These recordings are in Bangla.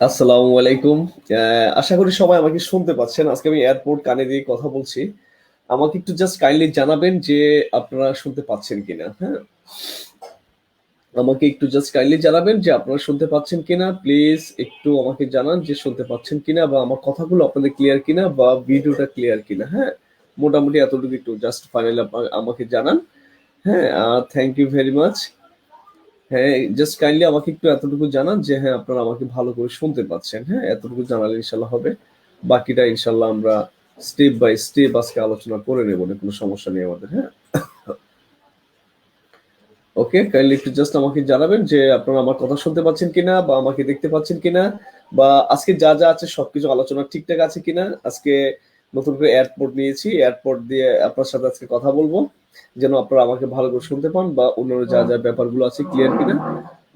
আসসালামু আলাইকুম। আশা করি সবাই আমাকে শুনতে পাচ্ছেন। আজকে আমি এয়ারপোর্ট কানে দিয়ে কথা বলছি। আমাকে একটু জাস্ট কাইন্ডলি জানাবেন যে আপনারা শুনতে পাচ্ছেন কিনা, হ্যাঁ? আমাকে একটু জাস্ট কাইন্ডলি জানাবেন যে আপনারা শুনতে পাচ্ছেন কিনা। প্লিজ একটু আমাকে জানান যে শুনতে পাচ্ছেন কিনা বা আমার কথাগুলো আপনাদের ক্লিয়ার কিনা বা ভিডিওটা ক্লিয়ার কিনা, হ্যাঁ? মোটামুটি এতটুকু একটু জাস্ট ফাইনালি আমাকে জানান। হ্যাঁ, থ্যাংক ইউ ভেরি মাচ। হ্যাঁ, জাস্ট কাইন্ডলি আমাকে একটু এতটুকু জানান যে হ্যাঁ, আপনারা আমাকে ভালো করে শুনতে পাচ্ছেন। হ্যাঁ, এতটুকু জানালে ইনশাআল্লাহ হবে। বাকিটা ইনশাআল্লাহ আমরা স্টেপ বাই স্টেপ আজকে আলোচনা করে নেব। কোনো সমস্যা নেই আমাদের। হ্যাঁ? ওকে, কাইন্ডলি একটু জাস্ট আমাকে জানাবেন যে আপনারা আমার কথা শুনতে পাচ্ছেন কিনা বা আমাকে দেখতে পাচ্ছেন কিনা বা আজকে যা যা আছে সবকিছু আলোচনা ঠিকঠাক আছে কিনা। আজকে নতুন করে এয়ারপোর্ট নিয়েছি, এয়ারপোর্ট দিয়ে আপনার সাথে আজকে কথা বলবো যেন আপনারা আমাকে ভালো করে শুনতে পান বা অন্যান্য যা যা ব্যাপারগুলো আছে ক্লিয়ার কিনা।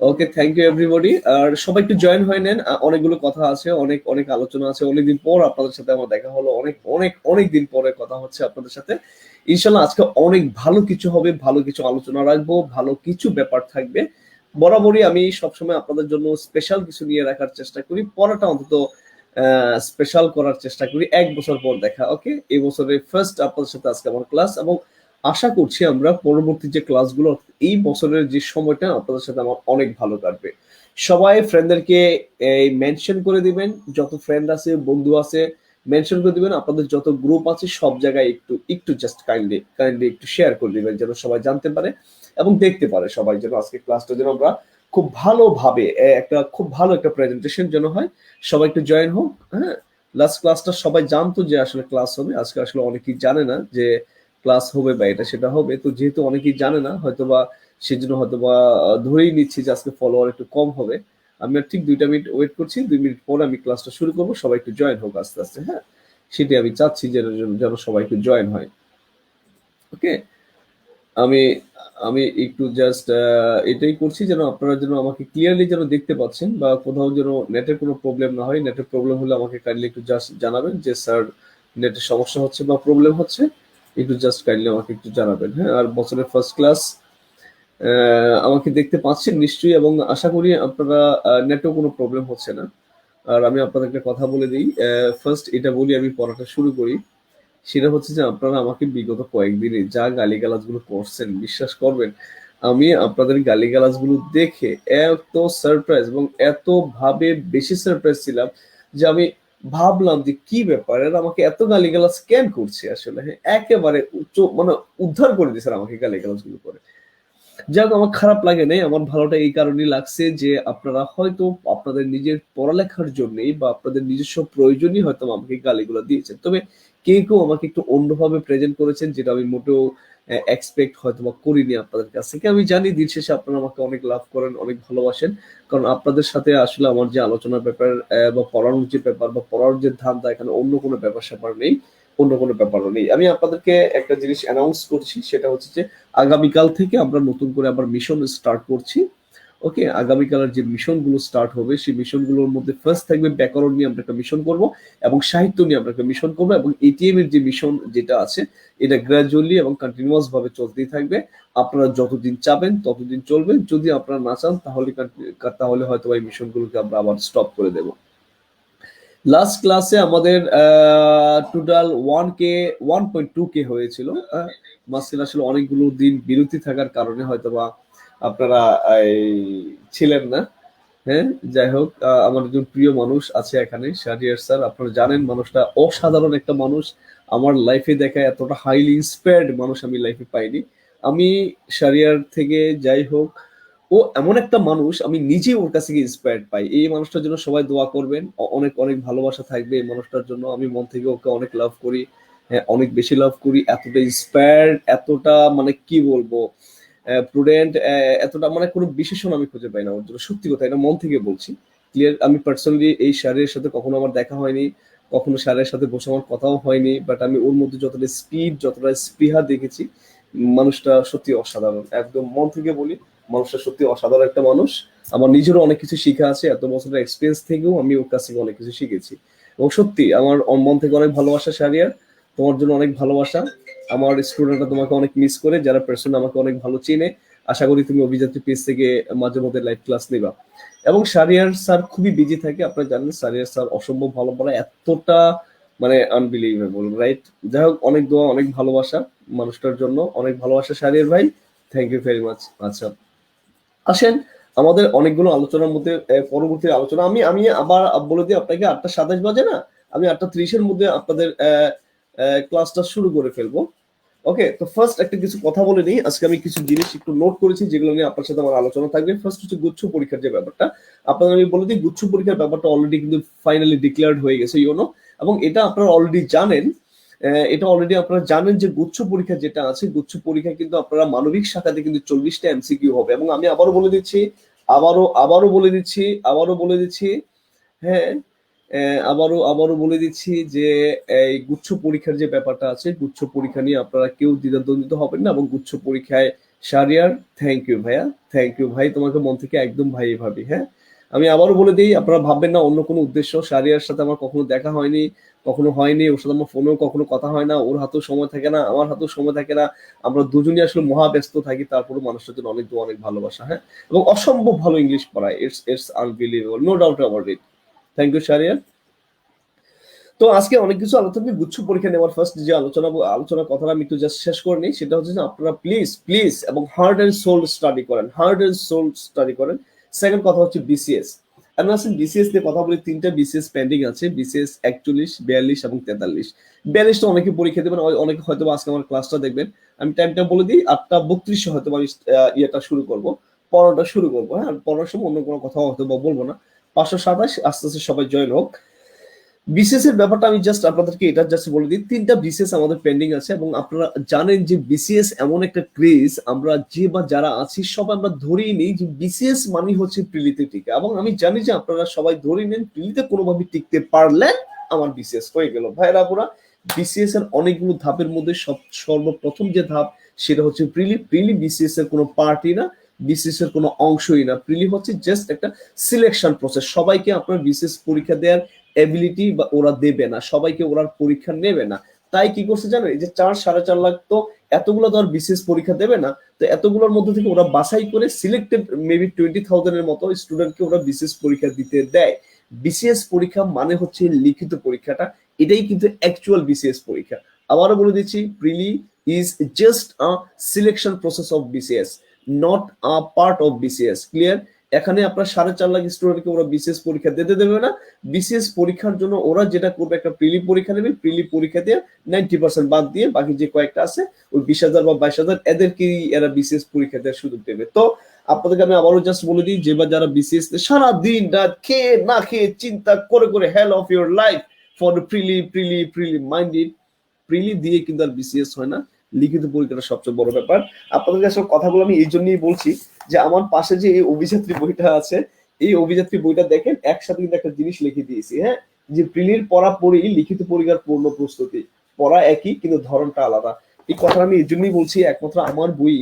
ওকে, থ্যাংক ইউ এভরিবডি। আর সবাই একটু জয়েন হয়ে নেন। অনেকগুলো কথা আছে, অনেক অনেক আলোচনা আছে। অনেকদিন পর আপনাদের সাথে আমার দেখা হলো। অনেক অনেক অনেক দিন পরে কথা হচ্ছে আপনাদের সাথে। ইনশাল্লাহ আজকে অনেক ভালো কিছু হবে, ভালো কিছু আলোচনা রাখবো, ভালো কিছু ব্যাপার থাকবে। বরাবরই আমি সবসময় আপনাদের জন্য স্পেশাল কিছু নিয়ে রাখার চেষ্টা করি। পড়াটা অন্তত স্পেশাল করার চেষ্টা করি। ১ বছর পর দেখা। ওকে? এই বছরের ফার্স্ট আপনাদের সাথে আজকে আমার ক্লাস এবং আশা করছি আমরা পরবর্তী যে ক্লাসগুলো এই বছরের যে সময়টা আপনাদের সাথে আমার অনেক ভালো কাটবে। সবাই ফ্রেন্ডদেরকে এই মেনশন করে দিবেন। যত ফ্রেন্ড আছে, বন্ধু আছে মেনশন করে দিবেন। আপনাদের যত গ্রুপ আছে সব জায়গায় একটু একটু জাস্ট কাইন্ডলি একটু শেয়ার করে দিবেন যেন সবাই জানতে পারে এবং দেখতে পারে সবাই যেন আজকে ক্লাসটা যেন আমরা খুব ভালোভাবে একটা খুব ভালো একটা প্রেজেন্টেশন যেন হয়। সবাই একটু জয়েন হোক, হ্যাঁ? লাস্ট ক্লাসটা সবাই জানতো যে আসলে ক্লাস হবে। আজকে আসলে অনেকেই জানে না যে ক্লাস হবে বা এটা সেটা হবে। তো যেহেতু অনেকেই জানে না হয়তোবা সেজন্য হয়তোবা ধরেই নিচ্ছি যে আজকে ফলোয়ার একটু কম হবে। আমি আর ঠিক ২ টা মিনিট ওয়েট করছি। ২ মিনিট পরে আমি ক্লাসটা শুরু করব। সবাই একটু জয়েন হোক আস্তে, আস্তে, হ্যাঁ? সেটাই আমি চাচ্ছি যেন সবাই একটু জয়েন হয়। ওকে? আমি আমি একটু জাস্ট এটাই করছি যেন আপনারা যেন আমাকে ক্লিয়ারলি যেন দেখতে পাচ্ছেন বা কোথাও যেন নেটের কোনো প্রবলেম না হয়। নেটের প্রবলেম হলে আমাকে কাইন্ডলি একটু জাস্ট জানাবেন যে স্যার নেটের সমস্যা হচ্ছে বা প্রবলেম হচ্ছে। একটু জাস্ট কাইন্ডলি আমাকে একটু জানাবেন, হ্যাঁ? আর বছরের ফার্স্ট ক্লাস আমাকে দেখতে পাচ্ছেন নিশ্চয়ই এবং আশা করি আপনারা নেটেও কোনো প্রবলেম হচ্ছে না। আর আমি আপনাদেরকে কথা বলে দেই। ফার্স্ট এটা বলি আমি পড়াটা শুরু করি। সেটা হচ্ছে যে আপনারা আমাকে বিগত কয়েকদিনে যা গালিগালাজগুলো করছেন বিশ্বাস করবেন আমি আপনাদের গালিগালাজগুলো দেখে এত সারপ্রাইজ এবং এত ভাবে বেশি সারপ্রাইজ ছিলাম যে আমি ভাবলাম যে কি ব্যাপার এরা আমাকে এত গালিগালাজ কেন করছে আসলে, হ্যাঁ? একেবারে উচ্চ মানে উদ্ধার করে দিয়েছে আমাকে গালিগালাজগুলো করে। যাক আমার খারাপ লাগে নাই। আমার ভালোটা এই কারণেই লাগছে যে আপনারা হয়তো আপনাদের নিজের পড়ালেখার জন্যই বা আপনাদের নিজস্ব প্রয়োজনই হয়তো আমাকে গালিগুলা দিয়েছেন। তবে কেউ আমাকে একটু অন্যভাবে প্রেজেন্ট করেছেন যেটা আমি মোটেও এক্সপেক্ট হয়তোবা করিনি আপনাদের কাছ থেকে। আমি জানি দিন শেষে আপনারা আমাকে অনেক লাভ করেন, অনেক ভালোবাসেন। কারণ আপনাদের সাথে আসলে আমার যে আলোচনার ব্যাপার বা পড়ানোর যে ব্যাপার বা পড়ার যে ধান্দা এখানে অন্য কোনো ব্যাপার-স্যাপার নেই। অন্য কোনো ব্যাপারও নেই। আমি আপনাদেরকে একটা জিনিস অ্যানাউন্স করছি সেটা হচ্ছে যে আগামীকাল থেকে আমরা নতুন করে আবার মিশন স্টার্ট করছি। ওকে? আগামীকালের যে মিশনগুলো স্টার্ট হবে সেই মিশনগুলোর মধ্যে ফার্স্ট থাকবে ব্যাকরণ নিয়ে আমরা একটা মিশন করব এবং সাহিত্য নিয়ে আমরা একটা মিশন করব এবং এটিএম এর যে মিশন যেটা আছে এটা গ্র্যাজুয়ালি এবং কন্টিনিউয়াস ভাবে চলতেই থাকবে। আপনারা যতদিন চাবেন ততদিন চলবে। যদি আপনারা না চান তাহলে হয়তো এই মিশনগুলোকে আমরা আবার স্টপ করে দেব। লাস্ট ক্লাসে আমাদের টোটাল 1.2K হয়েছিল। মাঝখানে আসলে অনেকগুলো দিন বিরতি থাকার কারণে হয়তোবা আপনারা এই ছিলেন না। হ্যাঁ? যাই হোক আমার একজন প্রিয় মানুষ আছে এখানে শাহরিয়ার স্যার। আপনারা জানেন মানুষটা অসাধারণ একটা মানুষ। আমার লাইফে দেখা এতটা হাইলি ইন্সপায়ার্ড মানুষ আমি লাইফে পাইনি। আমি শাহরিয়ার থেকে যাই হোক ও এমন একটা মানুষ আমি নিজে ওর কাছ থেকে ইন্সপায়ার্ড পাই। এই মানুষটার জন্য সবাই দোয়া করবেন। অনেক, অনেক ভালোবাসা থাকবে এই মানুষটার জন্য। আমি মন থেকে ওকে অনেক লাভ করি। হ্যাঁ, অনেক বেশি লাভ করি। এতটা ইন্সপায়ার্ড, এতটা মানে কি বলবো? প্রুডেন্ট এতটা মানে কোনো বিশেষণ আমি খুঁজে পাই না ওর জন্য। সত্যি কথা এটা মন থেকে বলছি। ক্লিয়ার আমি পার্সোনালি এই স্যারের সাথে কখনো আমার দেখা হয়নি। কখনো স্যারের সাথে বসে আমার কথাও হয়নি। বাট আমি ওর মধ্যে যতটা স্পিড, যতটা স্পৃহা দেখেছি, মানুষটা সত্যি অসাধারণ। একদম মন থেকে বলি, মানুষটা সত্যি অসাধারণ একটা মানুষ। আমার নিজেরও অনেক কিছু শিখা আছে। এত বছরের এক্সপেরিয়েন্স থেকেও আমি ওর কাছ থেকে অনেক কিছু শিখেছি। এবং সত্যি আমার মন থেকে অনেক ভালোবাসা শাহরিয়ার। তোমার জন্য অনেক ভালোবাসা। আমার স্টুডেন্টরা তোমাকে অনেক মিস করে যারা পার্সন আমাকে অনেক ভালো চিনে। আশা করি তুমি অভিযাত্রী পেজ থেকে মাঝে মধ্যে লাইভ ক্লাস নিবা। এবং শারিয়ার স্যার খুবই বিজি থাকে, আপনারা জানেন শারিয়ার স্যার অসম্ভব ভালো পড়ায়, এতটা মানে আনবিলিভেবল, রাইট? যাই হোক, অনেক দোয়া, অনেক ভালোবাসা মানুষটার জন্য, অনেক ভালোবাসা শারিয়ার ভাই, থ্যাংক ইউ ভেরি মাচ। আচ্ছা, আসেন আমাদের অনেকগুলো আলোচনার মধ্যে পরবর্তী আলোচনা আমি আমি আবার বলে দিই আপনাকে, 8:27 বাজে না, আমি 8:30-এর মধ্যে আপনাদের ক্লাসটা শুরু করে ফেলবো। ওকে, তো ফার্স্ট একটা কিছু কথা বলে নিই। আজকে আমি কিছু জিনিস একটু নোট করেছি যেগুলো নিয়ে আপনার সাথে আমার আলোচনা থাকবে। ফার্স্ট হচ্ছে গুচ্ছ পরীক্ষার যে ব্যাপারটা, আপনাদের আমি বলে দিই, গুচ্ছ পরীক্ষার ব্যাপারটা অলরেডি কিন্তু ফাইনালি ডিক্লেয়ার্ড হয়ে গেছে ইউনো, এবং এটা আপনারা অলরেডি জানেন। এটা অলরেডি আপনারা জানেন যে গুচ্ছ পরীক্ষা যেটা আছে, গুচ্ছ পরীক্ষা কিন্তু আপনারা মানবিক শাখাতে কিন্তু 40টা এমসিকিউ হবে। এবং আমি আবারও বলে দিচ্ছি, আবারও বলে দিচ্ছি, হ্যাঁ, আবারও বলে দিচ্ছি যে এই গুচ্ছ পরীক্ষার যে ব্যাপারটা আছে, গুচ্ছ পরীক্ষা নিয়ে আপনারা কেউ দ্বিধাদ্বন্দ্বিত হবেন না। এবং গুচ্ছ পরীক্ষায় শারিয়ার, থ্যাংক ইউ ভাইয়া, থ্যাংক ইউ ভাই, তোমাকে মন থেকে একদম ভাই ভাবি। হ্যাঁ, আমি আবারও বলে দিই, আপনারা ভাববেন না অন্য কোনো উদ্দেশ্য। শারিয়ার সাথে আমার কখনো দেখা হয়নি, ওর সাথে আমার ফোনেও কখনো কথা হয় না, ওর হাতেও সময় থাকে না, আমার হাতেও সময় থাকে না, আমরা দুজনই আসলে মহাব্যস্ত থাকি, তারপরে মানুষের জন্য অনেক দোয়া, অনেক ভালোবাসা। হ্যাঁ, এবং অসম্ভব ভালো ইংলিশ পড়ায়, it's unbelievable, no doubt about it. Thank you Shariar. তো আজকে অনেক কিছু আলোচনা, গুচ্ছ পরীক্ষা নেওয়ার ফার্স্ট যে আলোচনার কথাটা আমি একটু জাস্ট শেষ করে নিই, সেটা হচ্ছে যে আপনারা প্লিজ এবং হার্ড এন্ড সোল স্টাডি করেন। সেকেন্ড কথা হচ্ছে বিসিএস। আমি আসলে বিসিএস নিয়ে কথা বলি, 3টা বিসিএস পেন্ডিং আছে, বিসিএস 41, 42 এবং 43। 42টা অনেকে পরীক্ষা দেবেন, অনেকে হয়তো আজকে আমার ক্লাসটা দেখবেন। আমি টাইমটা বলে দিই, 8:32 হয়তো আমি ইয়েটা শুরু করবো, পড়াটা শুরু করবো। হ্যাঁ, পড়ার সময় অন্য কোনো কথা হয়তো বলবো না। 527, আস্তে আস্তে সবাই জয়েন হোক। বিসিএস এর ব্যাপারটা আমি জাস্ট আপনাদেরকে এটা জাস্ট বলে দিই, 3টা বিসিএস আমাদের পেন্ডিং আছে। এবং আপনারা জানেন যে বিসিএস এমন একটা ক্রেজ, আমরা যে বা যারা আছি সবাই আমরা ধরেই নিই যে বিসিএস মানে হচ্ছে প্রিলিতে টিকা। এবং আমি জানি যে আপনারা সবাই ধরেই নেন প্রিলিতে কোনোভাবে টিকতে পারলেন আমার বিসিএস হয়ে গেল। ভাইরা পুরা বিসিএস এর অনেকগুলো ধাপের মধ্যে সর্বপ্রথম যে ধাপ সেটা হচ্ছে প্রিলি বিসিএস এর কোনো পার্টি না, বিসিএস এর কোনো অংশই না। প্রিলি হচ্ছে জাস্ট একটা সিলেকশন প্রসেস। সবাইকে আপনার বিসিএস পরীক্ষা দেওয়ার এবিলিটি বা ওরা দেবে না, সবাইকে ওরা পরীক্ষা নেবে না। তাই কি করছে জানেন, এই যে 4-4.5 লাখ তো এতগুলো তো আর বিসিএস পরীক্ষা দেবে না, তো এতগুলোর মধ্যে থেকে ওরা বাছাই করে সিলেক্টেড মেবি 20,000 এর মতো স্টুডেন্টকে ওরা বিসিএস পরীক্ষা দিতে দেয়। বিসিএস পরীক্ষা মানে হচ্ছে লিখিত পরীক্ষাটা, এটাই কিন্তু অ্যাকচুয়াল বিসিএস পরীক্ষা। আবারও বলে দিচ্ছি, prelim is just a selection process of BCS, not a part of BCS. Clear? এখানে আপনার 4.5 লাখ স্টুডেন্টকে ওরা বিসিএস পরীক্ষা দিতে দেবে না। বিসিএস পরীক্ষার জন্য ওরা যেটা করবে, একটা প্রিলি পরীক্ষা নেবে, প্রিলি পরীক্ষা দিয়ে 90% বাদ দিয়ে বাকি যে কয়েকটা আছে ওই 20,000 বা 22,000 এদেরকেই এরা বিসিএস পরীক্ষা দেওয়ার সুযোগ দেবে। তো আপনাদেরকে আমি আবারও জাস্ট বলে দিই, যে বা যারা বিসিএস সারা দিন রাত খেয়ে না খেয়ে চিন্তা করে hell of your life for prelim minded, prelim দিয়ে কিন্তু আর বিসিএস হয় না, লিখিত পরীক্ষাটা সবচেয়ে বড় ব্যাপার। আপনাদের কাছে কথাগুলো আমি এই জন্যই বলছি যে আমার পাশে যে এই অভিযাত্রী বইটা আছে, এই অভিযাত্রী বইটা দেখেন, একসাথে কিন্তু একটা জিনিস লিখে দিয়েছি। হ্যাঁ, যে প্রিলির পড়া পড়েই লিখিত পরীক্ষার পূর্ণ প্রস্তুতি, পড়া একই কিন্তু ধরনটা আলাদা। এই কথা আমি এই জন্যই বলছি, একমাত্র আমার বই,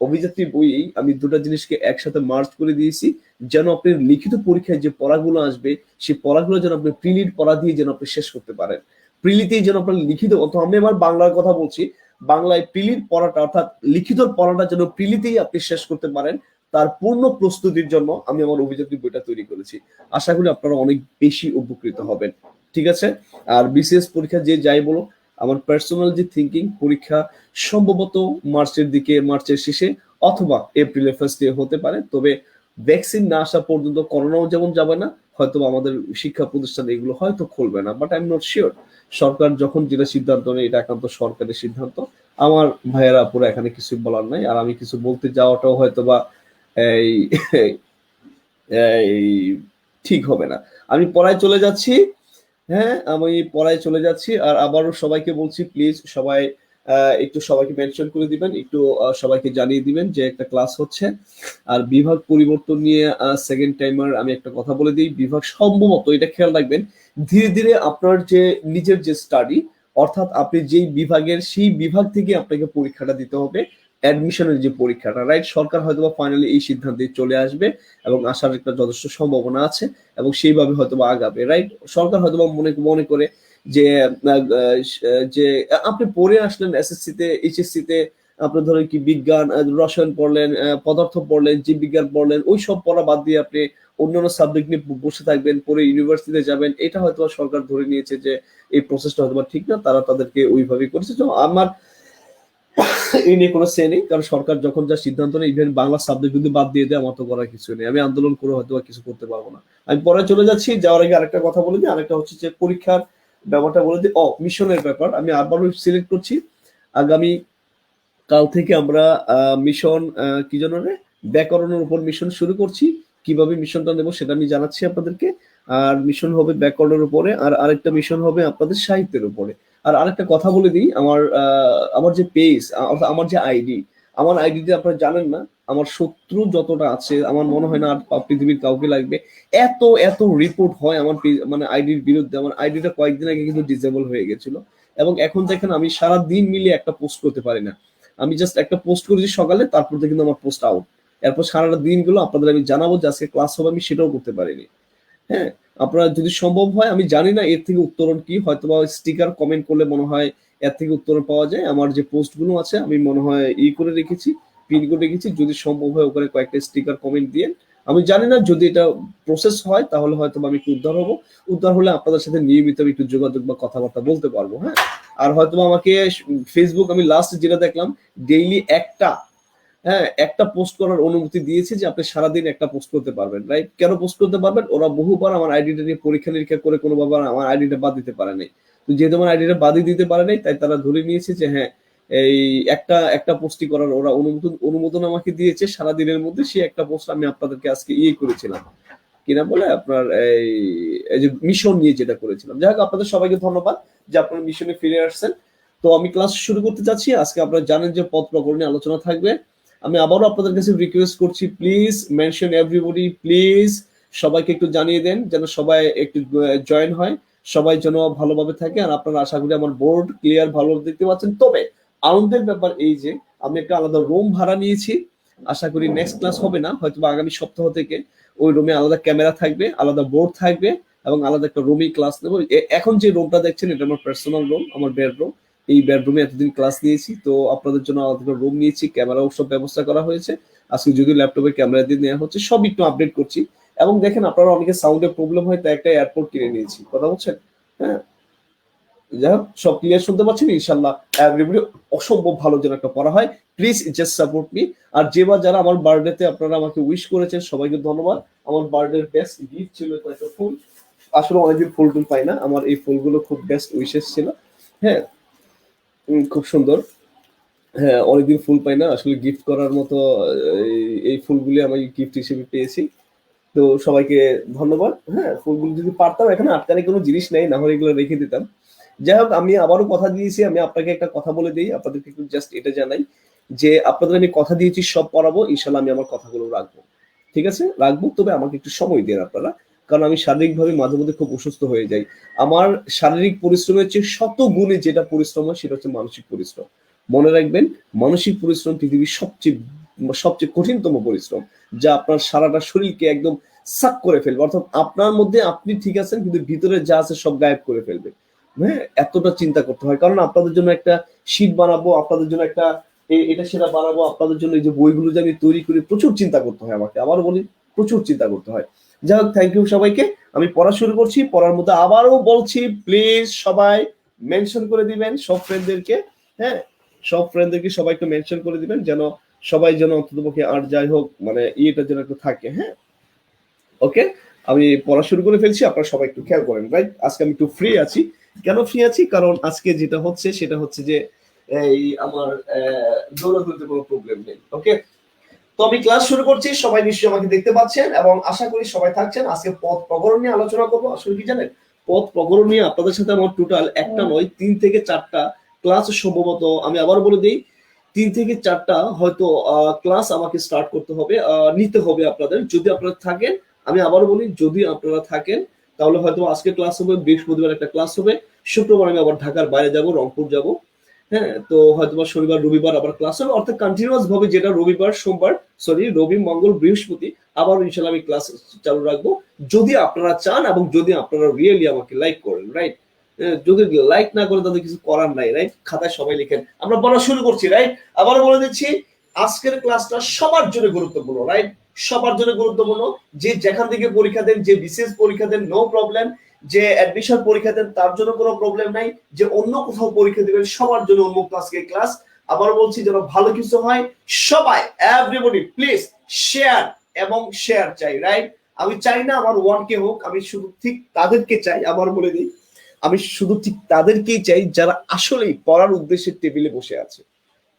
অভিযাত্রী বই, আমি দুটা জিনিসকে একসাথে মার্চ করে দিয়েছি, যেন আপনি লিখিত পরীক্ষায় যে পড়াগুলো আসবে সেই পড়াগুলো যেন আপনি প্রিলির পড়া দিয়ে যেন আপনি শেষ করতে পারেন। প্রিলিতেই যেন আপনার লিখিত, অথবা আমি আমার বাংলার কথা বলছি, বাংলায় প্রিলির পড়াটা অর্থাৎ লিখিত পড়াটা যেন প্রিলিতেই আপনি শেষ করতে পারেন, তার পূর্ণ প্রস্তুতির জন্য আমি আমার অভিযাত্রী বইটা তৈরি করেছি। আশা করি আপনারা অনেক বেশি উপকৃত হবেন। ঠিক আছে? আর বিসিএস পরীক্ষা যে যাই বলো, আমার পার্সোনাল যে থিঙ্কিং, পরীক্ষা সম্ভবত মার্চের শেষে অথবা এপ্রিলের ফার্স্ট ডে হতে পারে। তবে ভ্যাকসিন না আসা পর্যন্ত করোনাও যেমন যাবে না, হয়তো আমাদের শিক্ষা প্রতিষ্ঠান এগুলো হয়তো খুলবে না, but I am not sure. সরকার যখন যেটা সিদ্ধান্ত নেয় এটা একান্ত সরকারের সিদ্ধান্ত। আমার ভাইয়েরা পুরো এখানে কিছু বলার নাই, আর আমি কিছু বলতে যাওয়াটাও হয়তো বা এই এই ঠিক হবে না। আমি পড়ায় চলে যাচ্ছি। হ্যাঁ, আমি পড়ায় চলে যাচ্ছি। আর আবারও সবাইকে বলছি, প্লিজ সবাই একটু সবাইকে মেনশন করে দিবেন, একটু সবাইকে জানিয়ে দিবেন যে একটা ক্লাস হচ্ছে। আর বিভাগ পরিবর্তন নিয়ে সেকেন্ড টাইমার আমি একটা কথা বলে দিই, বিভাগ সম্ভবত, এটা খেয়াল রাখবেন, ধীরে ধীরে আপনার যে নিজের যে স্টাডি, অর্থাৎ আপনি যেই বিভাগের সেই বিভাগ থেকে আপনাকে পরীক্ষাটা দিতে হবে, অ্যাডমিশনের যে পরীক্ষাটা, রাইট? সরকার হয়তো ফাইনালি এই সিদ্ধান্তে চলে আসবে এবং আসার একটা যথেষ্ট সম্ভাবনা আছে এবং সেইভাবে হয়তো আগাবে, রাইট? সরকার হয়তো মনে করে যে যে আপনি পড়ে আসলেন এসএসসি তে, এইচএসসি তে, আপনার ধরেন কি বিজ্ঞান, রসায়ন পড়লেন, পদার্থ পড়লেন, জীববিজ্ঞান পড়লেন, ওই সব পড়া বাদ দিয়ে আপনি অন্যান্য সাবজেক্ট নিয়ে বসে থাকবেন, পরে ইউনিভার্সিটিতে যাবেন, এটা হয়তো সরকার ধরে নিয়েছে যে এই প্রসেসটা হয়তো ঠিক না, তারা তাদেরকে ওইভাবেই করেছে। তো আমার এই নিয়ে কোনো সে নেই, কারণ সরকার যখন যা সিদ্ধান্ত নেয়, ইভেন বাংলা সাবজেক্ট যদি বাদ দিয়ে দেয়, আমার তো করার কিছু নেই, আমি আন্দোলন করে হয়তো কিছু করতে পারবো না। আমি পরে চলে যাচ্ছি, যাওয়ার আগে আরেকটা কথা বলে দিই, আরেকটা হচ্ছে যে পরীক্ষার ব্যাপারটা বলে দিই। মিশনের ব্যাপার আমি আবারও সিলেক্ট করছি। আগামী কাল থেকে আমরা মিশন কি যেন রে, ব্যাকরণের উপর মিশন শুরু করছি। কিভাবে মিশনটা নেব সেটা আমি জানাচ্ছি আপনাদেরকে। আর মিশন হবে ব্যাকরণের উপরে, আর আরেকটা মিশন হবে আপনাদের সাহিত্যের উপরে। আর আরেকটা কথা বলে দিই, আমার যে পেজ, আমার যে আইডি, আমার আইডিতে আপনারা জানেন না, আমার শত্রু যতটা আছে আমার মনে হয় না আর পৃথিবীর কাউকে লাগবে। এত এত রিপোর্ট হয় আমার মানে আইডির বিরুদ্ধে। আমার আইডিটা কয়েকদিন আগে কিন্তু ডিসেবল হয়ে গেছিল, এবং এখন দেখেন আমি সারা দিন মিলিয়ে একটা পোস্ট করতে পারি না। আমি জাস্ট একটা পোস্ট করেছি সকালে, তারপর থেকে কিন্তু আমার পোস্ট আউট। এরপর সারাটা দিনগুলো আপনাদের আমি জানাবো যে আজকে ক্লাস হবে, আমি সেটাও করতে পারিনি। হ্যাঁ, আপনারা যদি সম্ভব হয়, আমি জানি না এর থেকে উত্তরণ কি, হয়তো বা স্টিকার কমেন্ট করলে মনে হয় এর থেকে উত্তরণ পাওয়া যায়। আমার যে পোস্ট গুলো আছে আমি মনে হয় করে রেখেছি, পিন করে রেখেছি, যদি সম্ভব হয় ওখানে কয়েকটা স্টিকার কমেন্ট দিয়ে। আমি জানি না, যদি এটা প্রসেস হয় তাহলে হয়তো আমি একটু উদ্ধার হবো। উদ্ধার হলে আপনাদের সাথে নিয়মিত আমি একটু যোগাযোগ বা কথাবার্তা বলতে পারবো। হ্যাঁ, আর হয়তো আমাকে ফেসবুক, আমি লাস্ট যেটা দেখলাম, ডেইলি একটা পোস্ট করার অনুমতি দিয়েছে, যে আপনি সারাদিন একটা পোস্ট করতে পারবেন। রাইট, কেন পোস্ট করতে পারবেন? ওরা বহুবার আমার আইডিটা নিয়ে পরীক্ষা নিরীক্ষা করে কোনোভাবে আমার আইডিটা বাদ দিতে পারে নাই। তো যেহেতু আমার আইডিটা বাদই দিতে পারে নাই, তাই তারা ধরে নিয়েছে যে হ্যাঁ, এই একটা পোস্টই করার ওরা অনুমোদন আমাকে দিয়েছে সারাদিনের মধ্যে। সে একটা পোস্ট আমি আপনাদেরকে আজকে করেছিলাম, কিনা বলে আপনার এই যে মিশন নিয়ে যেটা করেছিলাম। যাই হোক, আপনাদের সবাইকে ধন্যবাদ যে আপনারা মিশনে ফিরে আসছেন। তো আমি ক্লাস শুরু করতে যাচ্ছি। আজকে আপনারা জানেন যে পদ প্রকরণে আলোচনা থাকবে। আমি আবারও আপনাদের কাছে রিকোয়েস্ট করছি, প্লিজ মেনশন এভরিবডি, প্লিজ সবাইকে একটু জানিয়ে দেন যেন সবাই একটু জয়েন হয়, সবাই যেন ভালোভাবে থাকে। আর আপনারা আশা করি আমার বোর্ড ক্লিয়ার ভালোভাবে দেখতে পাচ্ছেন। তবে আনন্দের ব্যাপার এই যে আমি একটা আলাদা রুম ভাড়া নিয়েছি। আশা করি নেক্সট ক্লাস হবে না, হয়তো আগামী সপ্তাহ থেকে ওই রুমে আলাদা ক্যামেরা থাকবে, আলাদা বোর্ড থাকবে, এবং আলাদা একটা রুমেই ক্লাস নেবো। এখন যে রুমটা দেখছেন এটা আমার পার্সোনাল রুম, আমার বেডরুম। এই বেডরুমে এতদিন ক্লাস নিয়েছি, তো আপনাদের জন্য আলাদা রুম নিয়েছি, ক্যামেরাও সব ব্যবস্থা করা হয়েছে। আজকে যদি ল্যাপটপে ক্যামেরা দিয়ে নেওয়া হচ্ছে, সব একটু আপডেট করছি। এবং দেখেন, আপনারা অনেকে সাউন্ডের প্রবলেম হয়, তাই একটা এয়ারপোর্ট কিনে নিয়েছি, কথা বলছেন। হ্যাঁ, যাই হোক, সব ক্লিয়ার শুনতে পাচ্ছেন ইনশাল্লাহ। এভরিবডি, অসম্ভব ভালো যেন একটা পড়া হয়, প্লিজ জাস্ট সাপোর্ট মি। আর যারা আমার বার্থডেতে আপনারা আমাকে উইশ করেছেন, সবাইকে ধন্যবাদ। আমার বার্থডে বেস্ট গিফট ছিল একটা ফুল। আসলে অনেকদিন ফুল টুল পাই না, আমার এই ফুলগুলো খুব বেস্ট উইশেস ছিল। হ্যাঁ, খুব সুন্দর। হ্যাঁ, অনেকদিন ফুল পাই না আসলে গিফট করার মতো। এই ফুলগুলি আমি গিফট হিসেবে পেয়েছি। তো সবাইকে ধন্যবাদ। হ্যাঁ, ফুলগুলো যদি পারতাম, এখানে আটকানে কোনো জিনিস নেই, না হলে এগুলো রেখে দিতাম। যাই হোক, আমি আবারও কথা দিয়েছি, আমি আপনাকে একটা কথা বলে দিই, আপনাদেরকে একটু জাস্ট এটা জানাই যে আপনাদের আমি কথা দিয়েছি সব পড়াবো ইনশাল্লাহ, আমি আমার কথাগুলো রাখবো। ঠিক আছে, রাখবো, তবে আমাকে একটু সময় দেন আপনারা, কারণ আমি শারীরিকভাবে মাঝে মধ্যে খুব অসুস্থ হয়ে যাই। আমার শারীরিক পরিশ্রমের চেয়ে শত গুণে যেটা পরিশ্রম হয় সেটা হচ্ছে মানসিক পরিশ্রম। মনে রাখবেন, মানসিক পরিশ্রম পৃথিবীর সবচেয়ে সবচেয়ে কঠিনতম পরিশ্রম, যা আপনার সারাটা শরীরকে একদম সাক করে ফেলবে। অর্থাৎ আপনার মধ্যে আপনি ঠিক আছেন, কিন্তু ভিতরে যা আছে সব গায়েব করে ফেলবে। হ্যাঁ, এতটা চিন্তা করতে হয়, কারণ আপনাদের জন্য একটা শীট বানাবো, আপনাদের জন্য একটা এটা সেটা বানাবো, আপনাদের জন্য এই যে বইগুলো যে আমি তৈরি করি, প্রচুর চিন্তা করতে হয় আমাকে, আবার বলি প্রচুর চিন্তা করতে হয়। যাই হোক, থ্যাংক ইউ সবাইকে। আমি পড়া শুরু করছি। পড়ার মধ্যে আবারও বলছি, প্লিজ সবাই মেনশন করে দিবেন সব ফ্রেন্ডদেরকে। হ্যাঁ, সব ফ্রেন্ডদেরকে সবাই একটু মেনশন করে দিবেন, যেন সবাই যেন অন্ততপক্ষে আর যাই হোক মানে ইয়েটা যেন একটু থাকে। হ্যাঁ, ওকে, আমি পড়া শুরু করে ফেলছি, আপনারা সবাই একটু খেয়াল করেন। রাইট, আজকে আমি একটু ফ্রি আছি। কেন ফ্রি আছি? কারণ আজকে যেটা হচ্ছে সেটা হচ্ছে যে এই আমার দৌড়াদৌড়িতে কোনো প্রবলেম নেই। ওকে, তো আমি ক্লাস শুরু করছি। সবাই নিশ্চয়ই আমাকে দেখতে পাচ্ছেন, এবং আশা করি সবাই থাকছেন। আজকে পদ প্রকরণ নিয়ে আলোচনা করবো। আসলে কি জানেন, পদ প্রকরণ নিয়ে আপনাদের সাথে আমার টোটাল একটা নয় 3 থেকে 4টা ক্লাস সম্ভবত, আমি আবার বলে দিই, 3 থেকে 4টা হয়তো ক্লাস আমাকে স্টার্ট করতে হবে, নিতে হবে আপনাদের, যদি আপনারা থাকেন। আমি আবারও বলি, যদি আপনারা থাকেন তাহলে হয়তো আজকে ক্লাস হবে, বৃহস্পতিবার একটা ক্লাস হবে, শুক্রবার আমি আবার ঢাকার বাইরে যাব, রংপুর যাব। হ্যাঁ, তো হয়তো শনিবার রবিবার আবার ক্লাস হবে, অর্থাৎ কন্টিনিউয়াস ভাবে, যেটা রবিবার সোমবার রবি মঙ্গল বৃহস্পতি আবার ইনশাল্লাহ আমি ক্লাস চালু রাখবো, যদি আপনারা চান এবং যদি আপনারা রিয়েলি আমাকে লাইক করেন। রাইট, যদি লাইক না করে তাদের কিছু করার নাই, রাইট? খাতায় সবাই লিখেন। আমরা পড়া শুরু করছি, রাইট? আবার বলে দিচ্ছি, আজকের ক্লাসটা সবার জন্য গুরুত্বপূর্ণ, রাইট? সবার জন্য গুরুত্বপূর্ণ। যে যেখান থেকে পরীক্ষা দেন, যে বিসিএস পরীক্ষা দেন, নো প্রবলেম। যে অ্যাডমিশন পরীক্ষা দেন, তার জন্য কোনো প্রবলেম নাই। যে অন্য কোথাও পরীক্ষা দিবেন, সবার জন্য উন্মুক্ত আজকে ক্লাস। আবার বলছি, যেন ভালো কিছু হয়, সবাই এভরিবডি প্লিজ শেয়ার এবং শেয়ার চাই, রাইট? আমি চাই না আমার 1K হোক, আমি শুধু ঠিক তাদেরকে চাই, আবার বলে দিই, আমি শুধু ঠিক তাদেরকেই চাই যারা আসলেই পড়ার উদ্দেশ্যে টেবিলে বসে আছে।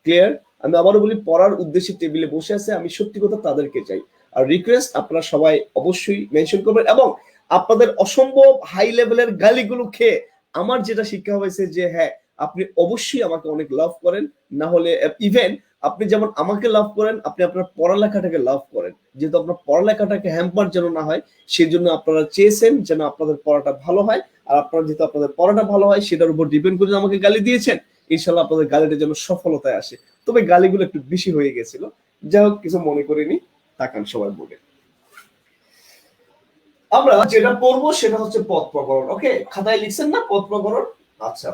ক্লিয়ার? আমি আবারও বলি, পড়ার উদ্দেশ্যে টেবিলে বসে আছে, আমি সত্যি কথা তাদেরকে চাই। আর রিকোয়েস্ট, আপনারা সবাই অবশ্যই মেনশন করবেন, এবং আপনাদের অসম্ভব হাই লেভেলের গালিগুলো খেয়ে আমার যেটা শিক্ষা হয়েছে যে হ্যাঁ, আপনি অবশ্যই আমাকে অনেক লাভ করেন, না হলে ইভেন আপনি যেমন আমাকে লাভ করেন, আপনি আপনার পড়ালেখাটাকে লাভ করেন। যেহেতু আপনার পড়ালেখাটাকে হ্যাম্পার যেন না হয়, সেই জন্য আপনারা চেয়েছেন যেন আপনাদের পড়াটা ভালো হয়। আর আপনারা যেহেতু আপনাদের পড়াটা ভালো হয়, সেটার উপর ডিপেন্ড করে আমাকে গালি দিয়েছেন, ইনশাল্লাহ আপনাদের গালিটা যেন সফলতায় আসে। তবে গালিগুলো একটু বেশি হয়ে গেছিল, যাই হোক, কিছু মনে করিনি। তাকান সবাই বলে, আমরা যেটা পড়বো সেটা হচ্ছে পদ প্রকরণ। ওকে, খাতায় লিখছেন না পদ প্রকরণ? আচ্ছা,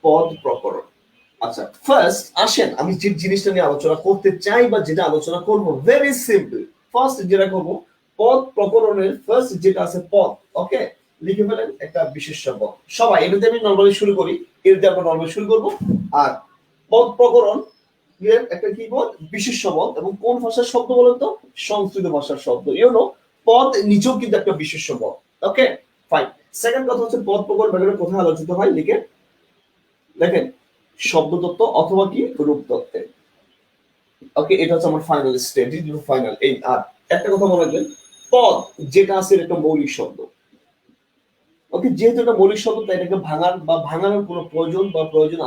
পদ প্রকরণ। আচ্ছা, ফার্স্ট আসেন আমি যে জিনিসটা নিয়ে আলোচনা করতে চাই বা যেটা আলোচনা করব, ভেরি সিম্পল। ফার্স্ট যেটা করব, পদ প্রকরণের ফার্স্ট যেটা আছে পদ। ওকে, লিখে ফেলেন একটা বিশেষ্য পদ। সবাই এটাতে আমি নরমালি শুরু করি, এটাতে আমরা নরমালি শুরু করব। আর পদ প্রকরণ একটা কি পদ? বিশেষ্য পদ। এবং কোন ভাষার শব্দ বলেন তো? সংস্কৃত ভাষার শব্দ। ইউনো, পদ নিচেও কিন্তু একটা বিশেষ্য পদ। ওকে, ফাইন। সেকেন্ড কথা হচ্ছে, পদ প্রকরণ ব্যাকরণে কোথায় আলোচিত হয়? লিখে দেখেন, শব্দতত্ত্ব অথবা কি রূপতত্ত্বে। ওকে, এটা হচ্ছে আমার ফাইনাল স্টেজ, ফাইনাল। এই আর একটা কথা মনে রাখবেন, পদ যেটা আছে এটা একটা মৌলিক শব্দ। ওকে, যেহেতু এটা মৌলিক শব্দ, তাই এটাকে ভাঙার বা ভাঙানোর কোনো প্রয়োজন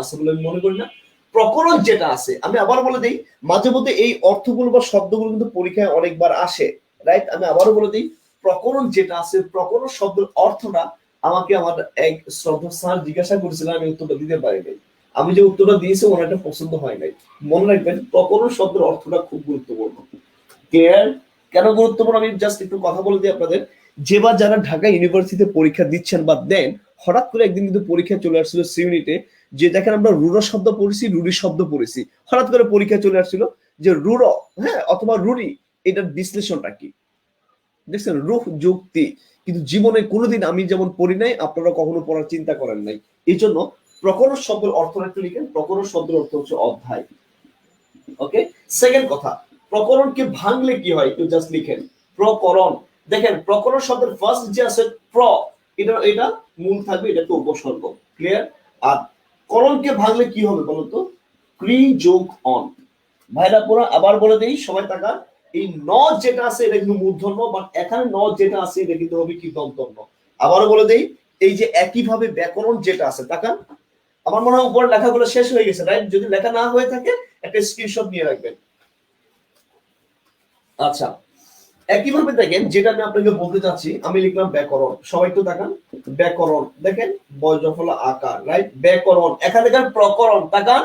আছে বলে আমি মনে করি না। প্রকরণ যেটা আছে, আমি আবার বলে দিই, মাঝে মধ্যে এই অর্থগুলো বা শব্দগুলো কিন্তু পরীক্ষায় অনেকবার আসে, রাইট? আমি আবারও বলে দিই, প্রকরণ যেটা আছে, প্রকরণ শব্দের অর্থটা আমাকে আমার এক শ্রদ্ধা স্যার জিজ্ঞাসা করেছিলেন, আমি উত্তরটা দিতে পারি নাই। আমি যে উত্তরটা দিয়েছি ওনার একটা পছন্দ হয় নাই। মনে রাখবেন, প্রকরণ শব্দের অর্থটা খুব গুরুত্বপূর্ণ। ক্লিয়ার? কেন গুরুত্বপূর্ণ আমি জাস্ট একটু কথা বলে দিই আপনাদের। যেবার যারা ঢাকা ইউনিভার্সিটিতে পরীক্ষা দিচ্ছেন বা দেন, হঠাৎ করে একদিন কিন্তু পরীক্ষা চলে আসছিল সি ইউনিটে, যে দেখেন আমরা রুড়ো শব্দ পড়েছি, রুড়ি শব্দ পড়েছি, হঠাৎ করে পরীক্ষা চলে আসছিল যে রুড়ো, হ্যাঁ, অথবা রুড়ি, এটার বিশ্লেষণটা কি? দেখছেন, রূপ যুক্তি। কিন্তু জীবনে কোনোদিন আমি যেমন পড়ি নাই, আপনারা কখনো পড়ার চিন্তা করেন নাই। এই জন্য প্রকরণ শব্দের অর্থ একটু লিখেন। প্রকরণ শব্দের অর্থ হচ্ছে অধ্যায়। ওকে, সেকেন্ড কথা, প্রকরণকে ভাঙলে কি হয় একটু জাস্ট লিখেন। প্রকরণ, দেখেন প্রকরণ শব্দের ফার্স্ট যে আছে প্র, এটা মূল থাকবে, এটা তো উপসর্গ। ক্লিয়ার? আর করণকে ভাঙলে কি হবে বলতো? ক্রি যোগ অন। ভাইরা পুরো আবার বলে দেই, সবাই তাকান। এই ন যেটা আছে এটা কিন্তু মূর্ধন্য, বাট এখানে ন যেটা আছে এটা কিন্তু হবে কি দন্তন্য। আবারও বলে দেই, এই যে একইভাবে ব্যাকরণ যেটা আছে, তাকান। আমার মনে হয় উপর লেখাগুলো শেষ হয়ে গেছে, রাইট? যদি লেখা না হয়ে থাকে একটা স্ক্রিনশট নিয়ে রাখবেন। আচ্ছা, একইভাবে দেখেন, যেটা আমি আপনাকে বলতে চাচ্ছি, আমি লিখলাম ব্যাকরণ। সবাই তো তাকান, ব্যাকরণ দেখেন, বজ্রফল আকার, রাইট? ব্যাকরণ। এখানে দেখেন প্রকরণ, তাকান,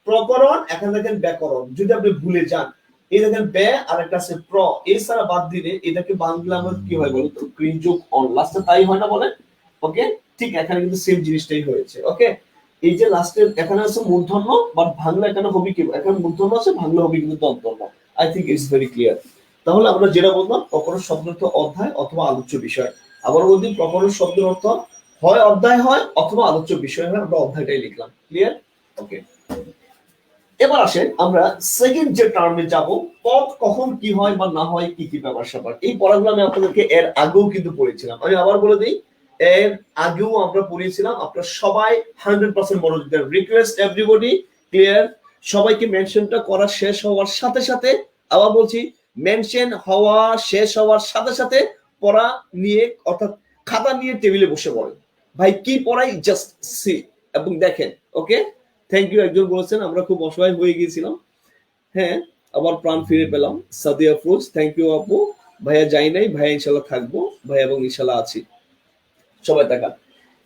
প্রকরণ। এখানে দেখেন ব্যাকরণ। যদি আপনি ভুলে যান, এই দেখেন ব্যা আর একটা আছে প্র, এই সারা বাদ দিলে এটাকে বাংলা আমার কি হয় বলতো? ক্রিম যোগ অন, লাস্টে তাই হয় না বলেন? ওকে, ঠিক এখানে কিন্তু সেম জিনিসটাই হয়েছে। ওকে, এই যে লাস্টের এখানে আছে মূর্ধন্য, বাট ভাঙলে এখানে হবে কি? এখানে মূর্ধন্য আছে, ভাঙলে হবে কিন্তু দন্তন্য। I think it's very clear. তাহলে আমরা যেটা বললাম, প্রকরণ শব্দের অর্থ অধ্যায় অথবা আলোচ্য বিষয়। আবার বলছি, প্রকরণ শব্দের অর্থ হয় অধ্যায় হয় অথবা আলোচ্য বিষয় হয়। আমরা অধ্যায়টাই লিখলাম। ক্লিয়ার? ওকে, এবার আসেন আমরা সেকেন্ড যে টার্মে যাব, পদ কখন কি হয় বা না হয়, কি কি ব্যাপার স্যাপার। এই পড়াগুলো আমি আপনাদেরকে এর আগেও কিন্তু পড়েছিলাম। আমি আবার বলে দিই, এর আগেও আমরা পড়িয়েছিলাম। আপনারা সবাই 100% মনোযোগ দেন। Request everybody, clear? সবাইকে মেনশনটা করা শেষ হওয়ার সাথে সাথে, আবার বলছি, মেনশন হওয়া শেষ হওয়ার সাথে সাথে পড়া নিয়ে, অর্থাৎ খাতা নিয়ে টেবিলে বসে পড়েন। ভাই কি পড়াই জাস্ট সি এবং দেখেন। ওকে, থ্যাংক ইউ। একজন বলেছেন আমরা খুব অসহায় হয়ে গিয়েছিলাম। হ্যাঁ, আবার প্রাণ ফিরে পেলাম। সাদিয়া ফ্রুজ, থ্যাংক ইউ আপু। ভাইয়া যাই নাই, ভাইয়া ইনশাল্লাহ থাকবো, ভাইয়া এবং ইনশাল্লাহ আছি। সবাই তাকান।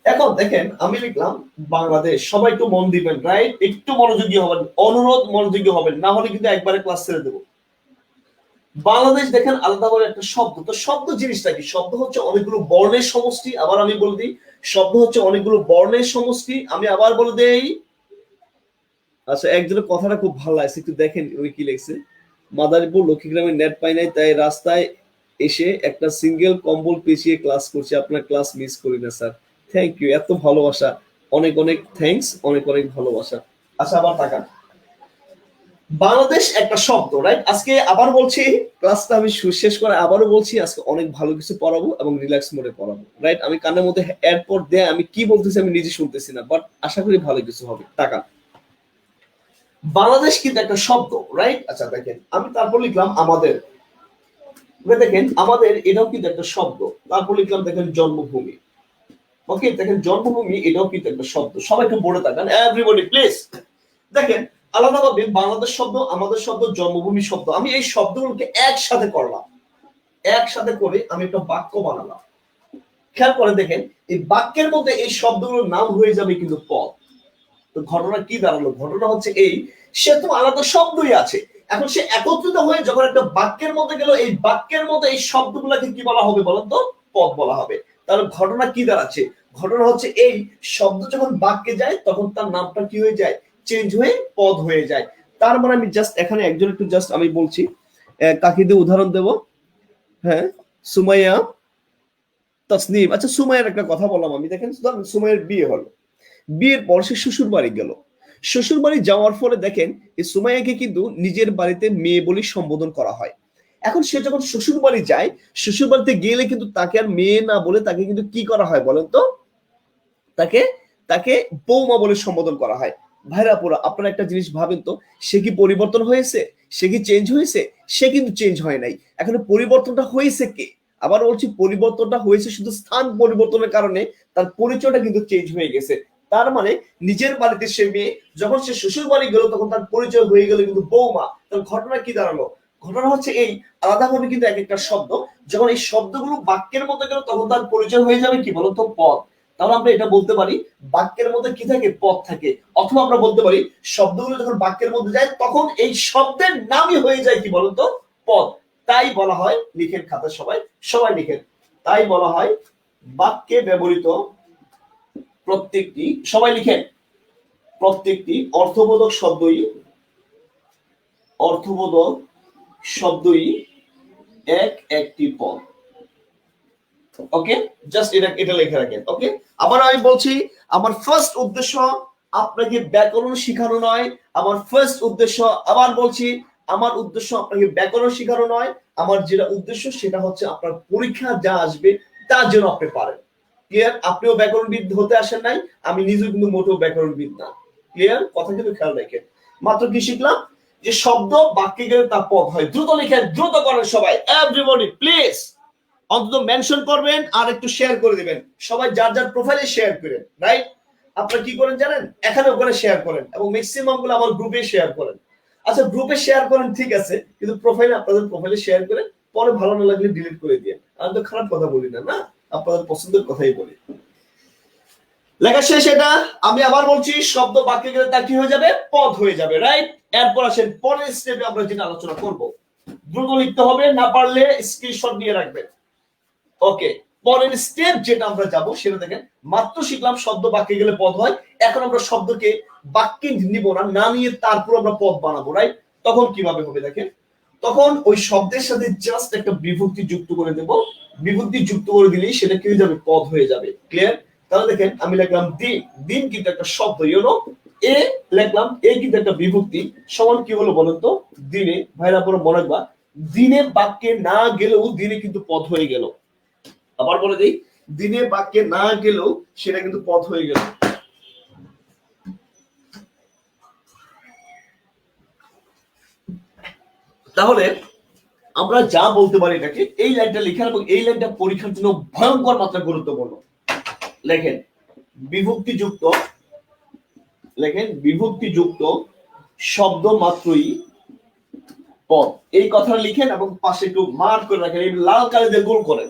এখন দেখেন, আমি লিখলাম বাংলাদেশ। সবাই একটু মন দিবেন, রাইট? একটু মনোযোগী হবেন, অনুরোধ মনোযোগী হবেন, না হলে কিন্তু একবারে ক্লাস ছেড়ে দেবো। বাংলাদেশ দেখেন আলাদা করে একটা শব্দ। তো শব্দ জিনিসটা কি? শব্দ হচ্ছে অনেকগুলো বর্ণের সমষ্টি। আবার আমি বলে দিই, শব্দ হচ্ছে অনেকগুলো বর্ণের সমষ্টি। আমি আবার বলে দেই। আচ্ছা, একজনের কথাটা খুব ভালো লাগছে, একটু দেখেন উনি কি লিখছে। মাদারীপুর লক্ষ্মীগ্রামে নেট পাই নাই, তাই রাস্তায় এসে একটা সিঙ্গেল কম্বল পেঁচিয়ে ক্লাস করছি। আপনার ক্লাস মিস করি না স্যার। থ্যাংক ইউ, এত ভালোবাসা, অনেক অনেক থ্যাঙ্কস, অনেক অনেক ভালোবাসা। আচ্ছা, আবার তাকান। বাংলাদেশ একটা শব্দ, রাইট? আজকে আবার বলছি, ক্লাসটা আমি শেষ করে আবারও বলছি, আজকে অনেক ভালো কিছু পড়াবো এবং রিল্যাক্স মোডে পড়াবো, রাইট? আমি কানের মধ্যে এয়ারপড দেয় আমি কি বলতেছি আমি নিজে শুনতেছি না, বাট আশা করি ভালো কিছু হবে। টাকা বাংলাদেশ কিন্তু একটা শব্দ, রাইট? আচ্ছা দেখেন, আমি তারপর লিখলাম আমাদের। দেখেন আমাদের এটাও কিন্তু একটা শব্দ। তারপর লিখলাম দেখেন জন্মভূমি। ওকে, দেখেন জন্মভূমি এটাও কিন্তু একটা শব্দ। সবাই একটু বোর্ডে তাকান, এভরিবডি প্লিজ। দেখেন আলাদাভাবে বাংলাদেশ শব্দ, আমাদের শব্দ, জন্মভূমি শব্দ, আমি এই শব্দগুলোকে একসাথে করলাম। একসাথে করে আমি একটা বাক্য বানালাম। খেয়াল করে দেখেন, এই বাক্যের মধ্যে এই শব্দগুলোর নাম হয়ে যাবে কিন্তু পদ। তো ঘটনা কি দাঁড়ালো? ঘটনা হচ্ছে এই, সে তো আলাদা শব্দই আছে, এখন সে একত্রিত হয়ে যখন একটা বাক্যের মধ্যে গেল, এই বাক্যের মধ্যে এই শব্দগুলোকে কি বলা হবে বলেন তো? পদ বলা হবে। তাহলে ঘটনা কি দাঁড়াচ্ছে? ঘটনা হচ্ছে এই, শব্দ যখন বাক্যে যায় তখন তার নামটা কি হয়ে যায়? চেঞ্জ হয়ে পদ হয়ে যায়। তার মানে আমি জাস্ট এখানে একজন একটু জাস্ট আমি বলছি, কাকে দিয়ে উদাহরণ দেব? হ্যাঁ, সুমাইয়া, তসনিম। আচ্ছা, সুমাইয়ার একটা কথা বললাম আমি। দেখেন সুমাইয়ের বিয়ে হলো, বিয়ের পর সে শ্বশুর বাড়ি গেল। শ্বশুর বাড়ি যাওয়ার ফলে দেখেন এই সুমাইয়াকে কিন্তু নিজের বাড়িতে মেয়ে বলে সম্বোধন করা হয়। এখন সে যখন শ্বশুর বাড়ি যায়, শ্বশুর বাড়িতে গেলে কিন্তু তাকে আর মেয়ে না বলে তাকে কিন্তু কি করা হয় বলেন তো? তাকে তাকে বৌমা বলে সম্বোধন করা হয়। ভাইরা পুরা, আপনারা একটা জিনিস ভাবেন তো, সে কি পরিবর্তন হয়েছে? সে কি চেঞ্জ হয়েছে? সে কিন্তু চেঞ্জ হয় নাই। এখন পরিবর্তনটা হয়েছে কে? আবার বলছি, পরিবর্তনটা হয়েছে শুধু স্থান পরিবর্তনের কারণে তার পরিচয়টা কিন্তু চেঞ্জ হয়ে গেছে। তার মানে নিজের বাড়িতে সে মেয়ে, যখন সে শ্বশুর বাড়ি গেল তখন তার পরিচয় হয়ে গেল কিন্তু বৌমা। তার ঘটনা কি দাঁড়ালো? ঘটনা হচ্ছে এই, আলাদাভাবে কিন্তু এক একটা শব্দ যখন এই শব্দগুলো বাক্যের মধ্যে গেল তখন তার পরিচয় হয়ে যাবে কি বলতো? পদ। তাহলে আমরা এটা বলতে পারি বাক্যের মধ্যে কি থাকে? পদ থাকে। অথবা আমরা বলতে পারি শব্দগুলো যখন বাক্যের মধ্যে যায় তখন এই শব্দের নামই হয়ে যায় কি বলতো? পদ। তাই বলা হয়, লিখেন খাতা সবাই, সবাই লিখেন, তাই বলা হয় বাক্যে ব্যবহৃত প্রত্যেকটি, সবাই লিখেন, প্রত্যেকটি অর্থবোধক শব্দই, অর্থবোধক শব্দই এক একটি পদ। ওকে, জাস্ট এটা এটা লিখে রাখেন। ওকে, আবার আমি বলছি, আমার ফার্স্ট উদ্দেশ্য আপনাকে ব্যাকরণ শেখানো নয়। আমার ফার্স্ট উদ্দেশ্য, আবার বলছি, আমার উদ্দেশ্য আপনাকে ব্যাকরণ শেখানো নয়। আমার যেটা উদ্দেশ্য সেটা হচ্ছে আপনার পরীক্ষা যা আসবে তা যেন আপনি পারেন। ক্লিয়ার? আপনিও ব্যাকরণবিদ হতে আসেন নাই, আমি নিজেও কিন্তু মোটেও ব্যাকরণবিদ না। ক্লিয়ার? কথা কিন্তু খেয়াল রাখেন। মাত্র কি শিখলাম? যে শব্দ বাক্যে গেলে তা পদ হয়। দ্রুত লিখেন, দ্রুত করেন সবাই, এভরিবডি প্লিজ। অন্তত মেনশন করবেন আর একটু শেয়ার করে দিবেন। সবাই যার যার প্রোফাইলে শেয়ার করেন, রাইট? আপনারা কি করেন জানেন? এখানে ওখানে শেয়ার করেন এবং ম্যাক্সিমাম গুলো আমার গ্রুপে শেয়ার করেন। আচ্ছা, গ্রুপে শেয়ার করেন ঠিক আছে, কিন্তু প্রোফাইলে, আপনাদের প্রোফাইলে শেয়ার করেন, পরে ভালো না লাগলে ডিলিট করে দিয়ে। আমি তো খারাপ কথা বলি না, না, আপনাদের পছন্দের কথাই বলি। লেখা শেষ এটা। আমি আবার বলছি, শব্দ বাক্যে গেলে তা কি হয়ে যাবে? পদ হয়ে যাবে, রাইট? এরপর আসেন পরের স্টেপে আমরা যেটা আলোচনা করব। দ্রুত লিখতে হবে, না পারলে স্ক্রিনশট নিয়ে রাখবেন। ওকে, পরের স্টেপ যেটা আমরা যাব সেটা দেখেন, মাত্র শিখলাম শব্দ বাক্যে গেলে পদ হয়। এখন আমরা শব্দকে বাক্যে নিব না, না নিয়ে তারপর আমরা পদ বানাবো, রাইট? তখন কিভাবে হবে দেখেন, তখন ওই শব্দের সাথে জাস্ট একটা বিভক্তি যুক্ত করে দেব। বিভক্তি যুক্ত করে দিলেই সেটা কি হয়ে যাবে? পদ হয়ে যাবে। ক্লিয়ার? তাহলে দেখেন আমি লিখলাম দিন। দিন কিন্তু একটা শব্দ, ইউনো। এ লিখলাম, এ কিন্তু একটা বিভক্তি, সমান কি হলো বলেন তো? দিনে। ভাইরা পুরো মনে রাখবা, দিনে বাক্যে না গেলেও দিনে কিন্তু পদ হয়ে গেল। আবার বলে দিই, দিনে বাক্যে না গেলেও সেটা কিন্তু পদ হয়ে গেল। তাহলে আমরা যা বলতে পারি এটাকে, এই লাইনটা লেখা এবং এই লাইনটা পরীক্ষার জন্য ভয়ঙ্কর মাত্রা গুরুত্বপূর্ণ। লেখেন বিভক্তিযুক্ত, লেখেন বিভক্তিযুক্ত শব্দ মাত্রই পদ। এই কথাটা লিখেন এবং পাশে একটু মার্ক করে রাখেন, এই লাল কালি দিয়ে গোল করেন,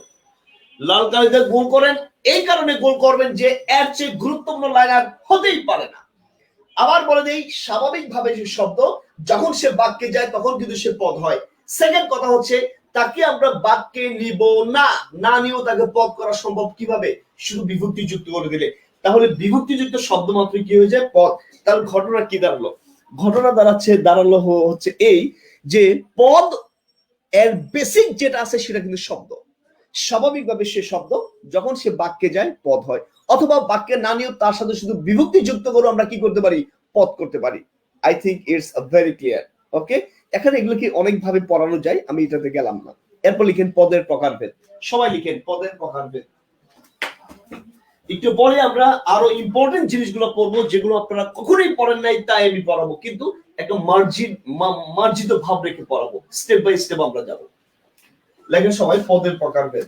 লাল কালি দিয়ে গোল করেন। এই কারণে গোল করবেন যে এর চেয়ে গুরুত্বপূর্ণ লাইন আর হতেই পারে না। আবার বলে দেই, স্বাভাবিকভাবে যে শব্দ যখন সে বাক্যে যায় তখন কিন্তু সে পদ হয়। সেকেন্ড কথা হচ্ছে তাকে আমরা বাক্যে নিব না, না নিয়েও তাকে পদ করা সম্ভব কিভাবে? শুধু বিভক্তি যুক্ত করে দিলে। তাহলে বিভক্তিযুক্ত শব্দ মাত্র কি হয়ে যায়? পদ। তাহলে ঘটনা কি দাঁড়ালো? ঘটনা দাঁড়ালো হচ্ছে এই যে পদ এর বেসিক যেটা আছে সেটা কিন্তু শব্দ। স্বাভাবিকভাবে সে শব্দ যখন সে বাক্যে যায় পদ হয়, অথবা বাক্যে না নিয়েও তার সাথে শুধু বিভক্তি যুক্ত করে আমরা কি করতে পারি? পদ করতে পারি। I think it's very clear. Okay, এখানে এগুলোকে অনেকভাবে পড়ানো যায়, আমি এটাতে গেলাম না। এরপর লিখেন পদের প্রকারভেদ। সবাই লিখেন পদের প্রকারভেদ। একটু পরে আমরা আরো ইম্পর্টেন্ট জিনিসগুলো পড়বো যেগুলো আপনারা কখনোই পড়েন নাই, তাই আমি পড়াবো, কিন্তু একটা মার্জিত ভাব রেখে পড়াবো। স্টেপ বাই স্টেপ আমরা যাবো। লেখেন সবাই পদের প্রকারভেদ।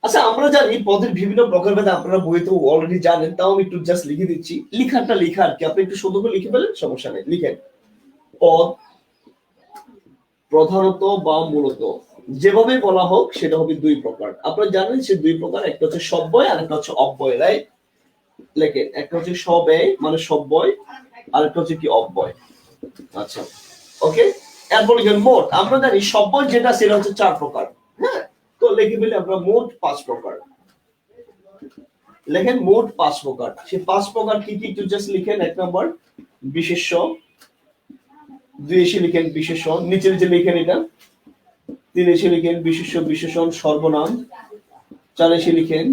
আচ্ছা, আমরা জানি পদের বিভিন্ন প্রকারভেদ, আপনারা বইতে অলরেডি জানেন, তাও আমি একটু জাস্ট লিখে দিচ্ছি। লিখাটা লেখা আর কি, আপনি একটু সুন্দর করে লিখে ফেলেন, সমস্যা নেই। লিখেন পদ প্রধানত বা মূলত যেভাবে বলা হোক সেটা হবে দুই প্রকার। আপনারা জানেন সে দুই প্রকার, একটা হচ্ছে সব্যয় আর একটা হচ্ছে অব্যয়, রাইট? লেখেন একটা হচ্ছে সব্যয় মানে সব্যয়, আর একটা হচ্ছে কি অব্যয়। আচ্ছা, ওকে। এরপর লিখেন মোট। আমরা জানি সব্যয় যেটা সেটা হচ্ছে 4 প্রকার, হ্যাঁ? তো লিখে ফেলি আমরা মোট 5 প্রকার। লেখেন মোট 5 প্রকার। সেই 5 প্রকার কি কি একটু জাস্ট লিখেন। 1 নম্বর বিশেষ্য, 2 এসে লিখেন বিশেষণ, নিচে নিচে লিখেন এটা। 3 এসে লিখেন বিশেষ্য বিশেষণ সর্বনাম। 4 এসে লিখেন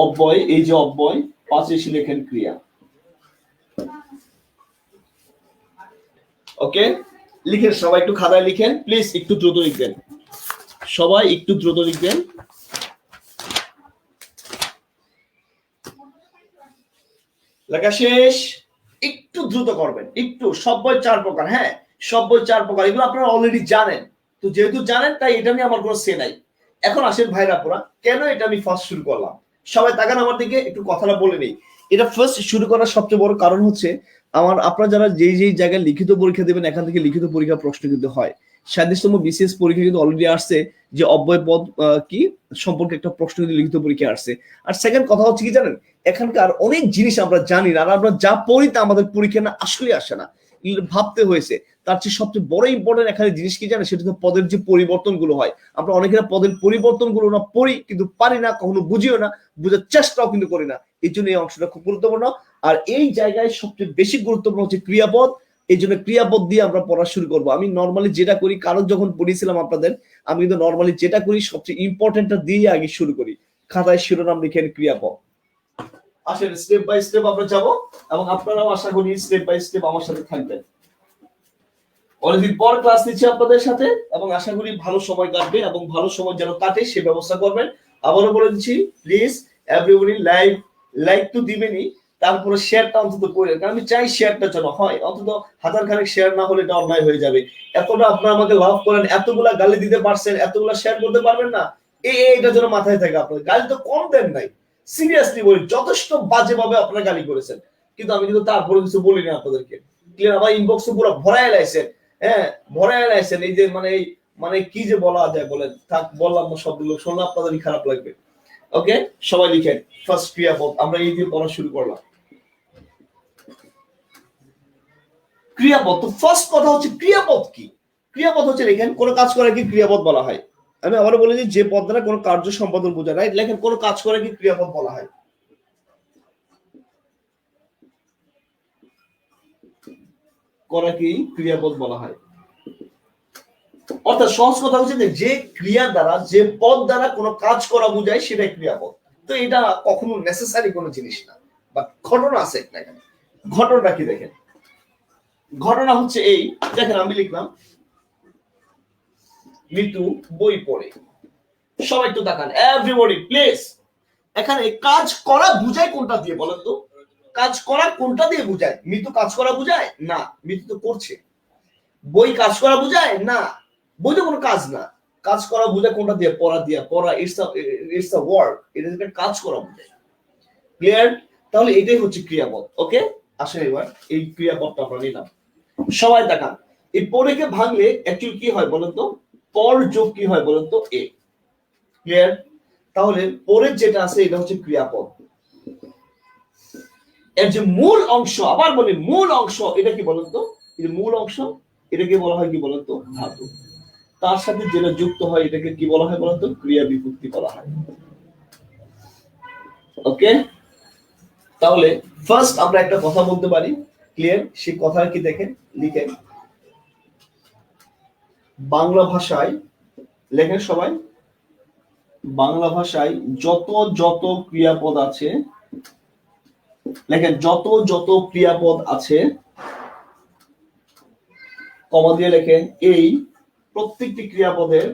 অব্যয়, এই যে অব্যয়। 5 এসে লিখেন ক্রিয়া। ওকে, লিখেন সবাই একটু খাতায় লিখেন প্লিজ, একটু দ্রুত লিখবেন, সবাই একটু দ্রুত লিখবেন। লেখা শেষ? একটু দ্রুত করবেন, একটু। সব্যয় 4 প্রকার, হ্যাঁ সব্যয় 4 প্রকার, এগুলো আপনারা অলরেডি জানেন। তো যেহেতু জানেন তাই এটা নিয়ে আমার কোনো সে নাই। এখন আসেন ভাইরা পুরা, কেন এটা আমি ফার্স্ট শুরু করলাম? সবাই তাকান আমার দিকে, একটু কথাটা বলে নেই। এটা ফার্স্ট শুরু করার সবচেয়ে বড় কারণ হচ্ছে আপনারা যারা যেই জায়গায় লিখিত পরীক্ষা দেবেন, এখান থেকে লিখিত পরীক্ষা প্রশ্ন কিন্তু হয়। 37তম বিসিএস পরীক্ষা কিন্তু অলরেডি আসছে যে অব্যয় পদ কি সম্পর্কে একটা প্রশ্ন কিন্তু লিখিত পরীক্ষা আসছে। আর সেকেন্ড কথা হচ্ছে কি জানেন, এখানকার অনেক জিনিস আমরা জানি না, আর আমরা যা পড়ি তা আমাদের পরীক্ষা না আসলে আসে না, ভাবতে হয়েছে। তার চেয়ে সবচেয়ে বড় ইম্পর্টেন্ট এখানে জিনিস কি জানেন, সেটা হচ্ছে পদের যে পরিবর্তন গুলো হয়। আমরা অনেকেরা পদের পরিবর্তন গুলো না পড়ি, কিন্তু পারি না, কখনো বুঝিও না, বোঝার চেষ্টাও কিন্তু করি না। এই জন্য এই অংশটা খুব গুরুত্বপূর্ণ। আর এই জায়গায় সবচেয়ে বেশি গুরুত্বপূর্ণ হচ্ছে ক্রিয়াপদ। এই জন্য ক্রিয়াপদ দিয়ে আমরা পড়া শুরু করবো। আমি নর্মালি যেটা করি, কারণ যখন পড়িয়েছিলাম আপনাদের, আমি কিন্তু নর্মালি যেটা করি সবচেয়ে ইম্পর্টেন্টটা দিয়ে আগে শুরু করি। খাতায় শিরোনাম লিখেন ক্রিয়াপদ। আসলে স্টেপ বাই স্টেপ আমরা যাব, এবং আপনারাও আশা করি স্টেপ বাই স্টেপ আমার সাথে থাকবেন। অনেকদিন পর ক্লাস নিচ্ছি আপনাদের সাথে, এবং আশা করি ভালো সময় কাটবে, এবং ভালো সময় যেন কাটে সে ব্যবস্থা করবেন। আবারও বলে দিচ্ছি, প্লিজ এভরিবডি লাইক তো দিবেনই, তারপরে শেয়ারটা অন্তত করে, কারণ আমি চাই শেয়ারটা যেন হয়, অন্তত হাজার খানেক শেয়ার না হলে এটা অন্যায় হয়ে যাবে। এতটা আপনারা আমাকে লাভ করেন, এতগুলা গালি দিতে পারছেন, এতগুলা শেয়ার করতে পারবেন না, এইটা যেন মাথায় থাকে আপনাদের। গালি তো কম দেন নাই, সিরিয়াসলি বলি, যথেষ্ট বাজেভাবে আপনারা গালি করেছেন, কিন্তু আমি কিন্তু তারপরে কিছু বলিনি আপনাদেরকে। ক্লিয়ার? আমার ইনবক্স পুরো ভরায় লাইছেন, হ্যাঁ ভরায় লাইছেন। এই যে মানে কি যে বলা যায় বলেন, থাক বললাম না, সবগুলো শুনলে আপনাদেরই খারাপ লাগবে। ওকে, সবাই লিখেন ফার্স্ট ক্রিয়াপদ। আমরা এই দিয়ে পড়া শুরু করলাম। ক্রিয়াপদ, তো ফার্স্ট কথা হচ্ছে ক্রিয়াপদ কি? ক্রিয়াপদ হচ্ছে লিখেন কোন কাজ করে কি ক্রিয়াপদ বলা হয়। আমি আবারও বলি যে পদ দ্বারা কোন কার্য সম্পাদন বোঝায়, রাইট? লেখেন কোন কাজ করে কি ক্রিয়াপদ বলা হয়। করা কি ক্রিয়াপদ বলা হয়। অর্থাৎ সহজ কথা হচ্ছে যে ক্রিয়া দ্বারা, যে পদ দ্বারা কোনো কাজ করা বোঝায় সেটাই ক্রিয়াপদ। তো এটা কখনো নেসেসারি কোনো জিনিস না, বাট ঘটনা আছে একটা এখানে। ঘটনাটা কি দেখেন, ঘটনা হচ্ছে এই, দেখেন আমি লিখলাম মিতু বই পড়ে। সবাই একটু তাকান, এভরিবডি প্লিজ। এখানে কাজ করা বুঝায় কোনটা দিয়ে বলেন তো? কাজ করা কোনটা দিয়ে বুঝায়? মিতু কাজ করা বুঝায় না, মিতু তো করছে। বই কাজ করা বুঝায় না, বই তো কোনো কাজ না। কাজ করা বুঝায় কোনটা দিয়ে? পড়া দিয়ে। পড়া ইটস আ ওয়ার্ক, এটা একটা কাজ করা বুঝায়। ক্লিয়ার? তাহলে এটাই হচ্ছে ক্রিয়াপদ। ওকে, আসেন এবার এই ক্রিয়াপদটা আমরা নিলাম। সবাই দেখান, এই পরেকে ভাঙলে অ্যাকচুয়ালি কি হয় বলেন তো? পর যোগ কি হয় বলেন তো? এ। ক্লিয়ার? তাহলে পরের যেটা আছে এটা হচ্ছে ক্রিয়াপদ। এর যে মূল অংশ, আবার বলি মূল অংশ, এটা কি বলেন তো? এই মূল অংশ, এটাকে বলা হয় কি বলতো ধাতু। তার সাথে যেটা যুক্ত হয় এটাকে কি বলা হয় বলতো ক্রিয়া বিভক্তি বলা হয়। ওকে, তাহলে ফার্স্ট আমরা একটা কথা বলতে পারি, ক্লিয়ার? সেই কথা কি দেখেন, লিখেন বাংলা ভাষায়, লেখেন সবাই, বাংলা ভাষায় যত যত ক্রিয়াপদ আছে, লেখেন যত যত ক্রিয়াপদ আছে, কমা দিয়ে লেখেন এই প্রত্যেকটি ক্রিয়াপদের,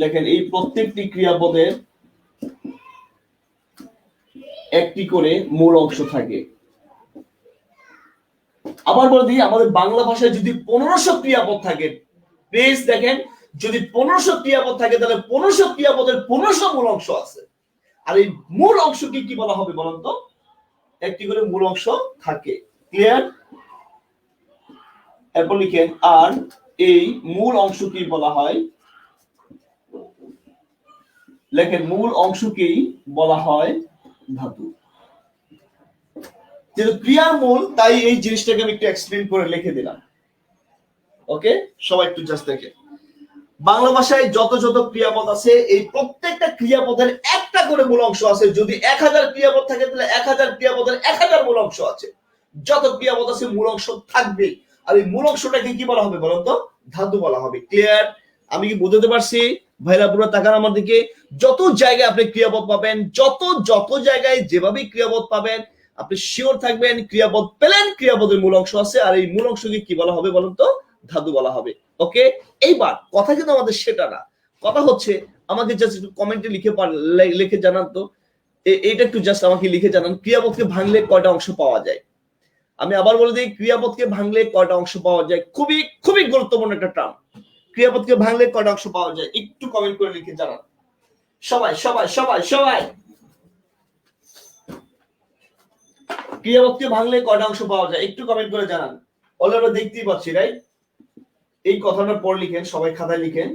লেখেন এই প্রত্যেকটি ক্রিয়াপদের একটি করে মূল অংশ থাকে। আবার বলে দিই, আমাদের বাংলা ভাষায় যদি 1500 ক্রিয়াপদ থাকে, প্লিজ দেখেন, যদি 1500 ক্রিয়াপদ থাকে তাহলে 1500 ক্রিয়াপদের 1500 মূল অংশ আছে। আর এই মূল অংশকে কি বলা হবে বলেন তো? একটি করে মূল অংশ থাকে। ক্লিয়ার? এরপর লিখেন আর এই মূল অংশকে বলা হয়, লেখেন মূল অংশকেই বলা হয় ধাতু। যেহেতু ক্রিয়ার মূল, তাই এই জিনিসটাকে আমি একটু এক্সপ্লেন করে লিখে দিলাম। ওকে, সবাই একটু জাস্ট দেখেন, বাংলা ভাষায় যত যত ক্রিয়াপদ আছে এই প্রত্যেকটা ক্রিয়াপদের একটা করে মূল অংশ আছে। যদি 1000 ক্রিয়াপদ থাকে তাহলে 1000 ক্রিয়াপদের 1000 মূল অংশ আছে। যত ক্রিয়াপদ আছে মূল অংশ থাকবে। আর এই মূল অংশটাকে কি বলা হবে বলতো? ধাতু বলা হবে। ক্লিয়ার? আমি কি বুঝতে পারছি? ভাইরা পুরো তাকান আমার দিকে। যত জায়গায় আপনি ক্রিয়াপদ পাবেন, যত যত জায়গায় যেভাবে ক্রিয়াপদ পাবেন, আপনি শিওর থাকবেন ক্রিয়াপদ পেলেন, ক্রিয়াপদের মূল অংশ আছে। আর এই মূল অংশকে কি বলা হবে বলুন তো? ধাতু বলা হবে। ওকে, এইবার কথা কিন্তু আমাদের সেটা না, কথা হচ্ছে আমাকে জাস্ট একটু কমেন্টে লিখে জানান তো, এইটা একটু জাস্ট আমাকে লিখে জানান, ক্রিয়াপদকে ভাঙলে কয়টা অংশ পাওয়া যায়? আমি আবার বলে দিই, ক্রিয়াপদকে ভাঙলে কয়টা অংশ পাওয়া যায়? খুবই খুবই গুরুত্বপূর্ণ একটা টার্ম। ক্রিয়াপদকে ভাঙলে কয়টা অংশ পাওয়া যায়? একটু কমেন্ট করে লিখে জানান সবাই সবাই সবাই সবাই। ক্রিয়াপদকে ভাঙলে কয়টা অংশ পাওয়া যায়? একটু কমেন্ট করে জানান। অলরেডি আমরা দেখতেই পাচ্ছি, রাইট? এই কথাটার পর লিখেন, সবাই খাতায় লিখেন,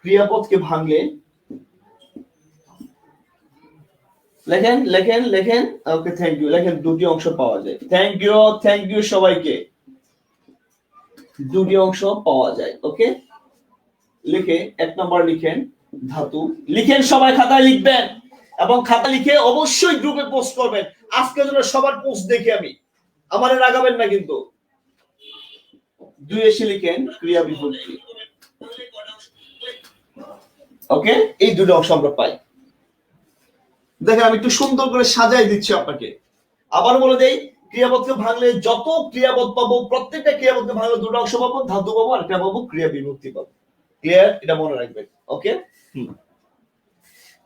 ক্রিয়াপদকে ভাঙলে, লেখেন লেখেন লেখেন। ওকে, থ্যাংক ইউ। লেখেন দুটি অংশ পাওয়া যায়। থ্যাংক ইউ সবাইকে। দুটি অংশ পাওয়া যায়। ওকে, লিখে 1 নাম্বার লিখেন ধাতু। লিখেন, সবাই খাতায় লিখবেন এবং খাতা লিখে অবশ্যই গ্রুপে পোস্ট করবেন। আজকে জন্য সবার পোস্ট দেখে আমি, আমারে রাগাবেন না কিন্তু। 2 এসে লিখেন ক্রিয়া বিভক্তি। ওকে, এই দুটো অংশ আমরা পাই। দেখেন আমি একটু সুন্দর করে সাজাই দিচ্ছি আপনাকে। আবার বলে দেই, ক্রিয়াপদকে ভাঙলে যত ক্রিয়াপদ পাবো, প্রত্যেকটা ক্রিয়াপদকে ভাঙলে দুটো অংশ পাবো, ধাতু পাবো আর একটা পাবো ক্রিয়া বিভক্তি পাবো। ক্লিয়ার? এটা মনে রাখবেন। ওকে,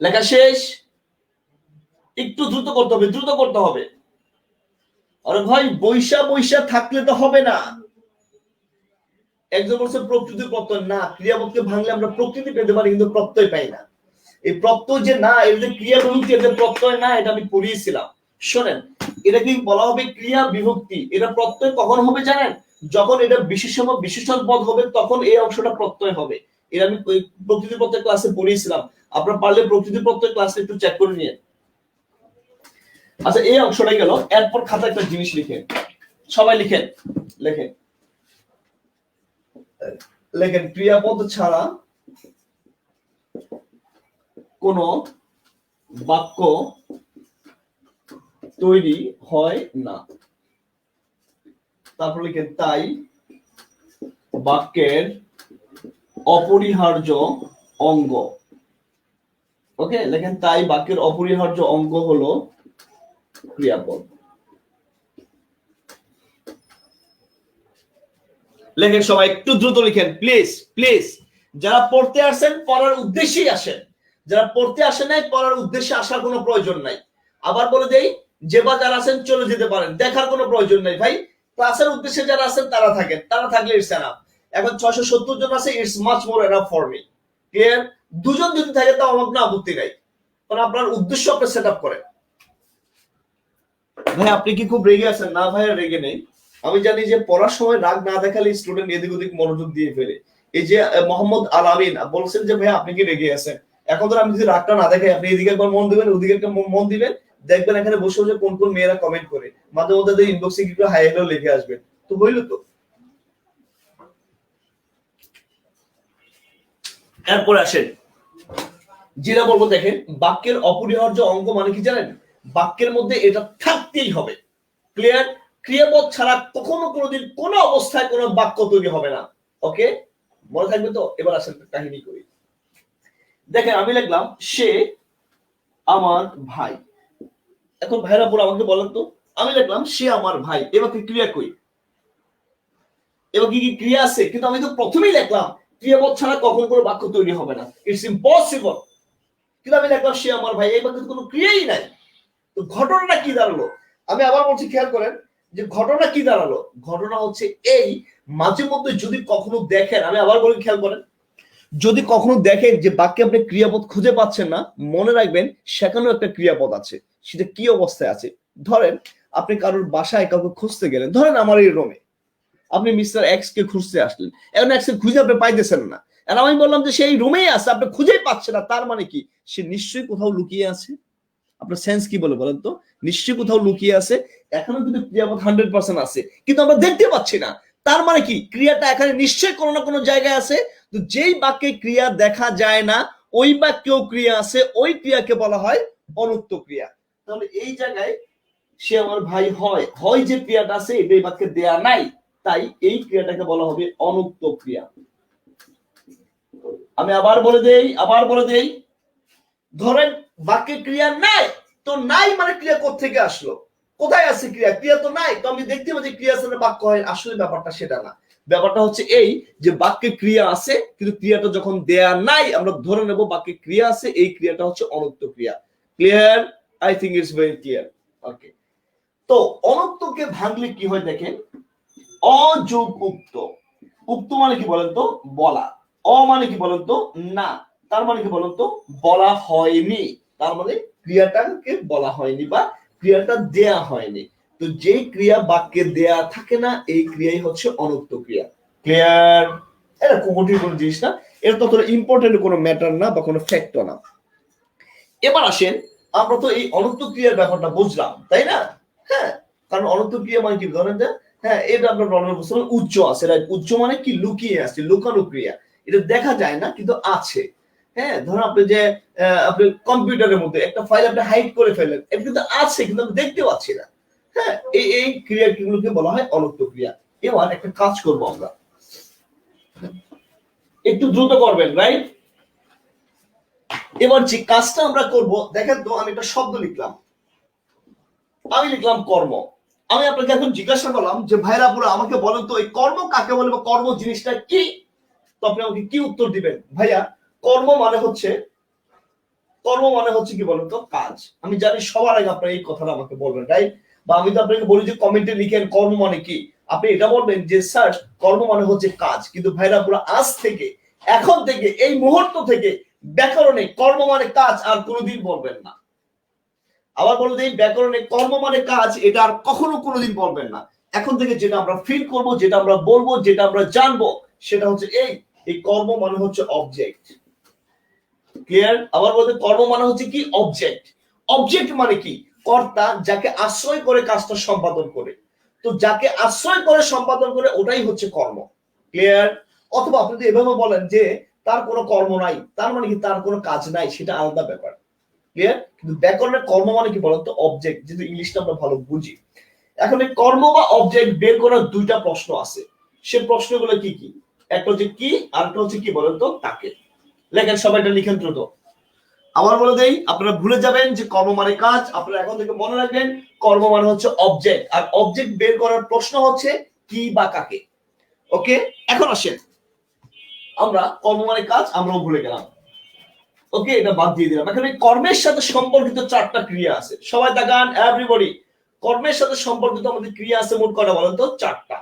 লেখা শেষ। একটু দ্রুত করতে হবে, দ্রুত করতে হবে। আরে ভাই, বৈশা বৈশা থাকলে তো হবে না। একজন বলছে প্রকৃতির প্রত্যয় না, ক্রিয়াপদকে ভাঙলে আমরা প্রকৃতি পেতে পারি কিন্তু প্রত্যয় পাই না। এই প্রত্যয় যে না, এর যে ক্রিয়া বিভক্তি, এর যে প্রত্যয় না, এটা আমি পড়িয়েছিলাম। শোনেন, এটা কি বলা হবে ক্রিয়া বিভক্তি। এটা প্রত্যয় কখন হবে জানেন? যখন এটা বিশেষণ বিশেষণ পদ হবে, তখন এই অংশটা প্রত্যয় হবে। এটা আমি প্রকৃতি প্রত্যয় ক্লাসে পড়িয়েছিলাম। আপনারা পারলে প্রকৃতি প্রত্যয় ক্লাসে একটু চেক করে নিয়ে। আচ্ছা, এই অংশটা গেল। এরপর খাতা একটা জিনিস লিখেন, সবাই লিখেন, লেখেন লেখেন ক্রিয়াপদ ছাড়া কোন বাক্য তৈরি হয় না। তারপর লিখেন তাই বাক্যের অপরিহার্য অঙ্গ। ওকে, লেখেন তাই বাক্যের অপরিহার্য অঙ্গ হলো ক্রিয়াপদ। লেখেন সবাই, একটু দ্রুত লিখেন প্লিজ প্লিজ। যারা পড়তে আসেন পড়ার উদ্দেশ্যেই আসেন, যারা পড়তে আসেন নাই পড়ার উদ্দেশ্যে আসার কোনো প্রয়োজন নাই। আবার বলে দেই, যে বা যারা আছেন চলে যেতে পারেন, দেখার কোনো প্রয়োজন নাই ভাই। ক্লাসের উদ্দেশ্যে যারা আছেন তারা থাকেন, তারা থাকলে ইটস এনাফ। এখন 670 জন আছে, it's much more enough for me. Clear? দুজন যদি থাকে তাও আমার কোনো আপত্তি নাই, কারণ আপনার উদ্দেশ্য আপনি সেট আপ করেন। ভাই আপনি কি খুব রেগে আছেন? না ভাই, রেগে নেই। আমি জানি যে পড়ার সময় রাগ না দেখালে স্টুডেন্ট এদিক ওদিক মনোযোগ দিয়ে ফেলে। এই যে মোহাম্মদ আল আমিন বলছেন যে ভাই আপনি কি রেগে আছেন, এখন ধর আমি যদি রাগটা না দেখাই, আপনি এদিকে একবার মন দিবেন, ওদিকে একটা মন দিবেন, দেখবেন এখানে বসে বসে কোন কোন মেয়েরা কমেন্ট করে, মাঝে মধ্যে ইনবক্সে কি হাই হ্যালো লিখে আসবেন, তো হইলো তো। এরপর আসেন যেটা বলবো, দেখেন বাক্যের অপরিহার্য অঙ্গ মানে কি জানেন? বাক্যের মধ্যে এটা থাকতেই হবে। ক্লিয়ার? ক্রিয়াপদ ছাড়া কখনো কোনোদিন কোনো অবস্থায় কোনো বাক্য তৈরি হবে না। ওকে, মনে থাকবে তো? এবার আসেন কাহিনী করি। দেখেন আমি লিখলাম সে আমার ভাই। এখন ভাইরা পুরো আমাকে বলেন তো, আমি লিখলাম সে আমার ভাই, এবার কি ক্রিয়া কই? এবার কি কি ক্রিয়া আছে? কিন্তু আমি তো প্রথমেই লিখলাম ক্রিয়াপদ ছাড়া কখনো কোনো বাক্য তৈরি হবে না, ইটস ইম্পসিবল। কিন্তু আমি লিখলাম সে আমার ভাই, এই বাক্যে কোনো ক্রিয়াই নাই। তো ঘটনাটা কি দাঁড়ালো? আমি আবার বলছি, খেয়াল করেন যে ঘটনা কি দাঁড়ালো। ঘটনা হচ্ছে এই, মাঝে মধ্যে যদি কখনো দেখেন, আমি আবার বলি খেয়াল করেন, যদি কখনো দেখেন যে বাক্যে আপনি ক্রিয়াপদ খুঁজে পাচ্ছেন না, মনে রাখবেন সেখানেও একটা ক্রিয়াপদ আছে। সেটা কি অবস্থায় আছে? ধরেন আপনি কারোর বাসায় কাউকে খুঁজতে গেলেন, ধরেন আমার এই রুমে আপনি মিস্টার এক্স কে খুঁজতে আসলেন, এখন এক্স কে খুঁজে আপনি পাইতেছেন না, আর আমি বললাম যে সেই রুমেই আছে, আপনি খুঁজেই পাচ্ছেন না, তার মানে কি সে নিশ্চয়ই কোথাও লুকিয়ে আছে। আপনার সেন্স কি বলে বলেন তো? নিশ্চয়ই কোথাও লুকিয়ে আছে। এখনো কিন্তু ক্রিয়াপদ 100% আছে, কিন্তু আমরা দেখতে পাচ্ছি না। তার মানে কি ক্রিয়াটা এখানে নিশ্চয়ই কোনো না কোনো জায়গায় আছে। তো যেই বাক্যে ক্রিয়া দেখা যায় না, ওই বাক্যেও ক্রিয়া আছে, ওই ক্রিয়াকে বলা হয় অনুক্ত ক্রিয়া। তাহলে এই জায়গায় সে আমার ভাই হয়, হয় যে ক্রিয়াটা আছে এটা এই বাক্যে দেয়া নাই, তাই এই ক্রিয়াটাকে বলা হবে অনুক্ত ক্রিয়া। আমি আবার বলে দেই, ধরেন বাক্যে ক্রিয়া নাই, তো নাই মানে ক্রিয়া কোত্থেকে আসলো? কোথায় আছে ক্রিয়া? ক্রিয়া তো নাই, তো আমি দেখতে পাচ্ছি ক্রিয়া আছে বাক্য হয়। আসলে ব্যাপারটা সেটা না। ব্যাপারটা হচ্ছে এই যে বাক্যে ক্রিয়া আছে, কিন্তু ক্রিয়াটা যখন দেয়া নাই, আমরা ধরে নেব বাক্যে ক্রিয়া আছে, এই ক্রিয়াটা হচ্ছে অনুক্ত ক্রিয়া। Clear? I think it's very clear. Okay, তো অনুক্তকে ভাঙলে কি হয় দেখেন, অযোগ উক্ত। উক্ত মানে কি বলেন তো? বলা। অ মানে কি বলেন তো? না। তার মানে কি বলেন তো? বলা হয়নি। তার মানে ক্রিয়াটাকে বলা হয়নি বা ক্রিয়াটা দেয়া হয়নি। তো যে ক্রিয়া বাক্যে দেয়া থাকে না, এই ক্রিয়াই হচ্ছে অনুক্ত ক্রিয়া। ক্লিয়ার? এটা কঠিন কোনো জিনিস না, এটা তো ইম্পর্টেন্ট কোনো ম্যাটার না বা কোনো ফ্যাক্টর না। এবার আসেন, আমরা তো এই অনুক্ত ক্রিয়ার ব্যাপারটা বুঝলাম, তাই না? হ্যাঁ, কারণ অনুক্ত ক্রিয়া মানে কি ধরেন যে, হ্যাঁ এটা আপনার নরমাল বুঝতে পারেন, উচ্চ আছে, রাইট? উচ্চ মানে কি? লুকিয়ে আছে, লুকানো ক্রিয়া, এটা দেখা যায় না কিন্তু আছে। হ্যাঁ, ধরুন আপনি যে আপনি কম্পিউটারের মধ্যে একটা ফাইল আপনি হাইড করে ফেলেন, এটা কিন্তু আছে কিন্তু আমি দেখতে পাচ্ছি না। হ্যাঁ, এই ক্রিয়াগুলোকে বলা হয় অনুক্ত ক্রিয়া। এবার একটা কাজ করব আমরা, একটু দ্রুত করবেন, রাইট? এবার যে কাজটা আমরা করব, দেখেন তো আমি একটা শব্দ লিখলাম, আমি লিখলাম কর্ম। আমি আপনাকে এখন জিজ্ঞাসা করলাম যে ভাইরা পুরো আমাকে বলেন তো এই কর্ম কাকে বলে বা কর্ম জিনিসটা কি? তো আপনি আমাকে কি উত্তর দিবেন? ভাইয়া কর্ম মানে হচ্ছে কি বলেন তো? কাজ। আমি জানি সবার আগে আপনি এই কথাটা আমাকে বলবেন, রাইট? বা আমি তো আপনাকে বলি যে কমেন্টে লিখেন কর্ম মানে কি, আপনি এটা বলবেন যে স্যার কর্ম মানে হচ্ছে কাজ। কিন্তু ভাইরা পুরো আজ থেকে, এখন থেকে, এই মুহূর্ত থেকে ব্যাকরণে কর্ম মানে কাজ আর কোনোদিন বলবেন না। আবার বলে দিই, ব্যাকরণে কর্ম মানে কাজ, এটা আর কখনো কোনোদিন বলবেন না। এখন থেকে যেটা আমরা ফিল করব, যেটা আমরা বলবো, যেটা আমরা জানবো, সেটা হচ্ছে এই কর্ম মানে হচ্ছে অবজেক্ট। ক্লিয়ার? আবার বলতে, কর্ম মানে হচ্ছে কি? অবজেক্ট। অবজেক্ট মানে কি? কর্তা, যাকে আশ্রয় করে কাজটা সম্পাদন করে। তো যাকে আশ্রয় করে সম্পাদন করে ওটাই হচ্ছে কর্ম। ক্লিয়ার? অথবা আপনি যদি এভাবে বলেন যে তার কোনো কর্ম নাই, তার মানে কি তার কোনো কাজ নাই, সেটা আলাদা ব্যাপার। ক্লিয়ার? কিন্তু ব্যাকরণের কর্ম মানে কি বলতো? অবজেক্ট, যেহেতু ইংলিশটা আমরা ভালো বুঝি। এখন এই কর্ম বা অবজেক্ট বের করার দুইটা প্রশ্ন আছে। সে প্রশ্নগুলো কি কি? একটা হচ্ছে কি, আর একটা হচ্ছে কি বলতো? তাকে। লেখেন, সবাইটা লিখেন দ্রুত। আবার বলে দেই, আপনারা ভুলে যাবেন যে কর্ম মানে কাজ। আপনারা এখন থেকে মনে রাখবেন কর্ম মানে হচ্ছে অবজেক্ট, আর অবজেক্ট বের করার প্রশ্ন হচ্ছে কি বা কাকে। ওকে, এখন আসেন, আমরা কর্ম মানে কাজ আমরাও ভুলে গেলাম। ওকে, এটা বাদ দিয়ে দিলাম। এখানে কর্মের সাথে সম্পর্কিত চারটা ক্রিয়া আছে। সবাই তাকান, এভরিবডি। কর্মের সাথে সম্পর্কিত আমাদের ক্রিয়া আছে মোট কয়টা বলেন তো? চারটা।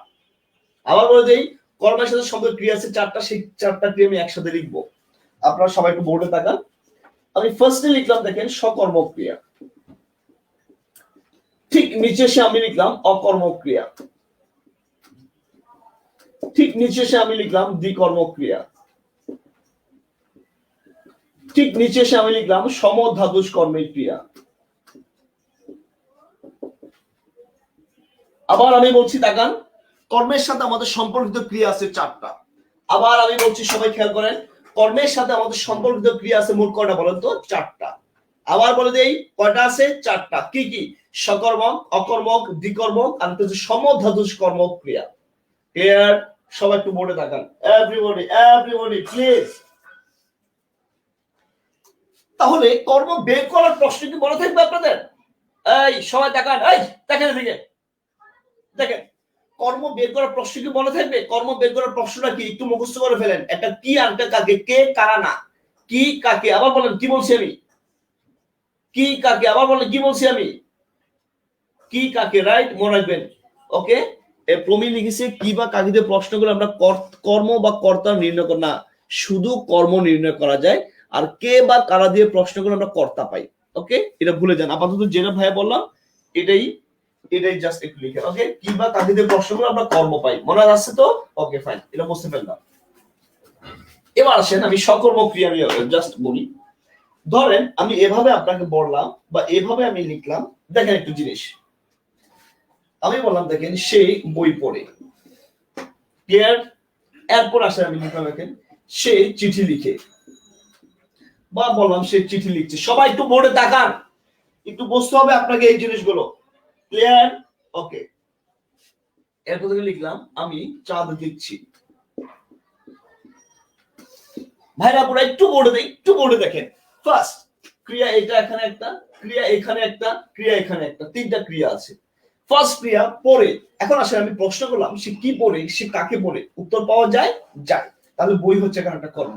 আবার বলে দেই, কর্মের সাথে সম্পর্কিত ক্রিয়া আছে চারটা। সেই চারটা ক্রিয়া আমি একসাথে লিখবো। আপনারা সবাই একটু বোর্ডে তাকান। আমি ফার্স্টে লিখলাম দেখেন সকর্ম ক্রিয়া, ঠিক নিচে এসে আমি লিখলাম অকর্ম ক্রিয়া, ঠিক নিচে এসে আমি লিখলাম দ্বিকর্ম ক্রিয়া, ঠিক নিচে এসে আমি লিখলাম সমধাতুষ কর্মের ক্রিয়া, আবার আমি বলছি তাকান, কর্মের সাথে আমাদের সম্পর্কিত ক্রিয়া আছে 4টা। আবার আমি বলছি, সবাই খেয়াল করেন, কর্মের সাথে আমাদের সম্পর্কিত ক্রিয়া আছে মোট কয়টা বলেন তো? 4টা। আবার বলে দেই কয়টা আছে? 4টা। কি কি? সকর্মক, অকর্মক, দ্বিকর্মক আর হচ্ছে সমধাতুষ কর্মক ক্রিয়া। ক্লিয়ার? সবাই একটু বোর্ডে তাকান, এভরিবডি প্লিজ। তাহলে কর্ম বের করার প্রশ্ন কি মনে থাকবে আপনাদের? এই সবাই তাকান, এই দেখেন এদিকে, দেখেন কর্ম বের করার প্রশ্ন কি মনে থাকবে? কর্ম বের করার প্রশ্নটা কি একটু মুখস্থ করে ফেলেন। একটা কি আর একটা কাকে, কে কারা না, কি কাকে, আবার বলেন কি বলছি আমি, কি কাকে, আবার বলেন কি বলছি আমি, কি কাকে, রাইট? মনে রাখবেন। ওকে, প্রমি লিখেছে কি বা কাকে দিয়ে প্রশ্নগুলো আমরা কর্ম বা কর্তা নির্ণয় করা না, শুধু কর্ম নির্ণয় করা যায়, আর কে বা কারা দিয়ে প্রশ্নগুলো আমরা কর্তা পাই। ওকে, এটা ভুলে যান, আপাতত যেটা ভাইয়া বললাম এটাই জাস্ট একটু লিখে। ওকে, কি বা কাকে দিয়ে প্রশ্নগুলো আমরা কর্ম পাই, মনে আছে তো? ওকে ফাইন, এটা বুঝতে পারলাম। এবার আসেন আমি সকর্ম ক্রিয়া আমি জাস্ট বলি। ধরেন আমি এভাবে আপনাকে বললাম বা এভাবে আমি লিখলাম, দেখেন একটু জিনিস আমি বললাম, দেখেন সে বই পড়ে। ক্লিয়ার? এরপর আসে আমি লিখলাম, দেখেন সে চিঠি লিখে, বা বললাম সে চিঠি লিখছে। সবাই একটু বোর্ডে তাকান, একটু বুঝতে হবে আপনাকে এই জিনিসগুলো। ক্লিয়ার? ওকে, এরপর থেকে লিখলাম আমি চাঁদ দেখছি। ভাইরা পুরো একটু বোর্ডে দেখেন। ফার্স্ট ক্রিয়া এটা, এখানে একটা ক্রিয়া, এখানে একটা ক্রিয়া, এখানে একটা, 3টা ক্রিয়া আছে। ফার্স্ট ক্রিয়া পড়ে। এখন আসলে আমি প্রশ্ন করলাম সে কি পড়ে, সে কাকে পড়ে, উত্তর পাওয়া যায়? যায়। তাহলে বই হচ্ছে এখানে একটা কর্ম।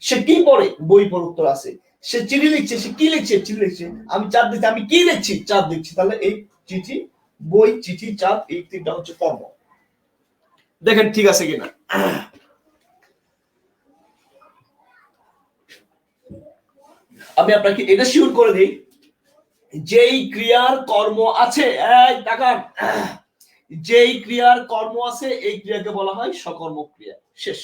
সে কি পড়ে? বই পড়ে, উত্তর আছে। সে চিঠি লিখছে, সে কি লিখছে? চিঠি লিখছে। আমি চাঁদ দিচ্ছি, আমি কি দেখছি? চাঁদ দেখছি। তাহলে এই চিঠি, বই, চিঠি, চাঁদ, এই 3টা হচ্ছে কর্ম। দেখেন ঠিক আছে কিনা। আমি আপনাকে এটা শিওর করে দিই, যেই ক্রিয়ার কর্ম আছে, এই তাকান, যেই ক্রিয়ার কর্ম আছে এই ক্রিয়াকে বলা হয় সকর্মক ক্রিয়া। শেষ।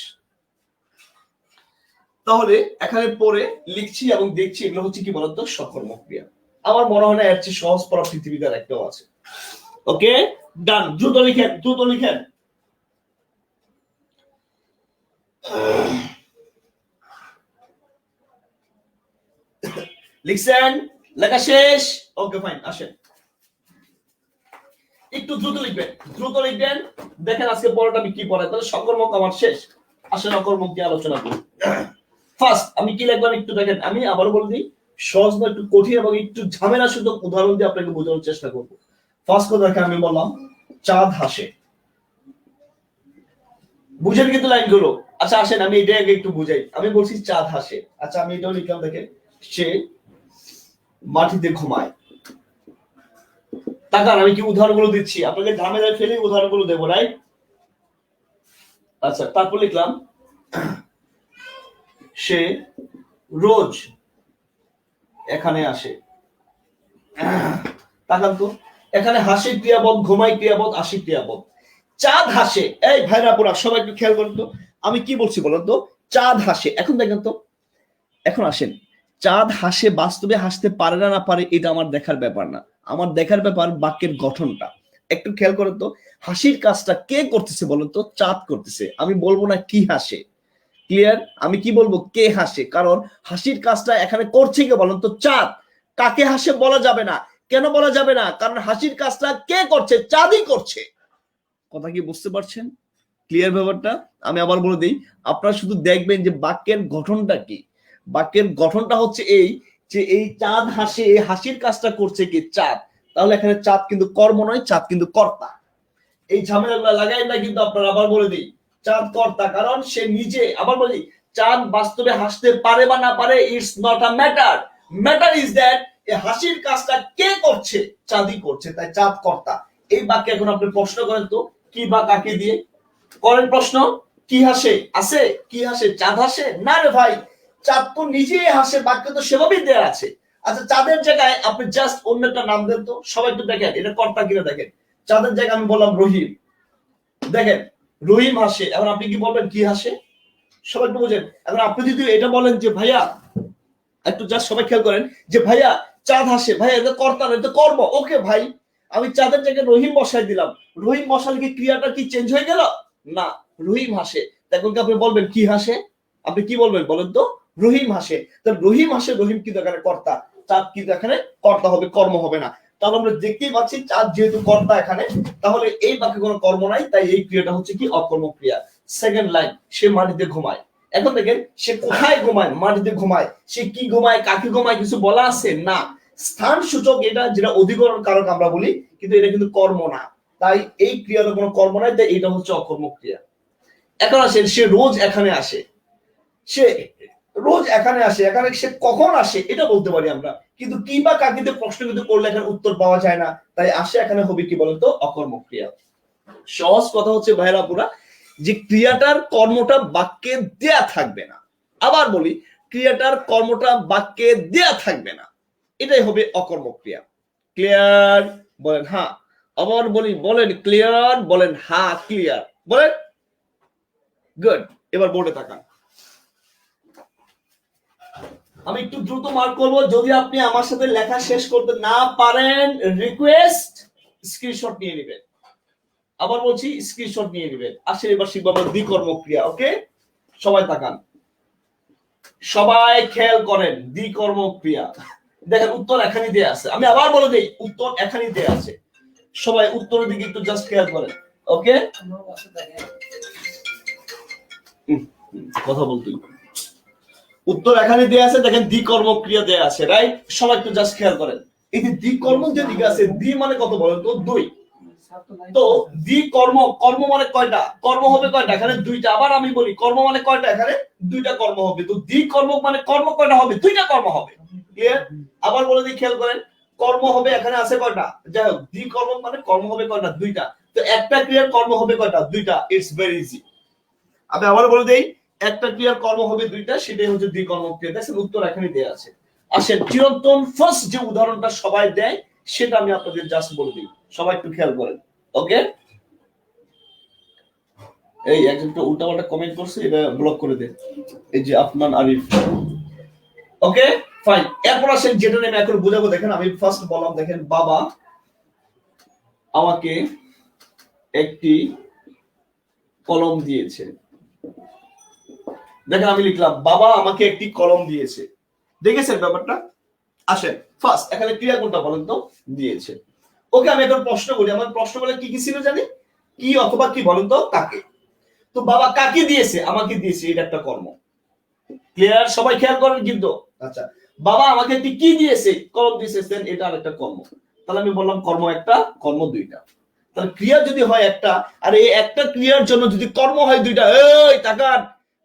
তাহলে এখানে পড়ে, লিখছি এবং দেখছি, এগুলো হচ্ছে কি বলতো? সকর্মক ক্রিয়া। আমার মনে হয় না এর চেয়ে সহজ পড়া পৃথিবীতে আর একটাও আছে। ওকে, ডান। দ্রুত লিখেন, দ্রুত লিখেন। লিখছেন? লেখা শেষ? ওকে ফাইন, আসেন একটু দ্রুত লিখবেন, দ্রুত লিখবেন। দেখেন আজকে পড়াটা আমি কি পড়াই। তাহলে সকর্মক আমার শেষ, আসেন অকর্মক দিয়ে আলোচনা করি। ফার্স্ট আমি কি লিখলাম একটু দেখেন, আমি আবার বলে দিই, সহজ না, একটু কঠিন এবং একটু ঝামেলা শুধু উদাহরণ দিয়ে আপনাকে বোঝানোর চেষ্টা করব। ফার্স্ট কথা দেখেন, আমি বললাম চাঁদ হাসে। বুঝেন কিন্তু লাইনগুলো? আচ্ছা আসেন আমি এটা আগে একটু বুঝাই। আমি বলছি চাঁদ হাসে, আচ্ছা আমি এটাও লিখলাম, দেখেন সে মাটিতে ঘুমায়। তাকান আমি কি উদাহরণগুলো দিচ্ছি, আপনাকে ঝামেলায় ফেলে উদাহরণগুলো দেবো, রাইট? আচ্ছা তারপর লিখলাম সে রোজ এখানে আসে। তাকান তো, এখানে হাসি ক্রিয়াপদ, ঘুমাই ক্রিয়াপদ, আসি ক্রিয়াপদ। চাঁদ হাসে, এই ভাইরা পুরা সবাই একটু খেয়াল করেন তো, আমি কি বলছি বলেন তো? চাঁদ হাসে। এখন দেখেন তো, এখন আসেন, চাঁদ হাসে বাস্তবে হাসতে পারে না না পারে এটা আমার দেখার ব্যাপার না, আমার দেখার ব্যাপার বাক্যের গঠনটা। একটু খেয়াল করেন তো, হাসির কাজটা কে করতেছে বলেন তো? চাঁদ করতেছে। আমি বলবো না কি হাসে। ক্লিয়ার? আমি কি বলবো? কে হাসে। কারণ হাসির কাজটা এখানে করছে কে বলেন তো? চাঁদ। কাকে হাসে বলা যাবে না। কেন বলা যাবে না? কারণ হাসির কাজটা কে করছে? চাঁদই করছে। কথা কি বুঝতে পারছেন? ক্লিয়ার ব্যাপারটা? আমি আবার বলে দিই, আপনারা শুধু দেখবেন যে বাক্যের গঠনটা কি। বাক্যের গঠনটা হচ্ছে এই যে এই চাঁদ হাসে, এই হাসির কাজটা করছে কি? চাঁদ। তাহলে এখানে চাঁদ কিন্তু কর্ম নয়, চাঁদ কিন্তু কর্তা। এই ঝামেলাগুলো লাগাই না কিন্তু আপনারা। আবার বলে দিই, চাঁদ কর্তা, কারণ সে নিজে। আবার বলি, চাঁদ বাস্তবে হাসতে পারে বা না পারে, it's not a matter. Matter is that এই হাসির কাজটা কে করছে? চাঁদই করছে, তাই চাঁদ কর্তা। এই বাক্যে এখন আপনি প্রশ্ন করেন তো, কি বা কাকে দিয়ে করেন প্রশ্ন? কি হাসে? আছে? কি হাসে? চাঁদ হাসে? না রে ভাই, চাঁদ তো নিজেই হাসে, বাক্য তো সেভাবেই দেয়া আছে। আচ্ছা চাঁদের জায়গায় আপনি জাস্ট অন্য একটা নাম দেন তো, সবাই একটু দেখেন এটা কর্তা কিনা দেখেন। চাঁদের জায়গায় আমি বললাম রহিম, দেখেন রহিম হাসে। এখন আপনি কি বলবেন? কি হাসে? সবাই একটু বোঝেন। এখন আপনি যদি এটা বলেন যে ভাইয়া, একটু জাস্ট সবাই খেয়াল করেন যে ভাইয়া চাঁদ হাসে, ভাইয়া এটা কর্তা না, এটা কর্ম। ওকে ভাই, আমি চাঁদের জায়গায় রহিম বসাই দিলাম, রহিম বসালে কি ক্রিয়াটা কি চেঞ্জ হয়ে গেল? না, রহিম হাসে। এখন কি আপনি বলবেন কি হাসে? আপনি কি বলবেন বলেন তো? রহিম হাসে। তাহলে রহিম হাসে, রহিম কিন্তু এখানে কর্তা, চাঁদ কিন্তু এখানে কর্তা হবে, কর্ম হবে না। তাহলে আমরা দেখতেই পাচ্ছি চাঁদ যেহেতু কর্তা এখানে, তাহলে এই বাক্যে কোনো কর্ম নাই, তাই এই ক্রিয়াটা হচ্ছে কি অকর্মক ক্রিয়া। সেকেন্ড লাইন, সে মাটিতে ঘুমায়। এখন দেখেন সে কোথায় ঘুমায়? মাটিতে ঘুমায়। সে কি ঘুমায়, কাকে ঘুমায়, কিছু বলা আছে না। স্থান সূচক এটা, যেটা অধিকরণ কারক আমরা বলি, কিন্তু এটা কিন্তু কর্ম না, তাই এই ক্রিয়ার কোনো কর্ম নাই, তাই এটা হচ্ছে অকর্মক ক্রিয়া। এখন আসেন, সে রোজ এখানে আসে। সে রোজ এখানে আসে, এখানে সে কখন আসে এটা বলতে পারি আমরা, কিন্তু কি বা কাকিতে প্রশ্ন কিন্তু করলে এখানে উত্তর পাওয়া যায় না, তাই আসে এখানে হবে কি বলতো অকর্মক ক্রিয়া। সহজ কথা হচ্ছে ভাইরা পুরা, যে ক্রিয়াটার কর্মটা বাক্যে দেয়া থাকবে না। আবার বলি, ক্রিয়াটার কর্মটা বাক্যে দেয়া থাকবে না, এটাই হবে অকর্মক ক্রিয়া। ক্লিয়ার? বলেন হ্যাঁ। আবার বলি, বলেন ক্লিয়ার, বলেন হ্যাঁ ক্লিয়ার, বলেন গুড। এবার বোর্ডে তাকান। আমি একটু দ্রুত মার্ক করব, যদি আপনি আমার সাথে লেখা শেষ করতে না পারেন, রিকোয়েস্ট স্ক্রিনশট নিয়ে নেবেন। আবার বলছি, স্ক্রিনশট নিয়ে নেবেন। আসলে এবার শিখবো আমরা দ্বিকর্মক ক্রিয়া। ওকে, সবাই তাকান, সবাই খেয়াল করেন। দ্বিকর্মক ক্রিয়া, দেখেন উত্তর এখানেই দেয়া আছে। আমি আবার বলে দেই, উত্তর এখানেই দেয়া আছে। সবাই উত্তরের দিকে একটু জাস্ট খেয়াল করেন। ওকে, কথা বলতে উত্তর এখানে দেয়া আছে, দেখেন দ্বিকর্মক ক্রিয়া দেয়া আছে, রাইট? সবাই একটু জাস্ট খেয়াল করেন। এই যে দ্বিকর্মক যে দিকে আছে, দ্বি মানে কত বলেন তো? দুই। তো দ্বিকর্ম, কর্ম মানে কয়টা? কর্ম হবে কয়টা? এখানে দুইটা। আবার আমি বলি, কর্ম মানে কয়টা? এখানে দুইটা কর্ম হবে। তো দ্বিকর্মক মানে কর্ম কয়টা হবে? দুইটা কর্ম হবে। ক্লিয়ার? আবার বলে দিই, খেয়াল করেন, কর্ম হবে এখানে আছে কয়টা? যাই হোক, দ্বিকর্মক মানে কর্ম হবে কয়টা? দুইটা। তো একটা ক্রিয়ার কর্ম হবে কয়টা? দুইটা। It's very easy. আমি আবার বলে দেই, একটা ক্রিয়ার কর্ম হবে দুইটা, সেটাই হচ্ছে দ্বিকর্মক ক্রিয়া। দেখেন উত্তর এখানে দেয়া আছে। আসেন, চিরন্তন ফার্স্ট যে উদাহরণটা সবাই দেয়, সেটা আমি আপনাদের জাস্ট বলে দিই, সবাই একটু খেয়াল করেন। ওকে, এই একজনটা উল্টাপাল্টা কমেন্ট করছে, এটা ব্লক করে দেন। এই যে আফনান আরিফ। Okay fine. এরপর আসেন যেটা আমি এখন বুঝাবো। দেখেন আমি ফার্স্ট বললাম, দেখেন বাবা আমাকে একটি কলম দিয়েছে। দেখেন আমি লিখলাম বাবা আমাকে একটি কলম দিয়েছে। দেখেছেন ব্যাপারটা? আসেন ফার্স্ট এখানে ক্রিয়া কোনটা বলেন তো? দিয়েছে। ওকে, আমি এখন প্রশ্ন করি। আমার প্রশ্ন বলে কি কি ছিল জানি? কি অথবা কি বলেন তো? কাকে। তো বাবা কাকে দিয়েছে? আমাকে দিয়েছে, এটা একটা কর্ম। ক্লিয়ার? সবাই খেয়াল করেন কিন্তু। আচ্ছা, বাবা আমাকে একটি কি দিয়েছে? কলম দিয়েছে, এটা আরেকটা কর্ম। তাহলে আমি বললাম কর্ম একটা, কর্ম দুইটা। তাহলে ক্রিয়া যদি হয় একটা, আর এই একটা ক্রিয়ার জন্য যদি কর্ম হয় দুইটা, এই তাকান,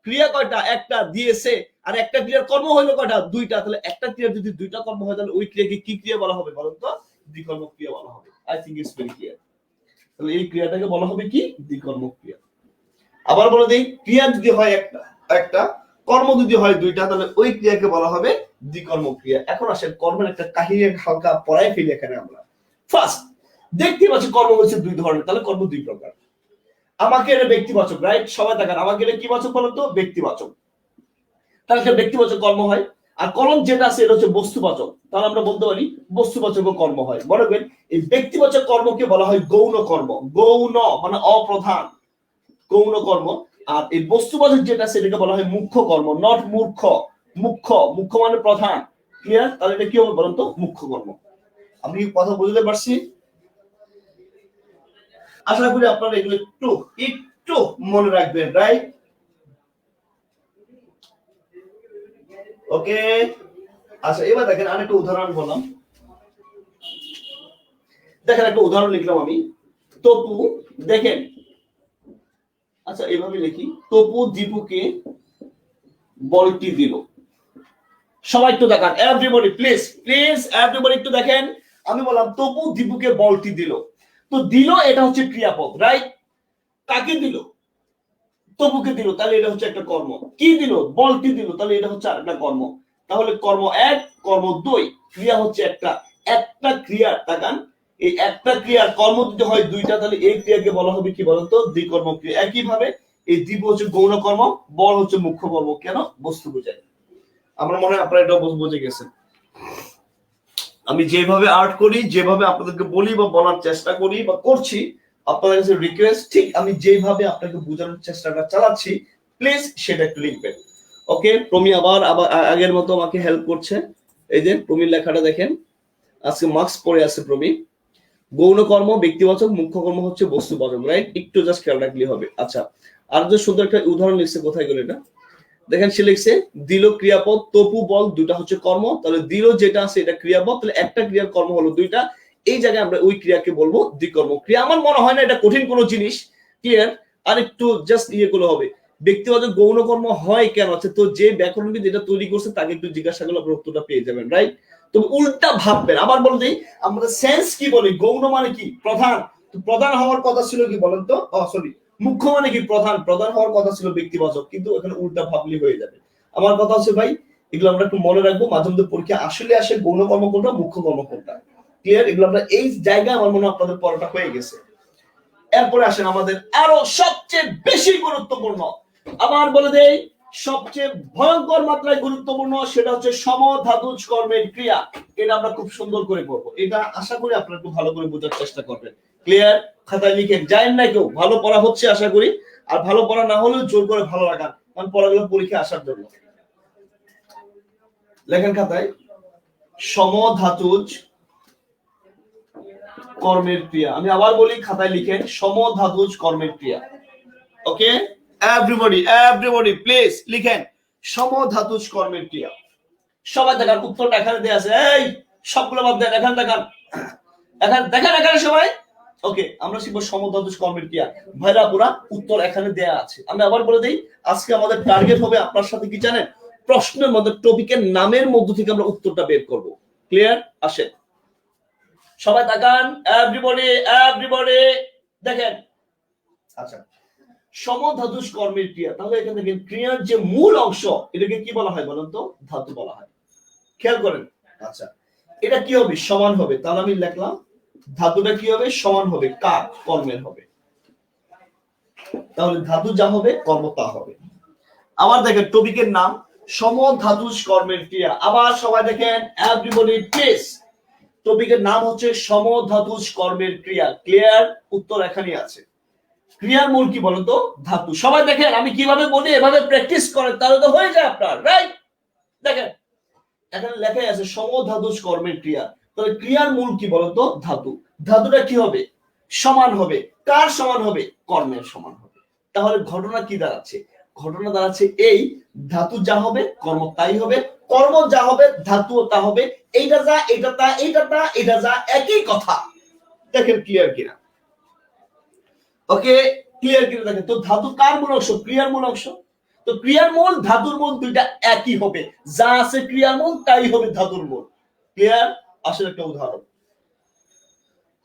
ক্রিয়া কয়টা? একটা, দিয়েছে। আর একটা ক্রিয়ার কর্ম হইলো কয়টা? দুইটা। তাহলে একটা ক্রিয়ার যদি দুইটা কর্ম হয়, তাহলে ওই ক্রিয়াকে কি ক্রিয়া বলা হবে বলুন তো? দ্বিকর্মক ক্রিয়া বলা হবে। I think it's very clear. তাহলে এই ক্রিয়াটাকে বলা হবে কি? দ্বিকর্মক ক্রিয়া। আবার বলে দেই, ক্রিয়া যদি হয় একটা, একটা কর্ম যদি হয় দুইটা, তাহলে ওই ক্রিয়াকে বলা হবে দ্বিকর্মক ক্রিয়া। এখন আসেন কর্মের একটা কাহিনী হালকা পড়াই ফেলি এখানে আমরা। ফার্স্ট, দেখতে পাচ্ছি কর্ম হচ্ছে দুই ধরনের, তাহলে কর্ম দুই প্রকার। আমাকে এটা ব্যক্তিবাচক, রাইট? সবাই দেখান, আমাকে এটা কি বাচক বলতো? ব্যক্তিবাচক। তাহলে এটা ব্যক্তিবাচক কর্ম হয়। আর কলম যেটা আছে এটা হচ্ছে বস্তুবাচক, তাহলে আমরা বলতে পারি বস্তুবাচক কর্ম হয়। মনে রাখবেন, এই ব্যক্তিবাচক কর্মকে বলা হয় গৌণ কর্ম। গৌণ মানে অপ্রধান, গৌণ কর্ম। আর এই বস্তুবাচক যেটা সেটাকে বলা হয় মুখ্য কর্ম, নট মূর্খ। মুখ্য, মুখ্য মানে প্রধান। ক্লিয়ার? তাহলে এটা কি হবে বলুন তো? মুখ্য কর্ম। আমি কথা বুঝতে পারছি? আশা করি আপনারা এগুলো একটু একটু মনে রাখবেন, রাইট? ওকে, আচ্ছা এবার দেখেন আরেকটা উদাহরণ বললাম। দেখেন একটা উদাহরণ লিখলাম আমি। তপু, দেখেন, আচ্ছা এভাবে লিখি, তপু দীপুকে বলটি দিল। সবাই একটু দেখান, এভরিবডি প্লিজ, প্লিজ এভরিবডি একটু দেখেন। আমি বললাম তপু দীপুকে বলটি দিল। তো দিল এটা হচ্ছে ক্রিয়াপদ, রাইট? কাকে দিল? তপুকে দিল, তাহলে এটা হচ্ছে একটা কর্ম। কি দিল? বলটি দিল, তাহলে এটা হচ্ছে আরেকটা কর্ম। তাহলে কর্ম এক, কর্ম দুই, ক্রিয়া হচ্ছে একটা। একটা ক্রিয়ার, তাকান, এই একটা ক্রিয়ার কর্ম যদি হয় দুইটা, তাহলে এই ক্রিয়াকে বলা হবে কি বলতো? দ্বিকর্ম ক্রিয়া। একইভাবে এই দ্বীপ হচ্ছে গৌণ কর্ম, বল হচ্ছে মুখ্য কর্ম। কেন? বস্তু বোঝায়। আমার মনে হয় আপনারা এটা বুঝে গেছেন। আমি যেভাবে আর্ট করি, যেভাবে আপনাদেরকে বলি বা বলার চেষ্টা করি বা করছি, আপনাদের কাছে রিকোয়েস্ট, ঠিক আমি যেভাবে আপনাকে বোঝানোর চেষ্টাটা চালাচ্ছি, প্লিজ সেটা একটু লিখবেন। ওকে, প্রমি আবার আবার আগের মতো আমাকে হেল্প করছে। এই যে প্রমির লেখাটা দেখেন, আজকে মার্কস পড়ে আছে প্রমি। গৌণ কর্ম ব্যক্তিবাচক, মুখ্য কর্ম হচ্ছে বস্তুবাচক, রাইট? একটু জাস্ট খেয়াল রাখলেই হবে। আচ্ছা, আর যে সুন্দর একটা উদাহরণ লিখছে, কোথায় গেল এটা? দেখেন, সে লিখছে দিল ক্রিয়াপদ, তপু বল, দুটা হচ্ছে কর্ম। তাহলে দিল যেটা আছে এটা ক্রিয়াপদ, তাহলে একটা ক্রিয়ার কর্ম হলো দুইটা। এই জায়গায় আমরা ওই ক্রিয়াকে বলবো দ্বিকর্ম ক্রিয়া। আমার মনে হয় না এটা কঠিন কোনো জিনিস। ক্লিয়ার? আর একটু জাস্ট ইয়ে গুলো হবে। ব্যক্তিবাচক গৌণ কর্ম হয় কেন? আছে তো যে ব্যাকরণবিদ যেটা তৈরি করছে তাকে একটু জিজ্ঞাসা করলে আপনার উত্তরটা পেয়ে যাবেন, রাইট? তো উল্টা ভাববেন। আবার বলে দিই, আমাদের সেন্স কি বলি? গৌণ মানে কি? প্রধান। তো প্রধান হওয়ার কথা ছিল কি বলেন তো? সরি, মুখ্য মানে কি? প্রধান। প্রধান হওয়ার কথা ছিল ব্যক্তিবাচক, কিন্তু এখানে উল্টা ভাবলি হয়ে যাবে। আমার কথা হচ্ছে ভাই, এগুলো আমরা একটু মনে রাখবো। মাঝে মধ্যে পরীক্ষা আসলে আসে গৌণ কর্ম কোনটা, মুখ্য কর্ম কোনটা। ক্লিয়ার? এগুলো আমরা এই জায়গায় আমার মনে হয় আপনাদের পড়াটা হয়ে গেছে। এরপরে আসেন আমাদের আরো সবচেয়ে বেশি গুরুত্বপূর্ণ, আবার বলে দেই সবচেয়ে ভয়ঙ্কর মাত্রায় গুরুত্বপূর্ণ, সেটা হচ্ছে সমধাতুজ কর্মের ক্রিয়া। এটা আমরা খুব সুন্দর করে পড়বো। এটা আশা করি আপনারা একটু ভালো করে বোঝার চেষ্টা করবেন। ক্লিয়ার? খাতায় লিখেন, যায়েন না কেউ, ভালো পড়া হচ্ছে আশা করি। আর ভালো পড়া না হলেও জোর করে ভালো লাগান, কারণ পড়াগুলো পরীক্ষা আসার জন্য। লেখেন খাতায়, সমধাতুজ কর্মের ক্রিয়া। আমি আবার বলি, খাতায় লিখেন সমধাতুজ কর্মের ক্রিয়া। ওকে, এভরিবডি প্লিজ লিখেন সমধাতুজ কর্মের ক্রিয়া। সবাই দেখান, উত্তরটা এখানে দেয়া আছে। এই সবগুলো বাদ দেন, এখানে দেখান, এখানে সবাই। ওকে, আমরা শিখবো সমধাতুজ কর্মের ক্রিয়া। ভাইরা পুরা উত্তর এখানে দেয়া আছে। আমি আবার বলে দেই, আজকে আমাদের টার্গেট হবে আপনার সাথে কি জানেন? প্রশ্নের মধ্যে টপিকের নামের মধ্য থেকে আমরা উত্তরটা বের করব। ক্লিয়ার? আসেন সবাই তাকান, এভরিবডি দেখেন। আচ্ছা, সমধাতুজ কর্মের ক্রিয়া। তাহলে এখানে দেখেন, ক্রিয়ার যে মূল অংশ, এটাকে কি বলা হয় বলেন তো? ধাতু বলা হয়। খেয়াল করেন। আচ্ছা, এটা কি হবে? সমান হবে। তাহলে আমি লিখলাম ধাতুটা কি হবে? সমান হবে কার? কর্মের হবে। তাহলে ধাতু যা হবে, কর্ম তা হবে। আবার দেখেন টপিকের নাম সমধাতুজ কর্মের ক্রিয়া। আবার সবাই দেখেন, এভরিবডি প্লিজ, টপিকের নাম হচ্ছে সমধাতুজ কর্মের ক্রিয়া। ক্লিয়ার? উত্তর এখানে আছে। ক্রিয়ার মূল কি বলতো? ধাতু। সবাই দেখেন আমি কিভাবে বলি, এভাবে প্র্যাকটিস করেন, তাহলে তো হয়ে যায় আপনার, রাইট? দেখেন এখানে লেখাই আছে সমধাতুজ কর্মের ক্রিয়া। তাহলে ক্রিয়ার মূল কি বলতো? ধাতু। ধাতুটা কি হবে? সমান হবে। কার সমান হবে? কর্মের সমান হবে। তাহলে ঘটনা কি দাঁড়াচ্ছে? ঘটনা দাঁড়াচ্ছে এই, ধাতু যা হবে কর্ম তাই হবে, কর্ম যা হবে ধাতুও তা হবে। এইটা যা, এটা তা, এইটা তা, এটা যা, একই কথা। দেখেন ক্লিয়ার কিনা? ওকে, ক্লিয়ার কিনা দেখেন। তো ধাতু কার মূল অংশ? ক্রিয়ার মূল অংশ। তো ক্রিয়ার মূল ধাতুর মূল দুইটা একই হবে। যা আছে ক্রিয়ার মূল তাই হবে ধাতুর মূল। ক্লিয়ার? আসলে একটা উদাহরণ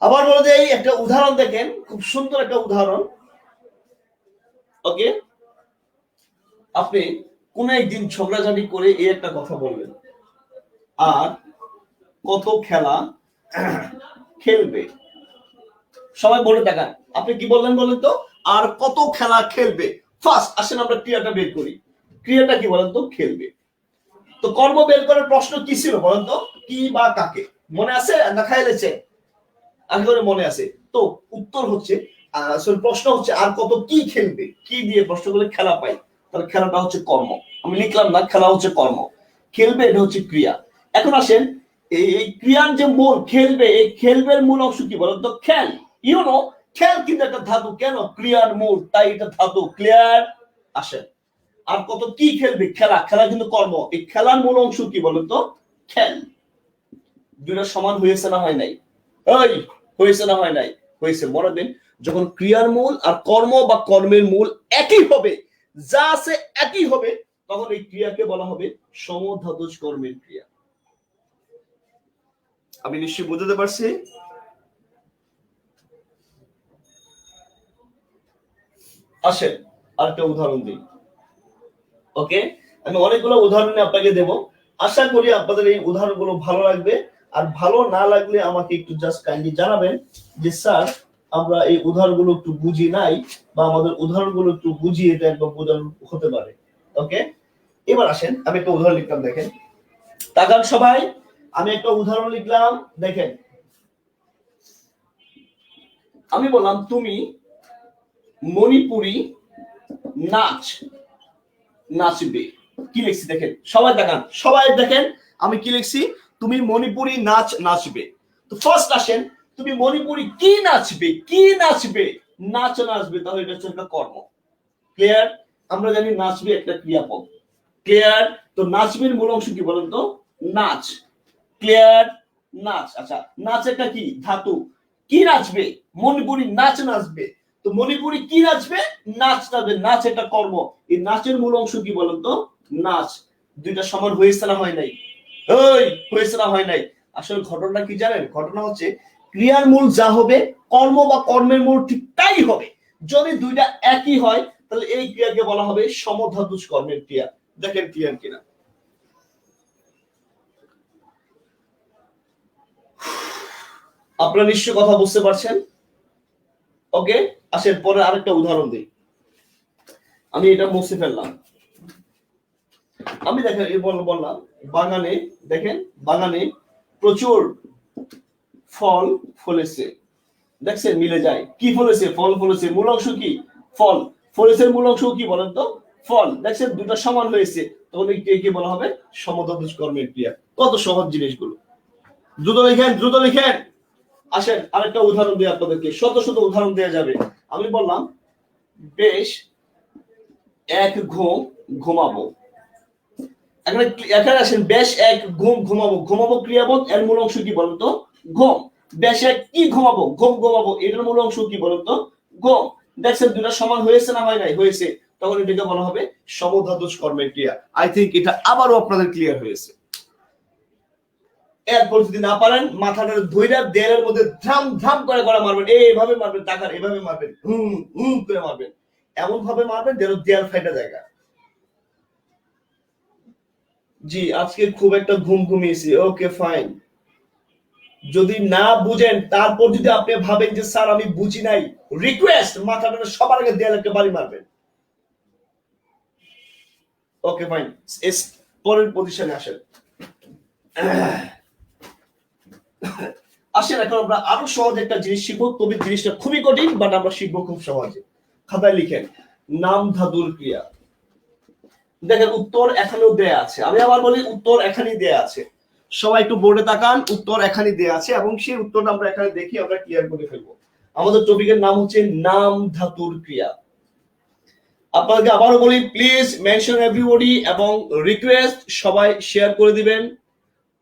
আবার বলে দেই, একটা উদাহরণ দেখেন, খুব সুন্দর একটা উদাহরণ। ওকে, আপনি কোন একদিন ঝগড়াঝাটি করে এই একটা কথা বলবেন, আর কত খেলা খেলবে। সবাই বলে দেখান, আপনি কি বললেন বলেন তো? আর কত খেলা খেলবে। ফার্স্ট আসেন আমরা ক্রিয়াটা বের করি। ক্রিয়াটা কি বলেন তো? খেলবে। তো কর্ম বের করার প্রশ্ন কি ছিল বলেন তো? কি বা কাকে? মনে আছে না খাইলেছে? একেবারে মনে আছে তো? উত্তর হচ্ছে, প্রশ্ন হচ্ছে আর কত কি খেলবে। কি দিয়ে প্রশ্ন করলে খেলা পাই, তাহলে খেলাটা হচ্ছে কর্ম। আমি লিখলাম না, খেলা হচ্ছে কর্ম, খেলবে এটা হচ্ছে ক্রিয়া। এখন আসেন, এই ক্রিয়ার যে মূল খেলবে, এই খেলবের মূল অংশ কি বলেন তো? খেল। ইউনো, খেল কিন্তু একটা ধাতু। কেন? ক্রিয়ার মূল, তাই এটা ধাতু। ক্লিয়ার? আসেন, আর কত কি খেলবে? খেলা। খেলা কিন্তু কর্ম। এই খেলার মূল অংশ কি বলেন তো? খেল। দুইটা সমান হয়েছে না হয় নাই? ওই হয়েছে না হয় নাই? হয়েছে। মনে দিন, যখন ক্রিয়ার মূল আর কর্ম বা কর্মের মূল একই হবে, যা আছে একই হবে, তখন এই ক্রিয়াকে বলা হবে সমধাতুজ কর্মের ক্রিয়া। আমি নিশ্চয়ই বুঝতে পারছি? আসেন আরেকটা উদাহরণ দিই। ওকে, আমি অনেকগুলো উদাহরণ আপনাকে দেব। আশা করি আপনাদের এই উদাহরণগুলো ভালো লাগবে। আর ভালো না লাগলে আমাকে একটু জাস্ট কাইন্ডলি জানাবেন যে স্যার, আমরা এই উদাহরণগুলো একটু বুঝি নাই, বা আমাদের উদাহরণগুলো একটু বুঝিয়ে এটা একবার বোঝানো হতে পারে। ওকে, এবার আসেন, আমি একটা উদাহরণ লিখলাম। দেখেন, তাকান সবাই, আমি একটা উদাহরণ লিখলাম, দেখেন আমি বললাম তুমি মণিপুরি নাচ নাচবে। কি লিখছি দেখেন, সবাই দেখান, সবাই দেখেন আমি কি লিখছি, তুমি মণিপুরি নাচ নাচবে। তো ফার্স্ট আসেন, তুমি মণিপুরি কি নাচবে, কি নাচবে, নাচ নাচবে, তাহলে এটা হচ্ছে একটা কর্ম। ক্লিয়ার? আমরা জানি নাচবে একটা ক্রিয়াপদ। ক্লিয়ার? তো নাচবের মূল অংশ কি বলেন তো? নাচ। ক্লিয়ার? নাচ। আচ্ছা, নাচ একটা কি ধাতু। কি নাচবে? মণিপুরি নাচ নাচবে। তো মণিপুরি কি নাচবে? নাচ নাচবে। নাচ একটা কর্ম। এই নাচের মূল অংশ কি বলেন তো? নাচ। দুইটা সমান হয়েছে না হয় নাই? ওই হয়েছে না হয় নাই? আসলে ঘটনা কি জানেন? ঘটনা হচ্ছে ক্রিয়ার মূল যা হবে, কর্ম বা কর্মের মূল ঠিক তাই হবে। যদি দুইটা একই হয় তাহলে এই ক্রিয়াকে বলা হবে সমধাতুজ কর্মের ক্রিয়া। দেখেন ক্লিয়ার কিনা। আপনারা নিশ্চয় কথা বুঝতে পারছেন? ওকে, আসেন পরে আরেকটা উদাহরণ দিই। আমি এটা মুছে ফেললাম। আমি দেখেন বললাম বাগানে, দেখেন বাগানে প্রচুর ফল ফলেছে। দেখছেন মিলে যায়। কি ফলেছে? ফল ফলেছে। মূল অংশ কি? ফল। ফলেছে মূল অংশ কি বলেন তো? ফল। দেখছেন দুটো সমান হয়েছে, তখন এই ক্রিয়াকে বলা হবে সমধাতুজ কর্মের ক্রিয়া। কত সহজ জিনিসগুলো। দ্রুত লিখেন, দ্রুত লিখেন। আসেন আরেকটা উদাহরণ দিই আপনাদেরকে, শত শত উদাহরণ দেওয়া যাবে। আমি বললাম বেশ এক ঘুম ঘুমাবো। এখানে এখানে আসেন, বেশ এক ঘুম ঘুমাবো। ঘুমাবো ক্রিয়াপদ, এর মূল অংশ কি বলতো? ঘুম। বেশ এক কি ঘুমাবো? ঘুম ঘুমাবো। এটার মূল অংশ কি বলতো? ঘুম। দেখছেন দুটা সমান হয়েছে না হয় নাই? হয়েছে। তখন এটাকে বলা হবে সমধাতুজ কর্মের ক্রিয়া। আই থিংক এটা আবারও আপনাদের ক্লিয়ার হয়েছে। এরপর যদি না পারেন, মাথাটা ধইরা দেয়ালের মধ্যে ধাম ধাম করে করে মারবেন। এইভাবে মারবেন, টাকার এভাবে মারবেন, হুম হুম করে মারবেন। এমন ভাবে মারবেন যেন দেয়াল ফাইটা জায়গা। জি আজকে খুব একটা ঘুম ঘুমিয়েছি। Okay fine. যদি না বুঝেন তারপর যদি আপনি ভাবেন যে স্যার আমি বুঝি নাই, রিকোয়েস্ট মাথাটা সবার আগে দেয়ালে একটা বাড়ি মারবেন। Okay fine. পরের পজিশনে আসেন। আসেন এখন আমরা আরো সহজ একটা জিনিস শিখবো, তবে জিনিসটা খুবই কঠিন, বাট আমরা শিখবো খুব সহজে। খাতায় লিখেন নাম ধাতুর ক্রিয়া। দেখেন উত্তর এখানেও দেয়া আছে। আমি আবার বলি উত্তর এখানেই দেয়া আছে। সবাই একটু বোর্ডে তাকান, উত্তর এখানেই দেয়া আছে এবং সেই উত্তরটা আমরা এখানে দেখি, আমরা ক্লিয়ার করে ফেলবো। আমাদের টপিকের নাম হচ্ছে নাম ধাতুর ক্রিয়া। আপনাদেরকে আবারও বলি প্লিজ মেনশন এভরিবডি এবং রিকোয়েস্ট সবাই শেয়ার করে দিবেন।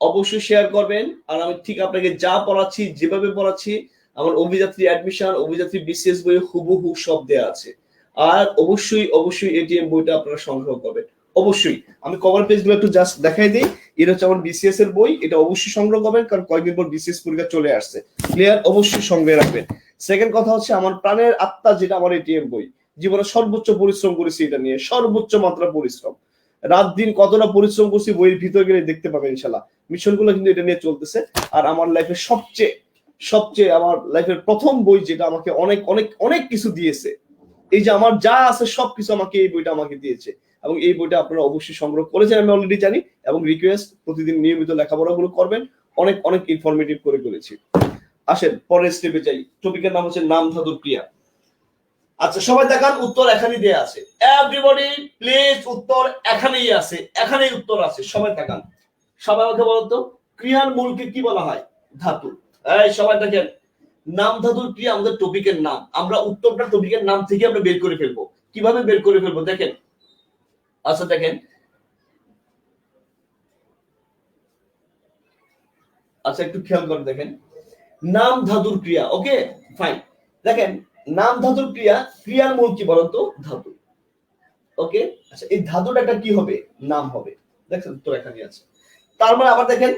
অবশ্যই শেয়ার করবেন। আর আমি ঠিক আপনাকে যা পড়াচ্ছি, যেভাবে পড়াচ্ছি, আমার অভিযাত্রী অ্যাডমিশন, অভিযাত্রী বিসিএস বইয়ে হুবহু সব দেয়া আছে। আর অবশ্যই অবশ্যই এটিএম বইটা আপনারা সংগ্রহ করবেন। অবশ্যই আমি কভার পেজগুলো একটু জাস্ট দেখাই দিই। এটা হচ্ছে আমার বিসিএস এর বই, এটা অবশ্যই সংগ্রহ করবেন, কারণ কয়েকদিন পর বিসিএস পরীক্ষা চলে আসছে। ক্লিয়ার? অবশ্যই সঙ্গে রাখবেন। সেকেন্ড কথা হচ্ছে আমার প্রাণের আত্মা যেটা আমার এটিএম বই, জীবনে সর্বোচ্চ পরিশ্রম করেছি এটা নিয়ে, সর্বোচ্চ মাত্রা পরিশ্রম। রাত দিন কতটা পরিশ্রম করছি বইয়ের ভিতরে গেলে দেখতে পাবেন ইনশাল্লাহ। মিশনগুলো কিন্তু এটা নিয়ে চলতেছে। আর আমার লাইফের সবচেয়ে সবচেয়ে আমার লাইফের প্রথম বই যেটা আমাকে অনেক অনেক অনেক কিছু দিয়েছে, এই যে আমার যা আছে সবকিছু আমাকে এই বইটা আমাকে দিয়েছে। এবং এই বইটা আপনারা অবশ্যই সংগ্রহ করেছেন আমি অলরেডি জানি, এবং রিকোয়েস্ট প্রতিদিন নিয়মিত লেখাপড়াগুলো করবেন। অনেক অনেক ইনফরমেটিভ করে ফেলেছি। আসেন পরের স্টেপে যাই। টপিকের নাম হচ্ছে নাম ধাতুর ক্রিয়া। আচ্ছা সবাই দেখান, উত্তর এখানেই দেয়া আছে। এভরিবডি প্লিজ, উত্তর এখানেই আছে, এখানেই উত্তর আছে। সবাই দেখান। সবাই আমাকে বলুন তো ক্রিয়ার মূলকে কি বলা হয়? ধাতু। এই সবাই দেখেন, নাম ধাতুর ক্রিয়া আমাদের টপিকের নাম। আমরা উত্তরটা টপিকের নাম থেকে আমরা বের করে ফেলবো। কিভাবে বের করে ফেলবো দেখেন। আচ্ছা দেখেন, আচ্ছা একটু খেয়াল করে দেখেন, নাম ধাতুর ক্রিয়া। Okay fine. দেখেন নাম ধাতুর ক্রিয়া, ক্রিয়ার মূল কি বলতো? ধাতু। ওকে আচ্ছা এই ধাতুটা একটা কি হবে? নাম হবে। দেখেন উত্তর এখানে আছে। তার মানে আবার দেখেন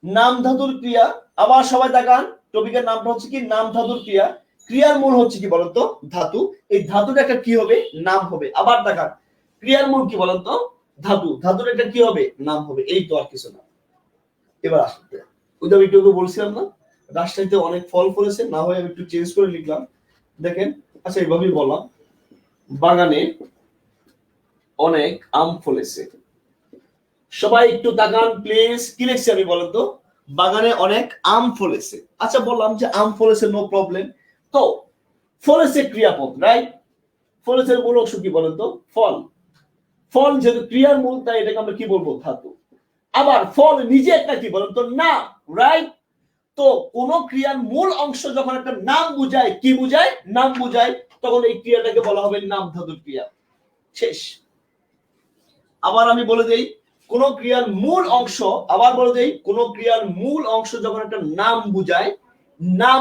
নাম ধাতুর ক্রিয়া। আবার সবাই দেখান, টপিকের নামটা হচ্ছে কি? নাম ধাতুর ক্রিয়া। ক্রিয়ার মূল হচ্ছে কি বলতো? ধাতু। এই ধাতুটা একটা কি হবে? নাম হবে। আবার দেখান ক্রিয়ার মূল কি বলতো? ধাতু। ধাতুর একটা কি হবে? নাম হবে। এই তো আর কিছু না। এবার আসতে ওই আমি একটু বলছিলাম না, রাজশাহীতে অনেক ফল ফলেছে, না হয় আমি একটু চেঞ্জ করে লিখলাম। দেখেন আচ্ছা এইভাবেই বললাম বাগানে অনেক আম ফলেছে। সবাই একটু তাকান প্লিজ। কি লিখছি আমি বলেন তো? বাগানে অনেক আম ফলেছে। আচ্ছা, বললাম যে আম ফলেছে, নো প্রবলেম। তো ফলেছে ক্রিয়াপদ, রাইট? ফলেছে মূল অংশ কি বলেন তো? ফল। ফল যেহেতু ক্রিয়ার মূল, তাই এটাকে আমরা কি বলবো? ধাতু। আবার ফল নিজে একটা কি বলেন তো? নাম, রাইট? তো কোন ক্রিয়ার মূল অংশ যখন একটা নাম বুঝায়, কি বুঝায়? নাম বুঝায়, তখন এই ক্রিয়াটাকে বলা হবে নাম ধাতুর ক্রিয়া। শেষ। আবার আমি বলে দেই, কোন ক্রিয়ার মূল অংশ, আবার বলে দেই, কোন ক্রিয়ার মূল অংশ যখন একটা নাম বুঝায়, নাম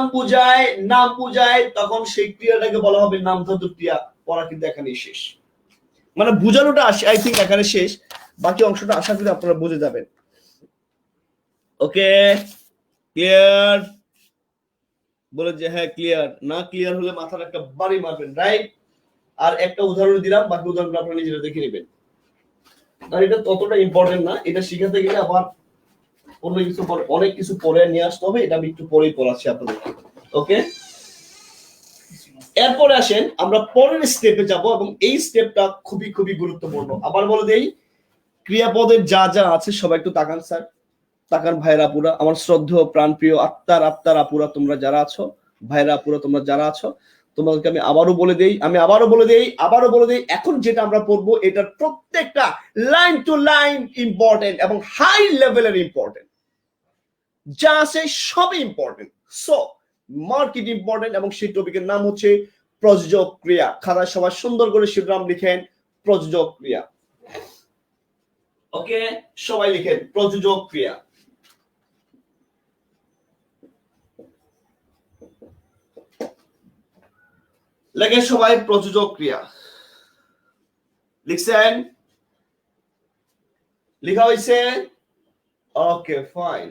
বুঝায়, তখন সেই ক্রিয়াটাকে বলা হবে নাম ধাতুর ক্রিয়া। পড়া কিন্তু এখানেই শেষ। মানে বুঝানোটা আই থিঙ্ক এখানে শেষ। বাকি অংশটা আশা করি আপনারা বুঝে যাবেন। ওকে, ক্লিয়ার? বলে যে হ্যাঁ ক্লিয়ার। না ক্লিয়ার হলে মাথার একটা বাড়ি মারবেন, রাইট? আর একটা উদাহরণ দিলাম, বাকি উদাহরণটা আপনারা নিজেরা দেখে নেবেন। আর এটা ততটা ইম্পর্টেন্ট না, এটা শিখাতে গেলে আবার অন্য কিছু অনেক কিছু পরে নিয়ে আসতে হবে। এটা আমি একটু পরেই পড়াচ্ছি আপনাদেরকে। ওকে, এরপরে আসেন আমরা পরের স্টেপে যাব, এবং এই স্টেপটা খুবই খুবই গুরুত্বপূর্ণ। আবার বলে দেই, ক্রিয়াপদের যা যা আছে সবাই একটু তাকান স্যার, তাকান ভাইরা আপুরা, আমার শ্রদ্ধেয় প্রাণপ্রিয় আত্মার আপুরা, তোমরা যারা আছো, ভাইরা আপুরা তোমরা যারা আছো, তোমাদেরকে আমি আবারও বলে দেই, এখন যেটা আমরা পড়বো এটার প্রত্যেকটা লাইন টু লাইন ইম্পর্টেন্ট এবং হাই লেভেলের ইম্পর্টেন্ট। যা আছে সবই ইম্পর্টেন্ট। সো মার্কেট ইম্পর্টেন্ট, এবং সেই টপিকের নাম হচ্ছে প্রযোজক ক্রিয়া। খাতায় সবাই সুন্দর করে শিরোনাম লিখেন, প্রযোজক ক্রিয়া। ওকে, সবাই লিখেন প্রযোজক ক্রিয়া। লেখেন সবাই প্রযোজক ক্রিয়া। লিখছেন? লেখা হয়েছে? ওকে, ফাইন।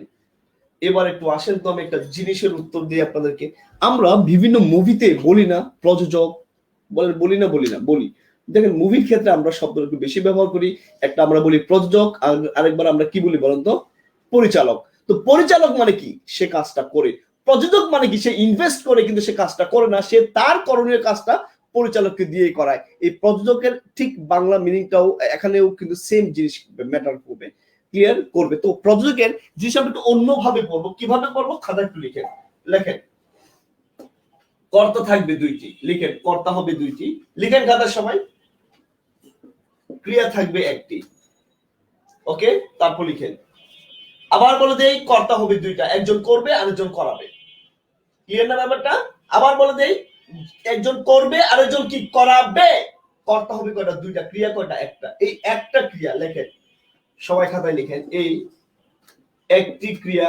এবার একটু আসেন তো, আমি একটা জিনিসের উত্তর দিই আপনাদেরকে। আমরা বিভিন্ন মুভিতে বলি না প্রযোজক, বলি না বলি। দেখেন মুভির ক্ষেত্রে আমরা শব্দটা একটু বেশি ব্যবহার করি। একটা আমরা বলি প্রযোজক, আরেকবার আমরা কি বলি বলেন তো? পরিচালক। তো পরিচালক মানে কি? সে কাজটা করে। প্রযোজক মানে কি? সে ইনভেস্ট করে কিন্তু সে কাজটা করে না, সে তার করণীয় কাজটা পরিচালককে দিয়েই করায়। এই প্রযোজকের ঠিক বাংলা মিনিংটাও এখানেও কিন্তু সেম জিনিস ম্যাটার করবে, ক্লিয়ার করবে। তো প্রযোজকের জিনিস আমরা একটু অন্যভাবে পড়বো। কিভাবে পড়বো? খাতা একটু লিখেন। লেখেন কর্তা থাকবে দুইটি, লিখেন কর্তা হবে দুইটি, লিখেন খাতার সবাই। ক্রিয়া থাকবে একটি। ওকে, তারপর লিখেন। আবার বলে দেই, কর্তা হবে দুইটা, একজন করবে আরেকজন করাবে। ক্লিয়ার না ব্যাপারটা? আবার বলে দেই, একজন করবে আরেকজন কি করাবে। কর্তা হবে কয়টা? দুইটা। ক্রিয়া কয়টা? একটা। এই একটা ক্রিয়া লেখেন সবাই খাতায় লিখেন। এই একটি ক্রিয়া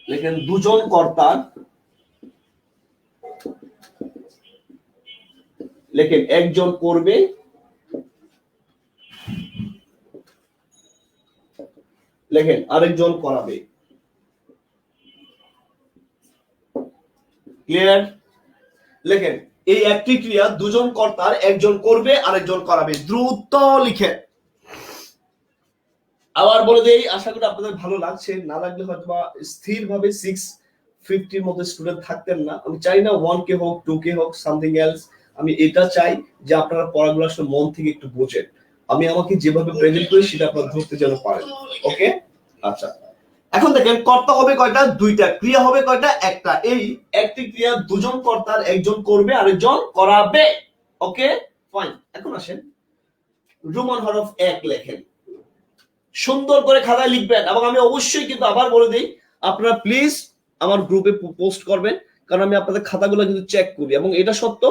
লেখেন দুজন কর্তা, লেখেন একজন করবে লেখেন আরেকজন করাবে। ক্লিয়ার? লেখেন এই একটি ক্রিয়া দুজন কর্তার, একজন করবে আরেকজন করাবে। দ্রুত লিখেন। আবার বলে দেই, আশা করি আপনাদের ভালো লাগছে। না লাগলে হয়তো বা স্থিরভাবে 650 মধ্যে স্টুডেন্ট থাকতেন না। আমি চাই না 1K হোক 2K হোক সামথিং এলস। আমি এটা চাই যে আপনারা পড়াগুলো আসলে মন থেকে একটু বোঝেন। আমি আমাকে যেভাবে প্রেজেন্ট করি সেটা আপনারা ধরতে যেন পারেন। ওকে, আচ্ছা। এখন দেখেন কর্তা হবে কয়টা? দুইটা। ক্রিয়া হবে কয়টা? একটা। এই একটি ক্রিয়া দুজন কর্তার, একজন করবে আরেকজন করাবে। ওকে, ফাইন। এখন আসেন রোমান হরফ 1 লেখেন, সুন্দর করে খাতায় লিখবেন। এবং আমি অবশ্যই কিন্তু আবার বলে দিই, আপনারা প্লিজ আমার গ্রুপে পোস্ট করবেন, কারণ আমি আপনাদের খাতাগুলো কিন্তু চেক করি। এবং এটা সত্য,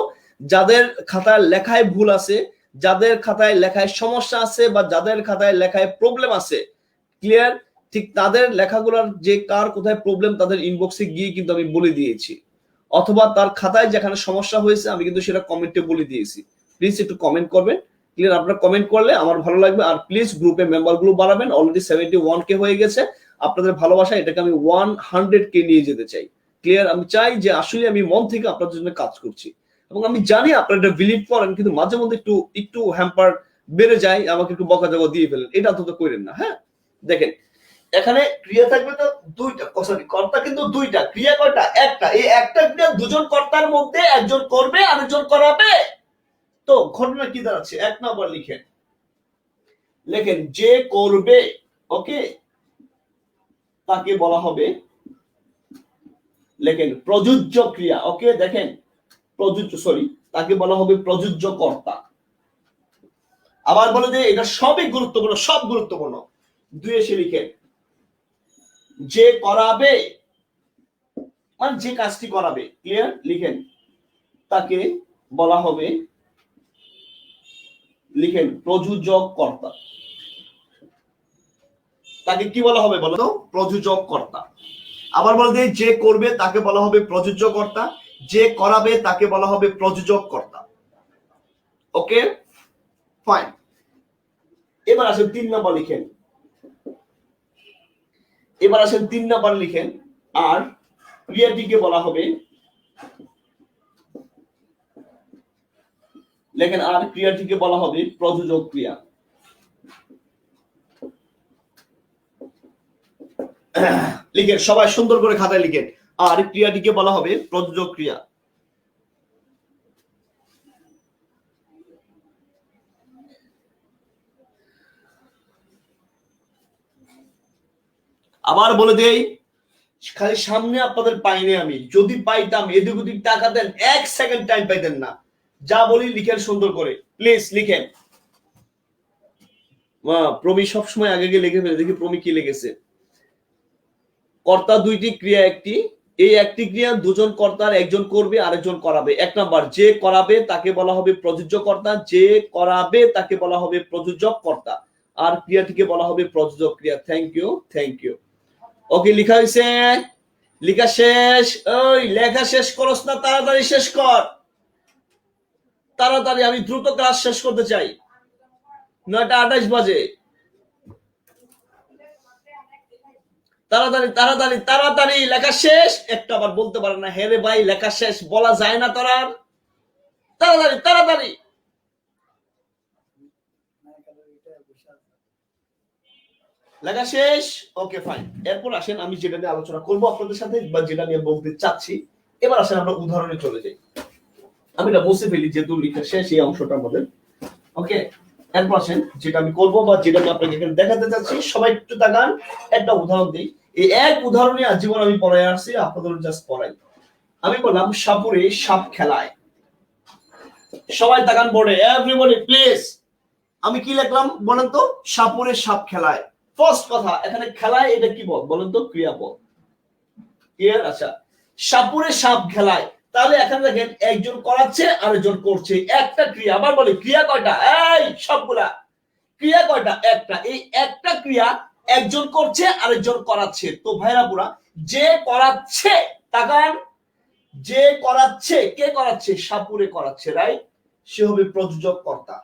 যাদের খাতায় লেখায় ভুল আছে, যাদের খাতায় লেখায় সমস্যা আছে, বা যাদের খাতায় লেখায় প্রবলেম আছে, ক্লিয়ার, ঠিক তাদের লেখাগুলোর যে কার কোথায় প্রবলেম তাদের ইনবক্সে গিয়ে কিন্তু আমি বলে দিয়েছি, অথবা তার খাতায় যেখানে সমস্যা হয়েছে আমি কিন্তু সেটা কমেন্টে বলে দিয়েছি। প্লিজ একটু কমেন্ট করবেন, ক্লিয়ার? আপনারা কমেন্ট করলে আমার ভালো লাগবে। আর প্লিজ গ্রুপে মেম্বার গুলো বাড়াবেন। অলরেডি 71K হয়ে গেছে। আপনাদের ভালোবাসা এটাকে আমি 100K নিয়ে যেতে চাই, ক্লিয়ার? আমি চাই যে আসলে আমি মন থেকে আপনাদের জন্য কাজ করছি, এবং আমি জানি আপনারা এটা বিলিভ করেন, কিন্তু মাঝে মধ্যে একটু একটু হ্যাম্পার বেড়ে যায়, আমাকে একটু বকাঝকা দিয়ে ফেলেন। এটা তো করেন না। হ্যাঁ, দেখেন এখানে ক্রিয়া থাকবে তো দুইটা, সরি কর্তা কিন্তু দুইটা, ক্রিয়া কয়টা? একটা। এই একটা ক্রিয়া দুজন কর্তার মধ্যে একজন করবে আরেকজন করাবে। তো ঘটনা কি দাঁড়াচ্ছে? 1 নাম্বার লেখেন যে করবে। ওকে, তাকে বলা হবে, লেখেন প্রযোজ্য ক্রিয়া। ওকে, দেখেন তাকে বলা হবে প্রযোজ্য কর্তা। আবার বলে যে এটা সবই গুরুত্বপূর্ণ, সব গুরুত্বপূর্ণ। 2 এসে লিখেন যে করাবে, মানে যে কাজটি করাবে, ক্লিয়ার, লিখেন তাকে বলা হবে, লিখেন প্রযোজক কর্তা। তাকে কি বলা হবে বলো তো? প্রযোজক কর্তা। আবার বলে যে যে করবে তাকে বলা হবে প্রযোজক কর্তা, যে করাবে তাকে বলা হবে প্রযোজক কর্তা। ওকে, ফাইন। এবার আসেন 3 নাম্বার লিখেন, লিখেন আর ক্রিয়াটিকে বলা হবে, লেখেন আর ক্রিয়াটিকে বলা হবে প্রযোজক ক্রিয়া। লিখেন সবাই সুন্দর করে খাতায় লিখেন, আর ক্রিয়াটিকে বলা হবে প্রযোজক ক্রিয়া। আবার বলে দেই, খালি সামনে আপনাদের পাইনি আমি, যদি পাইতাম এদিক ওদিক টাকা দেন 1 সেকেন্ড টাইম পাইতেন না। যা বলি লিখেন সুন্দর করে, প্লিজ লিখেন। প্রমি সবসময় আগে গিয়ে লিখে ফেলে, দেখি প্রমি কি লিখেছে। কর্তা 2টি, ক্রিয়া 1টি। এই একটি ক্রিয়া 2 জন কর্তার, একজন করবে আরেকজন করাবে। 1 নাম্বার, যে করাবে তাকে বলা হবে প্রযোজ্য কর্তা, যে করাবে তাকে বলা হবে প্রযোজক কর্তা, আর ক্রিয়াটিকে বলা হবে প্রযোজক ক্রিয়া। Thank you. ওকে, লেখা হয়েছে? লেখা শেষ? ওই লেখা শেষ করস না, তাড়াতাড়ি শেষ কর, তাড়াতাড়ি, আমি দ্রুত ক্লাস শেষ করতে চাই। 9:28 বাজে। তাড়াতাড়ি লেখা শেষ। একটা আবার বলতে পারে না, হ্যাঁ রে ভাই লেখা শেষ, বলা যায় না তোর আর? তাড়াতাড়ি। লেখা শেষ? ওকে, ফাইন। এরপর আসেন আমি যেটা নিয়ে আলোচনা করবো আপনাদের সাথে, বা যেটা নিয়ে বলতে চাচ্ছি, এবার আসেন আমরা উদাহরণে চলে যাই। আমি এটা মুছে ফেলি যেহেতু লেখা শেষ এই অংশটার মধ্যে। ওকে, এরপর আসেন যেটা আমি করবো বা যেটা আমি আপনাকে এখানে দেখাতে চাচ্ছি, সবাই একটু তাকান, একটা উদাহরণ দিই। এই এক উদাহরণে আজীবন আমি পড়াই আসছি, আপনাদের জাস্ট পড়াই। আমি বললাম সাপুরে সাপ খেলায়। সবাই তাকান বোর্ডে, এভরিবডি প্লিজ। আমি কি লিখলাম বলেন তো? সাপুরে সাপ খেলায়। ফার্স্ট কথা, এখানে খেলায় এটা কি বলেন তো? ক্রিয়াপদ। ক্লিয়ার? আচ্ছা, সাপুরে সাপ খেলায়, তাহলে এখানে দেখেন একজন করাচ্ছে আরেকজন করছে, একটা ক্রিয়া। আবার বলি ক্রিয়া কয়টা? এই সবগুলা ক্রিয়া কয়টা? একটা। এই একটা ক্রিয়া একজন করছে আরেকজন করাচ্ছে। তো ভাইরা পুরা, যে করাচ্ছে, তাকান, যে করাচ্ছে, কে করাচ্ছে? সাপুরে করাচ্ছে, রাইট? সে হবে প্রযোজক কর্তা।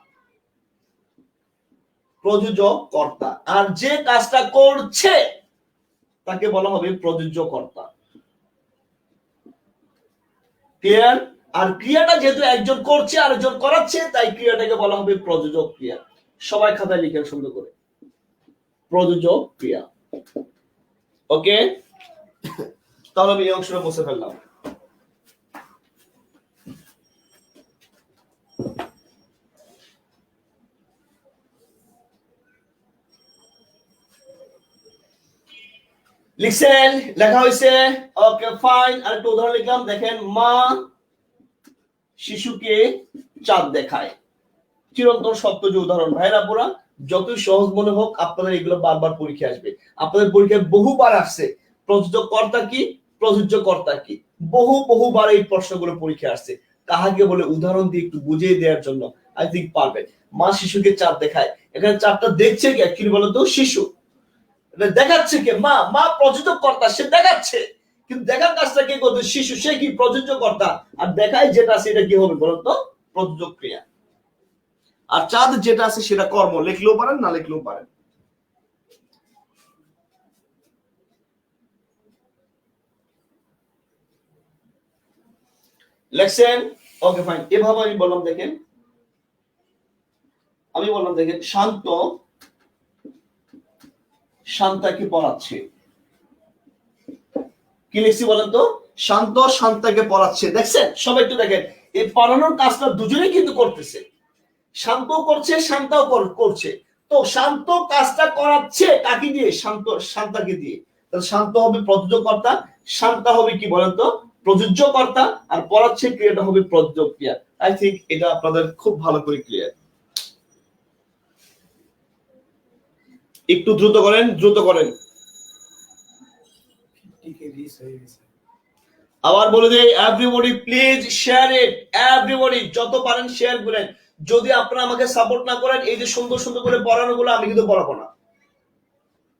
আর যে কাজটা করছে তাকে বলা হবে প্রযোজ্য কর্তা। ক্লিয়ার? আর ক্রিয়াটা যেহেতু একজন করছে আরেকজন করাচ্ছে, তাই ক্রিয়াটাকে বলা হবে প্রযোজক ক্রিয়া। সবাই খাতায় লিখেন সুন্দর করে, প্রযোজক ক্রিয়া। ওকে, তাহলে আমি এই অংশটা মুছে ফেললাম। লিখছেন? লেখা হয়েছে? ওকে, ফাইন। আর একটা উদাহরণ লিখলাম, দেখেন, মা শিশুকে চাঁদ দেখায়। চিরন্তন সত্য যে উদাহরণ। ভাইরা পুরা, যতই সহজ মনে হোক, আপনাদের এগুলো বারবার পরীক্ষা আসবে। আপনাদের পরীক্ষায় বহুবার আসছে প্রযোজক কর্তা কি, প্রযোজ্য কর্তা কি, বহুবার এই প্রশ্নগুলো পরীক্ষা আসছে। কাহাকে বলে উদাহরণ দিয়ে একটু বুঝিয়ে দেওয়ার জন্য আই থিঙ্ক পারবে। মা শিশুকে চাঁদ দেখায়, এখানে চাঁদটা দেখছে কি অ্যাকচুয়ালি বলেন তো? শিশু। দেখাচ্ছে কে? মা প্রযোজক কর্তা, সে দেখাচ্ছে, কিন্তু দেখার কাজটা কে করবে? শিশু। সে কি? প্রযোজক কর্তা। আর দেখায় যেটা সেটা কি হবে বলেন তো? প্রযোজক ক্রিয়া। আর চাঁদ যেটা আছে সেটা কর্ম, লিখলেও পারেন না লিখলেও পারেন। লেখছেন? ওকে, ফাইন। এভাবে আমি বললাম, দেখেন, শান্ত শান্তাকে পড়াচ্ছে। কি লিখছি বলেন তো? শান্ত শান্তাকে পড়াচ্ছে। দেখছেন? সবাই একটু দেখেন, এই পড়ানোর কাজটা দুজনেই কিন্তু করতেছে। শান্ত করছে, শান্তাও করছে। তো শান্ত কাজটা করাচ্ছে কাকে দিয়ে? শান্তাকে দিয়ে। তাহলে শান্ত হবে প্রযোজ্যকর্তা, শান্তা হবে কি বলেন তো প্রযোজ্যকর্তা, আর পড়াচ্ছে ক্রিয়াটা হবে প্রযোজক ক্রিয়া। আই থিংক এটা আপনাদের খুব ভালো করে ক্লিয়ার। একটু দ্রুত করেন, দ্রুত করেন। আবার বলে দেই, everybody please share it, everybody যত পারেন শেয়ার করেন। যদি আপনারা আমাকে সাপোর্ট না করেন, এই যে সুন্দর সুন্দর করে পড়ানো গুলো আমি কিন্তু পড়াবো না।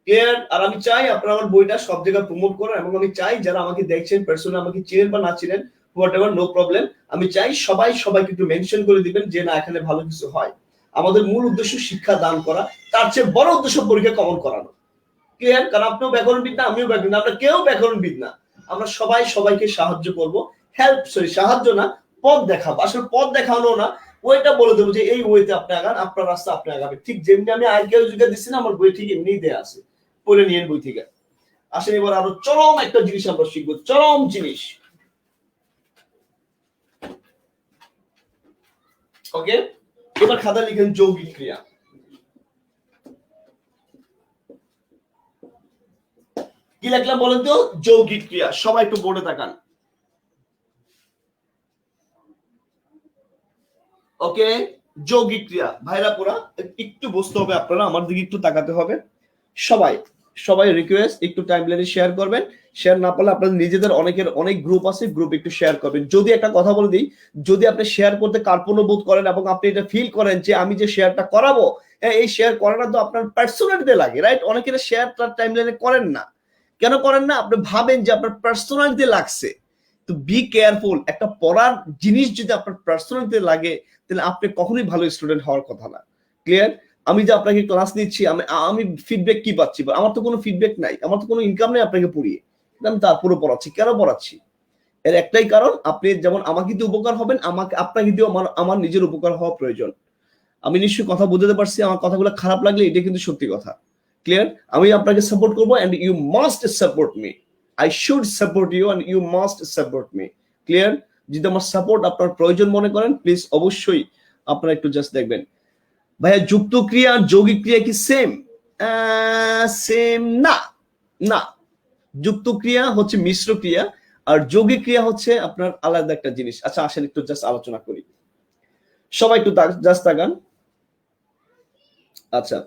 ক্লিয়ার? আর আমি চাই আপনারা আমার বইটা সব জায়গায় প্রমোট করেন, এবং আমি চাই যারা আমাকে দেখছেন পার্সোনালি, আমাকে চিনেন বা না চিনেন, হোয়াটএভার, নো প্রবলেম, আমি চাই সবাই সবাইকে একটু মেনশন করে দিবেন যে না এখানে ভালো কিছু হয়। আমাদের মূল উদ্দেশ্য শিক্ষা দান করা, তার চেয়ে বড় উদ্দেশ্য পরীক্ষা কমন করানো। ক্লিয়ার? কারণ আপনিও ব্যাকরণবিদ না, আমিও ব্যাকরণ, আমরা কেউ ব্যাকরণবিদ না। আমরা সবাই সবাইকে সাহায্য করব, সাহায্য না, পথ দেখাবো। আসলে পথ দেখানো না, ওইটা বলে দেবো যে এই ওয়েতে আপনি আগান, আপনার রাস্তা আপনি আগাবেন। ঠিক যেমনি আমি আজকের যুগে দিচ্ছি না, আমার বই ঠিক এমনি দেয়া আছে, পড়ে নিয়েন বই থেকে। আসেন এবার আরো চরম একটা জিনিস আমরা শিখবো, চরম জিনিস। ওকে, এবার খাতা লিখেন যৌগিক ক্রিয়া। কি লিখলাম বলেন তো? যৌগিক ক্রিয়া। সবাই একটু বোর্ডে তাকান। ওকে, যৌগিক ক্রিয়া। ভাইরা পুরা একটু বুঝতে হবে, আপনারা আমার দিকে একটু তাকাতে হবে। সবাই সবাই রিকোয়েস্ট একটু টাইমলাইনে শেয়ার করবেন। শেয়ার না পারলে আপনাদের নিজেদের অনেকের অনেক গ্রুপ আছে, গ্রুপ একটু শেয়ার করবেন। যদি একটা কথা বলে দিই, যদি আপনি শেয়ার করতে কার্পণ্য বোধ করেন এবং আপনি এটা ফিল করেন যে আমি যে শেয়ারটা করাবো, এই শেয়ার করাটা তো আপনার পার্সোনালিটিতে লাগে, রাইট? অনেকের শেয়ার তার টাইমলাইনে করেন না। কেন করেন না? আপনি ভাবেন যে আপনার পার্সোনালিটিতে লাগছে। তো বি কেয়ারফুল। একটা পড়ার জিনিস যদি আপনার পার্সোনালিটিতে লাগে, তাহলে আপনি কখনোই ভালো স্টুডেন্ট হওয়ার কথা না। ক্লিয়ার? আমি যে আপনাকে ক্লাস নিচ্ছি, আমি ফিডব্যাক কি পাচ্ছি? আমার তো কোনো ফিডব্যাক নাই, আমার তো কোনো ইনকাম নেই আপনাকে পড়িয়ে, আমি তারপরে পড়াচ্ছি। কেন পড়াচ্ছি? এর একটাই কারণ, আপনি যেমন আমাকে দিয়ে উপকার হবেন, আপনাকে দিয়েও আমার নিজের উপকার হওয়া প্রয়োজন। আমি নিশ্চয়ই কথা বুঝতে পারছি, আমার কথাগুলো খারাপ লাগলে এটা কিন্তু সত্যি কথা। ক্লিয়ার? আমি আপনাকে সাপোর্ট করবো, and you must support me. I should support you and you must support me. Clear? যদি আমার সাপোর্ট আপনার প্রয়োজন মনে করেন, প্লিজ অবশ্যই আপনারা একটু জাস্ট দেখবেন। ভাইয়া যুক্ত ক্রিয়া আর যৌগিক ক্রিয়া কি সেম? সেম না, না। যুক্ত ক্রিয়া হচ্ছে মিশ্র ক্রিয়া, আর যৌগিক ক্রিয়া হচ্ছে আপনার আলাদা একটা জিনিস। আচ্ছা আসেন একটু জাস্ট আলোচনা করি। সবাই একটু জাস্ট তাকান। আচ্ছা,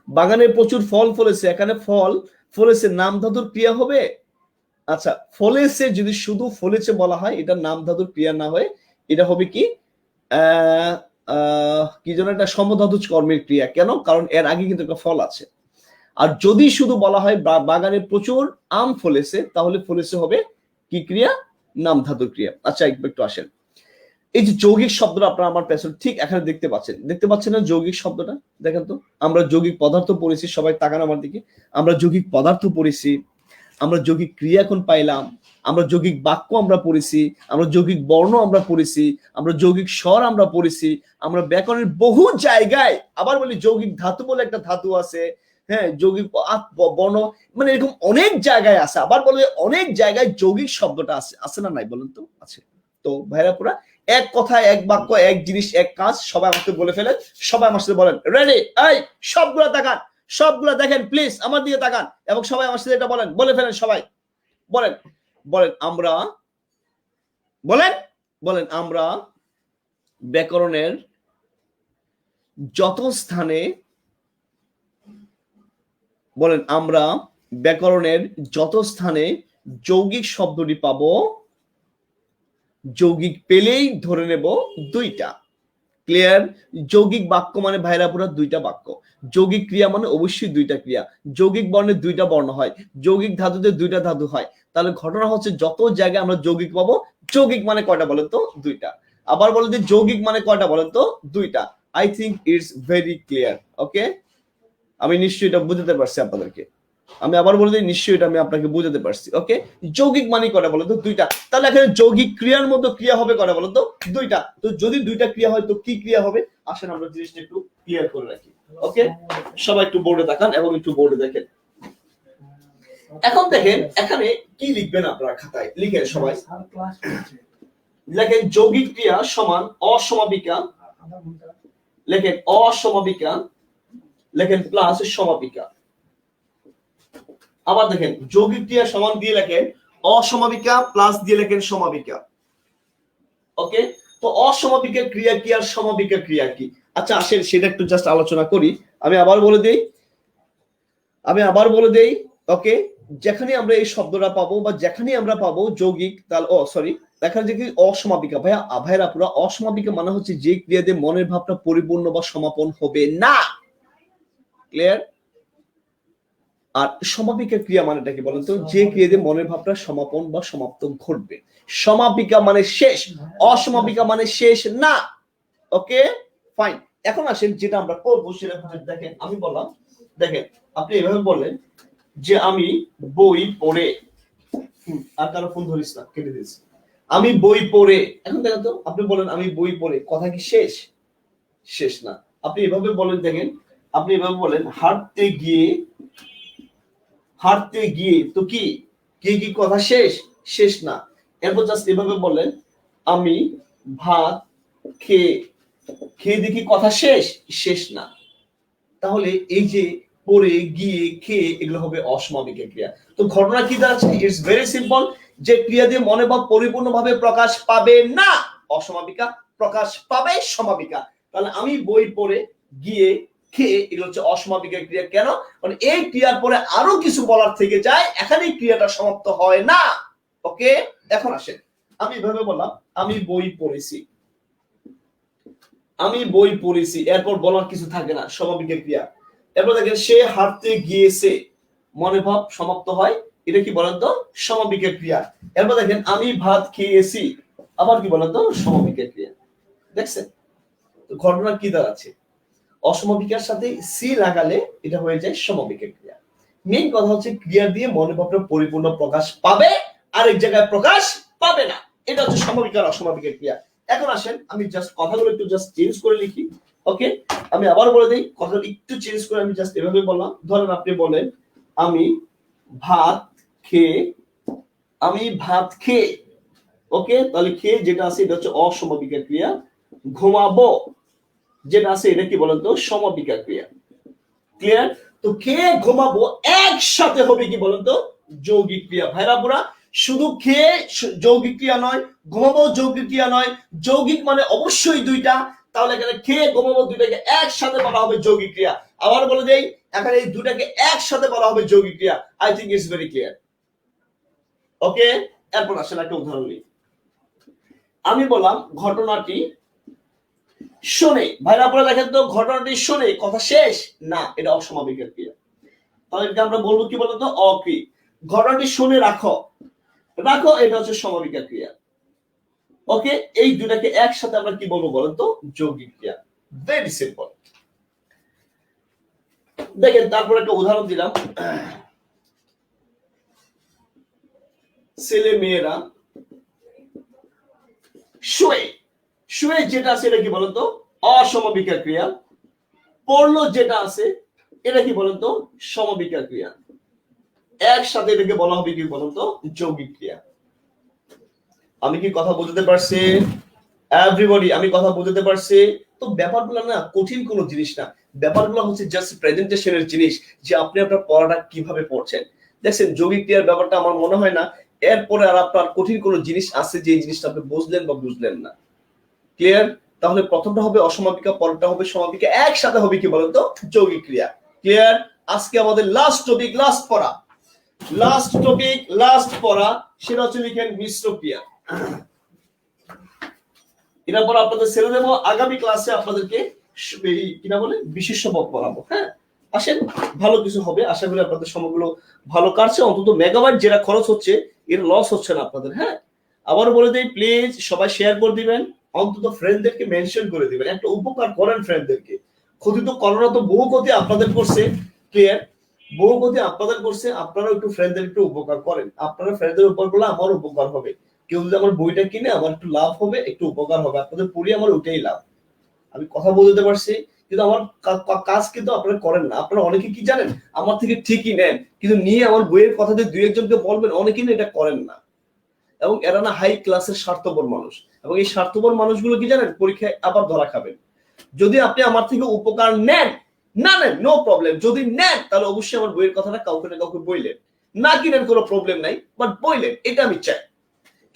বাগানে প্রচুর ফল ফলেছে, এখানে ফল ফলেছে নাম ধাতুর ক্রিয়া হবে? আচ্ছা, ফলেছে যদি শুধু ফলেছে বলা হয়, এটা নাম ধাতুর ক্রিয়া না হয়ে এটা হবে কি কি যেন একটা সমধাতুজ কর্মের ক্রিয়া। কেন? কারণ এর আগে কিন্তু একটা ফল আছে। আর যদি শুধু বলা হয় বাগানে প্রচুর আম ফলেছে, তাহলে ফলেছে হবে কি ক্রিয়া? নাম ধাতুর ক্রিয়া। আচ্ছা একটু আসেন, এই যে যৌগিক শব্দটা আপনারা আমার পেছনে ঠিক এখানে দেখতে পাচ্ছেন না যৌগিক শব্দটা? দেখেন তো, আমরা যৌগিক পদার্থ পড়েছি, সবাই তাকান আমার দিকে। আমরা যৌগিক পদার্থ পড়েছি, আমরা যৌগিক ক্রিয়া এখন পাইলাম, আমরা যৌগিক বাক্য আমরা পড়েছি, আমরা যৌগিক বর্ণ আমরা পড়েছি, আমরা যৌগিক স্বর আমরা পড়েছি, আমরা ব্যাকরণের বহু জায়গায়, আবার বলি যৌগিক ধাতু বলে একটা ধাতু আছে, হ্যাঁ, যৌগিক বর্ণ, মানে এরকম অনেক জায়গায় আছে। আবার বলে অনেক জায়গায় যৌগিক শব্দটা আছে না নাই বলেন তো? আছে। তো ভাইরা পুরা এক কথা, এক বাক্য, এক জিনিস, এক কাজ, সবাই আমাকে বলে ফেলেন। সবাই আমার সাথে বলেন, রেডি? এই সবগুলা তাকান, সবগুলা দেখেন, প্লিজ আমার দিকে তাকান, এবং সবাই আমার সাথে এটা বলেন, বলে ফেলেন সবাই। বলেন, বলেন আমরা, বলেন আমরা ব্যাকরণের যত স্থানে, বলেন আমরা ব্যাকরণের যত স্থানে যৌগিক শব্দটি পাবো, যৌগিক পেলেই ধরে নেব দুইটা। ক্লিয়ার? যৌগিক বাক্য মানে ভাইরা পুরা দুইটা বাক্য। যৌগিক ক্রিয়া মানে অবশ্যই দুইটা ক্রিয়া। যৌগিক বর্ণে দুইটা বর্ণ হয়, যৌগিক ধাতুতে দুইটা ধাতু হয়। তাহলে ঘটনা হচ্ছে যত জায়গায় আমরা যৌগিক পাবো, যৌগিক মানে কয়টা বলেন তো? দুইটা। আবার বলেন যে যৌগিক মানে কয়টা বলেন তো? দুইটা। I think it's very clear. Okay, আমি নিশ্চয়ই এটা বুঝতে পারছি আপনাদেরকে। আমি আবার বলে দিই, নিশ্চয়ই এটা আমি আপনাকে বুঝাতে পারছি। ওকে, যৌগিক মানে কয়টা বলো তো? দুইটা। তাহলে এখানে যৌগিক ক্রিয়ার মধ্যে ক্রিয়া হবে কয়টা বলো তো? দুইটা। তো যদি দুইটা ক্রিয়া হয় তো কি ক্রিয়া হবে? আসেন আমরা জিনিসটা একটু ক্লিয়ার করে রাখি। ওকে, সবাই একটু বোর্ডে তাকান এবং একটু বোর্ডে দেখেন। এখন দেখেন এখানে কি লিখবেন আপনারা খাতায় লিখেন সবাই। লেখেন যৌগিক ক্রিয়া সমান অসমাপিকা, লেখেন অসমাপিকা, লেখেন প্লাস সমাপিকা। আবার দেখেন যৌগিক ক্রিয়া সমান দিয়ে লেখেন অসমাপিকা প্লাস দিয়ে লেখেন সমাপিকা। ওকে, তো অসমাপিকা ক্রিয়া কি আর সমাপিকা ক্রিয়া কি? আচ্ছা আসেন সেটা একটু জাস্ট আলোচনা করি। আমি আবার বলে দেই ওকে, যেখানে আমরা এই শব্দটা পাবো বা যেখানে আমরা পাবো যৌগিক, তাহলে সরি, দেখা যায় কি অসমাপিকা। ভাইরা পুরো অসমাপিকা মানে হচ্ছে যে ক্রিয়াতে মনের ভাবটা পরিপূর্ণ বা সমাপন হবে না। ক্লিয়ার? আর সমাপিকা ক্রিয়া মানেটা কি বলেন তো? যে ক্রিয়াতে মনের ভাবটা সমাপন বা সমাপ্ত ঘটবে। সমাপিকা মানে শেষ, অসমাপিকা মানে শেষ না। Okay fine. এখন আসেন যেটা আমরা করবো সেটা দেখেন, আমি বললাম দেখেন আপনি এভাবে বললেন যে আমি বই পড়ে, আর কারো ফোন ধরিস না, কেটে দিস। আমি বই পড়ে, এখন দেখেন তো আপনি বলেন আমি বই পড়ে, কথা কি শেষ? শেষ না। আপনি এভাবে বলেন, দেখেন আপনি এভাবে বলেন হাঁটতে গিয়ে, তো কি কি কথা শেষ? শেষ না। এরপর জাস্ট এভাবে বলেন আমি ভাত খেয়ে দেখি, কথা শেষ? শেষ না। তাহলে এই যে পড়ে গিয়ে খেয়ে এগুলো হবে অসমাপিকা ক্রিয়া। তো ঘটনা কি দাঁড়াচ্ছে? ইটস ভেরি সিম্পল, যে ক্রিয়া দিয়ে মনে ভাব পরিপূর্ণভাবে প্রকাশ পাবে না অসমাপিকা, প্রকাশ পাবে সমাপিকা। তাহলে আমি বই পড়ে গিয়ে খেয়ে এগুলো হচ্ছে অসমাপিকা ক্রিয়া। কেন? কারণ এই ক্রিয়ার পরে আরো কিছু বলার থেকে যায়, এখানেই ক্রিয়াটা সমাপ্ত হয় না। ওকে, এখন আসেন আমি এভাবে বললাম আমি বই পড়েছি, এরপর বলার কিছু থাকে না, সমাপিকা ক্রিয়া। এরপর দেখেন সে হাঁটতে গিয়েছে, মনে ভাব সমাপ্ত হয়, এটা কি বলেন তো? সমাপিকা ক্রিয়া। এরপর দেখেন আমি ভাত খেয়েছি, আবার কি বলেন তো? সমাপিকা ক্রিয়া। দেখছেন তো ঘটনা কি দাঁড়াচ্ছে? অসমাপিকার সাথে সি লাগালে এটা হয়ে যায় সমাপিকা ক্রিয়া। মেইন কথা হচ্ছে ক্রিয়া দিয়ে মনে ভাবটা পরিপূর্ণ প্রকাশ পাবে, আরেক জায়গায় প্রকাশ পাবে না। এটা হচ্ছে সমাপিকার অসমাপিকা ক্রিয়া। এখন আসেন আমি জাস্ট কথাগুলো একটু জাস্ট চেঞ্জ করে লিখি। ওকে, আমি আবার বলে দিই, কথাটা একটু চেঞ্জ করে আমি জাস্ট এভাবে বললাম। ধরেন আপনি বলেন আমি ভাত খেয়ে, ওকে, তাহলে খেয়ে যেটা আছে এটা হচ্ছে অসমাপিকা ক্রিয়া। ঘুমাবো যেটা আছে এটা কি বলেন তো? সমাপিকা ক্রিয়া। ক্লিয়ার? তো খেয়ে ঘুমাবো একসাথে হবে কি বলেন তো? যৌগিক ক্রিয়া। ভাইরা বুড়া, শুধু খেয়ে যৌগিক ক্রিয়া নয়, ঘুমাবো যৌগিক ক্রিয়া নয়, যৌগিক মানে অবশ্যই দুইটা। তাহলে এখানে খেয়ে ঘুমাবো দুইটাকে একসাথে বলা হবে যৌগিক ক্রিয়া। আবার বলে দেই, এখানে এই দুটাকে একসাথে বলা হবে যৌগিক ক্রিয়া। I think it's very clear. Okay, এরপর আসলে একটা উদাহরণ নিই। আমি বললাম ঘটনাটি শোনে, ভাইরা আপনারা দেখেন তো ঘটনাটি শোনে, কথা শেষ না, এটা অসমাপিকা ক্রিয়া। তাহলে এটা আমরা বলবো কি বলতো? অক্রিয়া। ঘটনাটি শুনে রাখো, এটা হচ্ছে সমাপিকা ক্রিয়া। ওকে, এই দুটাকে একসাথে আমরা কি বলবো বলেন তো? যৌগিক ক্রিয়া। Very simple. দেখেন তারপর একটা উদাহরণ দিলাম, ছেলে মেয়েরা শুয়ে যেটা আছে এটা কি বলতো? অসমাপিকা ক্রিয়া। পড়লো যেটা আছে এটা কি বলতো? সমাপিকা ক্রিয়া। একসাথে এটাকে বলা হবে কি বলতো? যৌগিক ক্রিয়া। আমি কি কথা বুঝতে পারছি এভরিবডি? আমি কথা বুঝতে পারছি তো? ব্যাপারগুলো না কঠিন কোনো জিনিস না, ব্যাপারগুলো হচ্ছে জাস্ট প্রেজেন্টেশনের জিনিস, যে আপনি আপনার পড়াটা কিভাবে পড়ছেন। দেখছেন যৌগিক ক্রিয়ার ব্যাপারটা আমার মনে হয় না এরপরে আর আপনার কঠিন কোনো জিনিস আছে যে জিনিসটা আপনি বুঝলেন বা বুঝলেন না। ক্লিয়ার? তাহলে প্রথমটা হবে অসমাপিকা, পরেরটা হবে সমাপিকা, একসাথে হবে কি বলতো? যৌগিক ক্রিয়া। ক্লিয়ার? আজকে আমাদের লাস্ট টপিক, লাস্ট পড়া সেটা হচ্ছে লিখেন মিশ্র ক্রিয়া। এরপর আপনাদের ছেড়ে দেবো, আগামী ক্লাসে আপনাদেরকে কিনা বলে বিশেষ্য পদ পড়াবো। হ্যাঁ, আসেন ভালো কিছু হবে, আশা করি আপনাদের সময়গুলো ভালো কাটছে। অন্তত মেগাবাইট যেটা খরচ হচ্ছে এর লস হচ্ছে না আপনাদের। হ্যাঁ, আবার বলে দিই প্লিজ সবাই শেয়ার করে দিবেন, অন্তত ফ্রেন্ডদেরকে মেনশন করে দিবেন, একটা উপকার করেন ফ্রেন্ডদেরকে। ক্ষতি তো করোনা তো বহু ক্ষতি আপনাদের করছে। ক্লিয়ার? বহু ক্ষতি আপনাদের করছে, আপনারা একটু ফ্রেন্ডদের একটু উপকার করেন। আপনারা ফ্রেন্ডদের উপকার করলে আমার উপকার হবে। কেউ যদি আমার বইটা কিনে আমার একটু লাভ হবে, একটু উপকার হবে, আপনাদের পড়ি আমার ওটাই লাভ। আমি কথা বলতে পারছি, কিন্তু আমার কাজ কিন্তু আপনারা করেন না। আপনারা অনেকে কি জানেন, আমার থেকে ঠিকই নেন, কিন্তু নিয়ে আমার বইয়ের কথা যে দুই একজনকে বলবেন, অনেকেই না এটা করেন না। এবং এরা না হাই ক্লাসের স্বার্থপর মানুষ, এবং এই স্বার্থপর মানুষগুলো কি জানেন, পরীক্ষায় আবার ধরা খাবেন। যদি আপনি আমার থেকে উপকার নেন, না নেন নো প্রবলেম, যদি নেন তাহলে অবশ্যই আমার বইয়ের কথাটা কাউকে না কাউকে বললেন। না কিনেন কোনো প্রবলেম নাই, বাট বললেন এটা আমি চাই।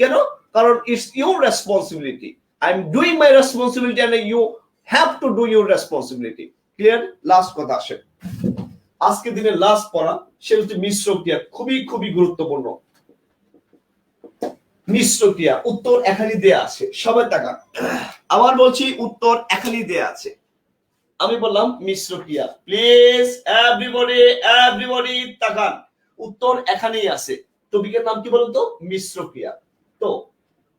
কেন? কারণ it's your responsibility, I am doing my responsibility and you have to do your responsibility. Clear? Last কথা আসে, আজকে দিনের লাস্ট পড়া, সে হচ্ছে মিশ্র ক্রিয়া, খুবই খুবই গুরুত্বপূর্ণ। মিশ্র ক্রিয়া উত্তর এখানে দেয়া আছে, সবাই তাকান। আবার বলছি উত্তর এখানে দেয়া আছে। আমি বললাম মিশ্র ক্রিয়া, প্লিজ এভরিবডি তাকান, উত্তর এখানেই আছে। টপিকের নাম কি বলুন তো? মিশ্র ক্রিয়া। তো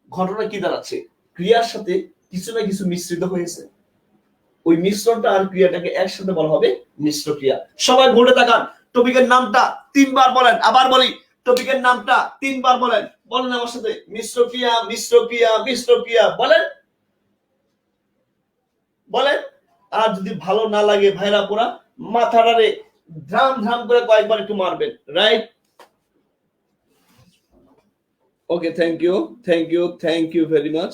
ঘটনা কি দাঁড়াচ্ছে? ক্রিয়ার সাথে কিছু না কিছু মিশ্রিত হয়েছে, ওই মিশ্রণটা আর ক্রিয়াটাকে একসাথে বলা হবে মিশ্র ক্রিয়া। সবাই ঘুরে তাকান, টপিকের নামটা 3 বার বলেন। আবার বলি, টপিকের নামটা 3 বার বলেন। বলেন আমার সাথে, মিশ্র ক্রিয়া, মিশ্র ক্রিয়া, মিশ্র ক্রিয়া। বলেন বলেন। আর যদি ভালো না লাগে ভাইরা পুরা মাথাটারে ধ্রাম ধ্রাম করে কয়েকবার একটু মারবেন, right? Okay, thank you very much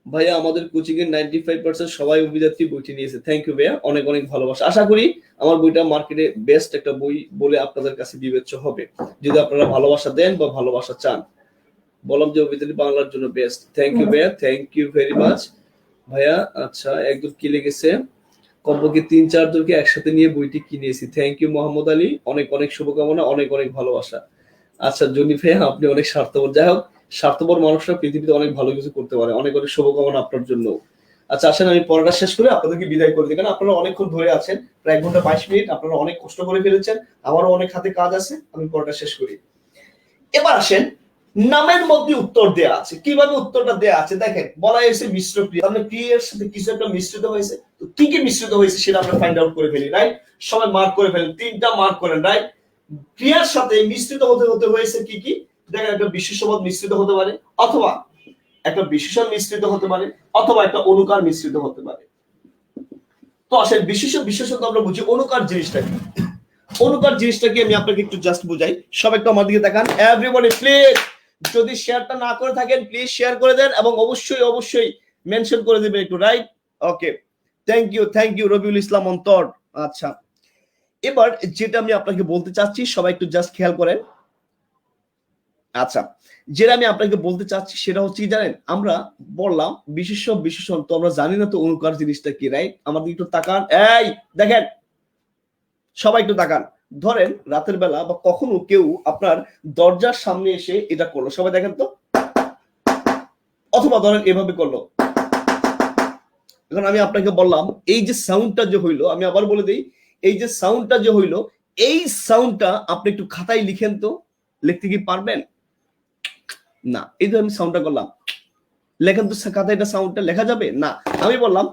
ভাইয়া। আমাদের কোচিং এর 95% সবাই অভিযাত্রী বইটি নিয়েছে। থ্যাংক ইউ ভাইয়া, অনেক অনেক ভালোবাসা। আশা করি আমার বইটা মার্কেটে বেস্ট একটা বই বলে আপনাদের কাছে বিবেচ্য হবে, যদি আপনারা ভালোবাসা দেন বা ভালোবাসা চান। বললাম যে অভিযাত্রী বাংলার জন্য বেস্ট। থ্যাংক ইউ ভাইয়া, থ্যাংক ইউ ভেরি মাচ ভাইয়া। আচ্ছা, একদম কি লেগেছে, কমপক্ষে 3-4 জনকে একসাথে নিয়ে বইটি কিনেছি। থ্যাংক ইউ মোহাম্মদ আলী, অনেক অনেক শুভকামনা, অনেক অনেক ভালোবাসা। আচ্ছা জনি ভাইয়া, আপনি অনেক স্বার্থপর। যাই হোক, স্বার্থপর মানুষরা পৃথিবীতে অনেক ভালো কিছু করতে পারে। অনেক অনেক শুভকামনা আপনার জন্য। আচ্ছা আসেন, আমি পড়াটা শেষ করে আপনাদেরকে বিদায় করে দিই, কারণ আপনারা অনেকক্ষণ ধরে আছেন, প্রায় 1 ঘন্টা 22 মিনিট, আপনারা অনেক কষ্ট করে ফেলেছেন, আমারও অনেক হাতে কাজ আছে, আমি পড়াটা শেষ করি। এবার আসেন, নামের মধ্যে উত্তর দেয়া আছে। কিভাবে উত্তরটা দেয়া আছে দেখেন, বলা হয়েছে মিশ্র ক্রিয়া, মানে ক্রিয়ার সাথে কিছু একটা মিশ্রিত হয়েছে। তো কি কি মিশ্রিত হয়েছে সেটা আমরা ফাইন্ড আউট করে ফেলি, রাইট? সবাই মার্ক করে ফেলেন, 3টা মার্ক করেন, রাইট? ক্রিয়ার সাথে মিশ্রিত হতে হতে হয়েছে কি কি দেখেন, একটা বিশেষ্যপদ মিশ্রিত হতে পারে, অথবা একটা বিশেষণ মিশ্রিত হতে পারে, অথবা একটা অনুকার মিশ্রিত হতে পারে। তো আসলে বিশেষণ তো আমরা বুঝি, অনুকার জিনিসটা কি? অনুকার জিনিসটা কি আমি আপনাকে একটু জাস্ট বুঝাই। সব একটু আমার দিকে তাকান, এভরিবডি প্লিজ। যদি শেয়ারটা না করে থাকেন প্লিজ শেয়ার করে দেন, এবং অবশ্যই অবশ্যই মেনশন করে দিবেন একটু, right? Okay, thank you Rabiul Islam Antor. আচ্ছা, এবার যেটা আমি আপনাকে বলতে চাচ্ছি, সবাই একটু জাস্ট খেয়াল করেন। আচ্ছা, যেটা আমি আপনাকে বলতে চাচ্ছি সেটা হচ্ছে কি জানেন, আমরা বললাম বিশেষণ, তো আমরা জানি না তো অনুকার জিনিসটা কি, রাইট? আমাদের একটু তাকান, এই দেখেন, সবাই একটু তাকান। ধরেন রাতের বেলা বা কখনো কেউ আপনার দরজার সামনে এসে এটা করলো, সবাই দেখেন তো, অথবা ধরেন এভাবে করলো। এখন আমি আপনাকে বললাম এই যে সাউন্ডটা যে হইলো, আমি আবার বলে দিই, এই যে সাউন্ডটা যে হইলো, এই সাউন্ডটা আপনি একটু খাতায় লিখেন তো। লিখতে কি পারবেন? না। এই যে আমি সাউন্ডটা করলাম, লেখেন তো খাতায়, এটা সাউন্ডটা লেখা যাবে না। আমি বললাম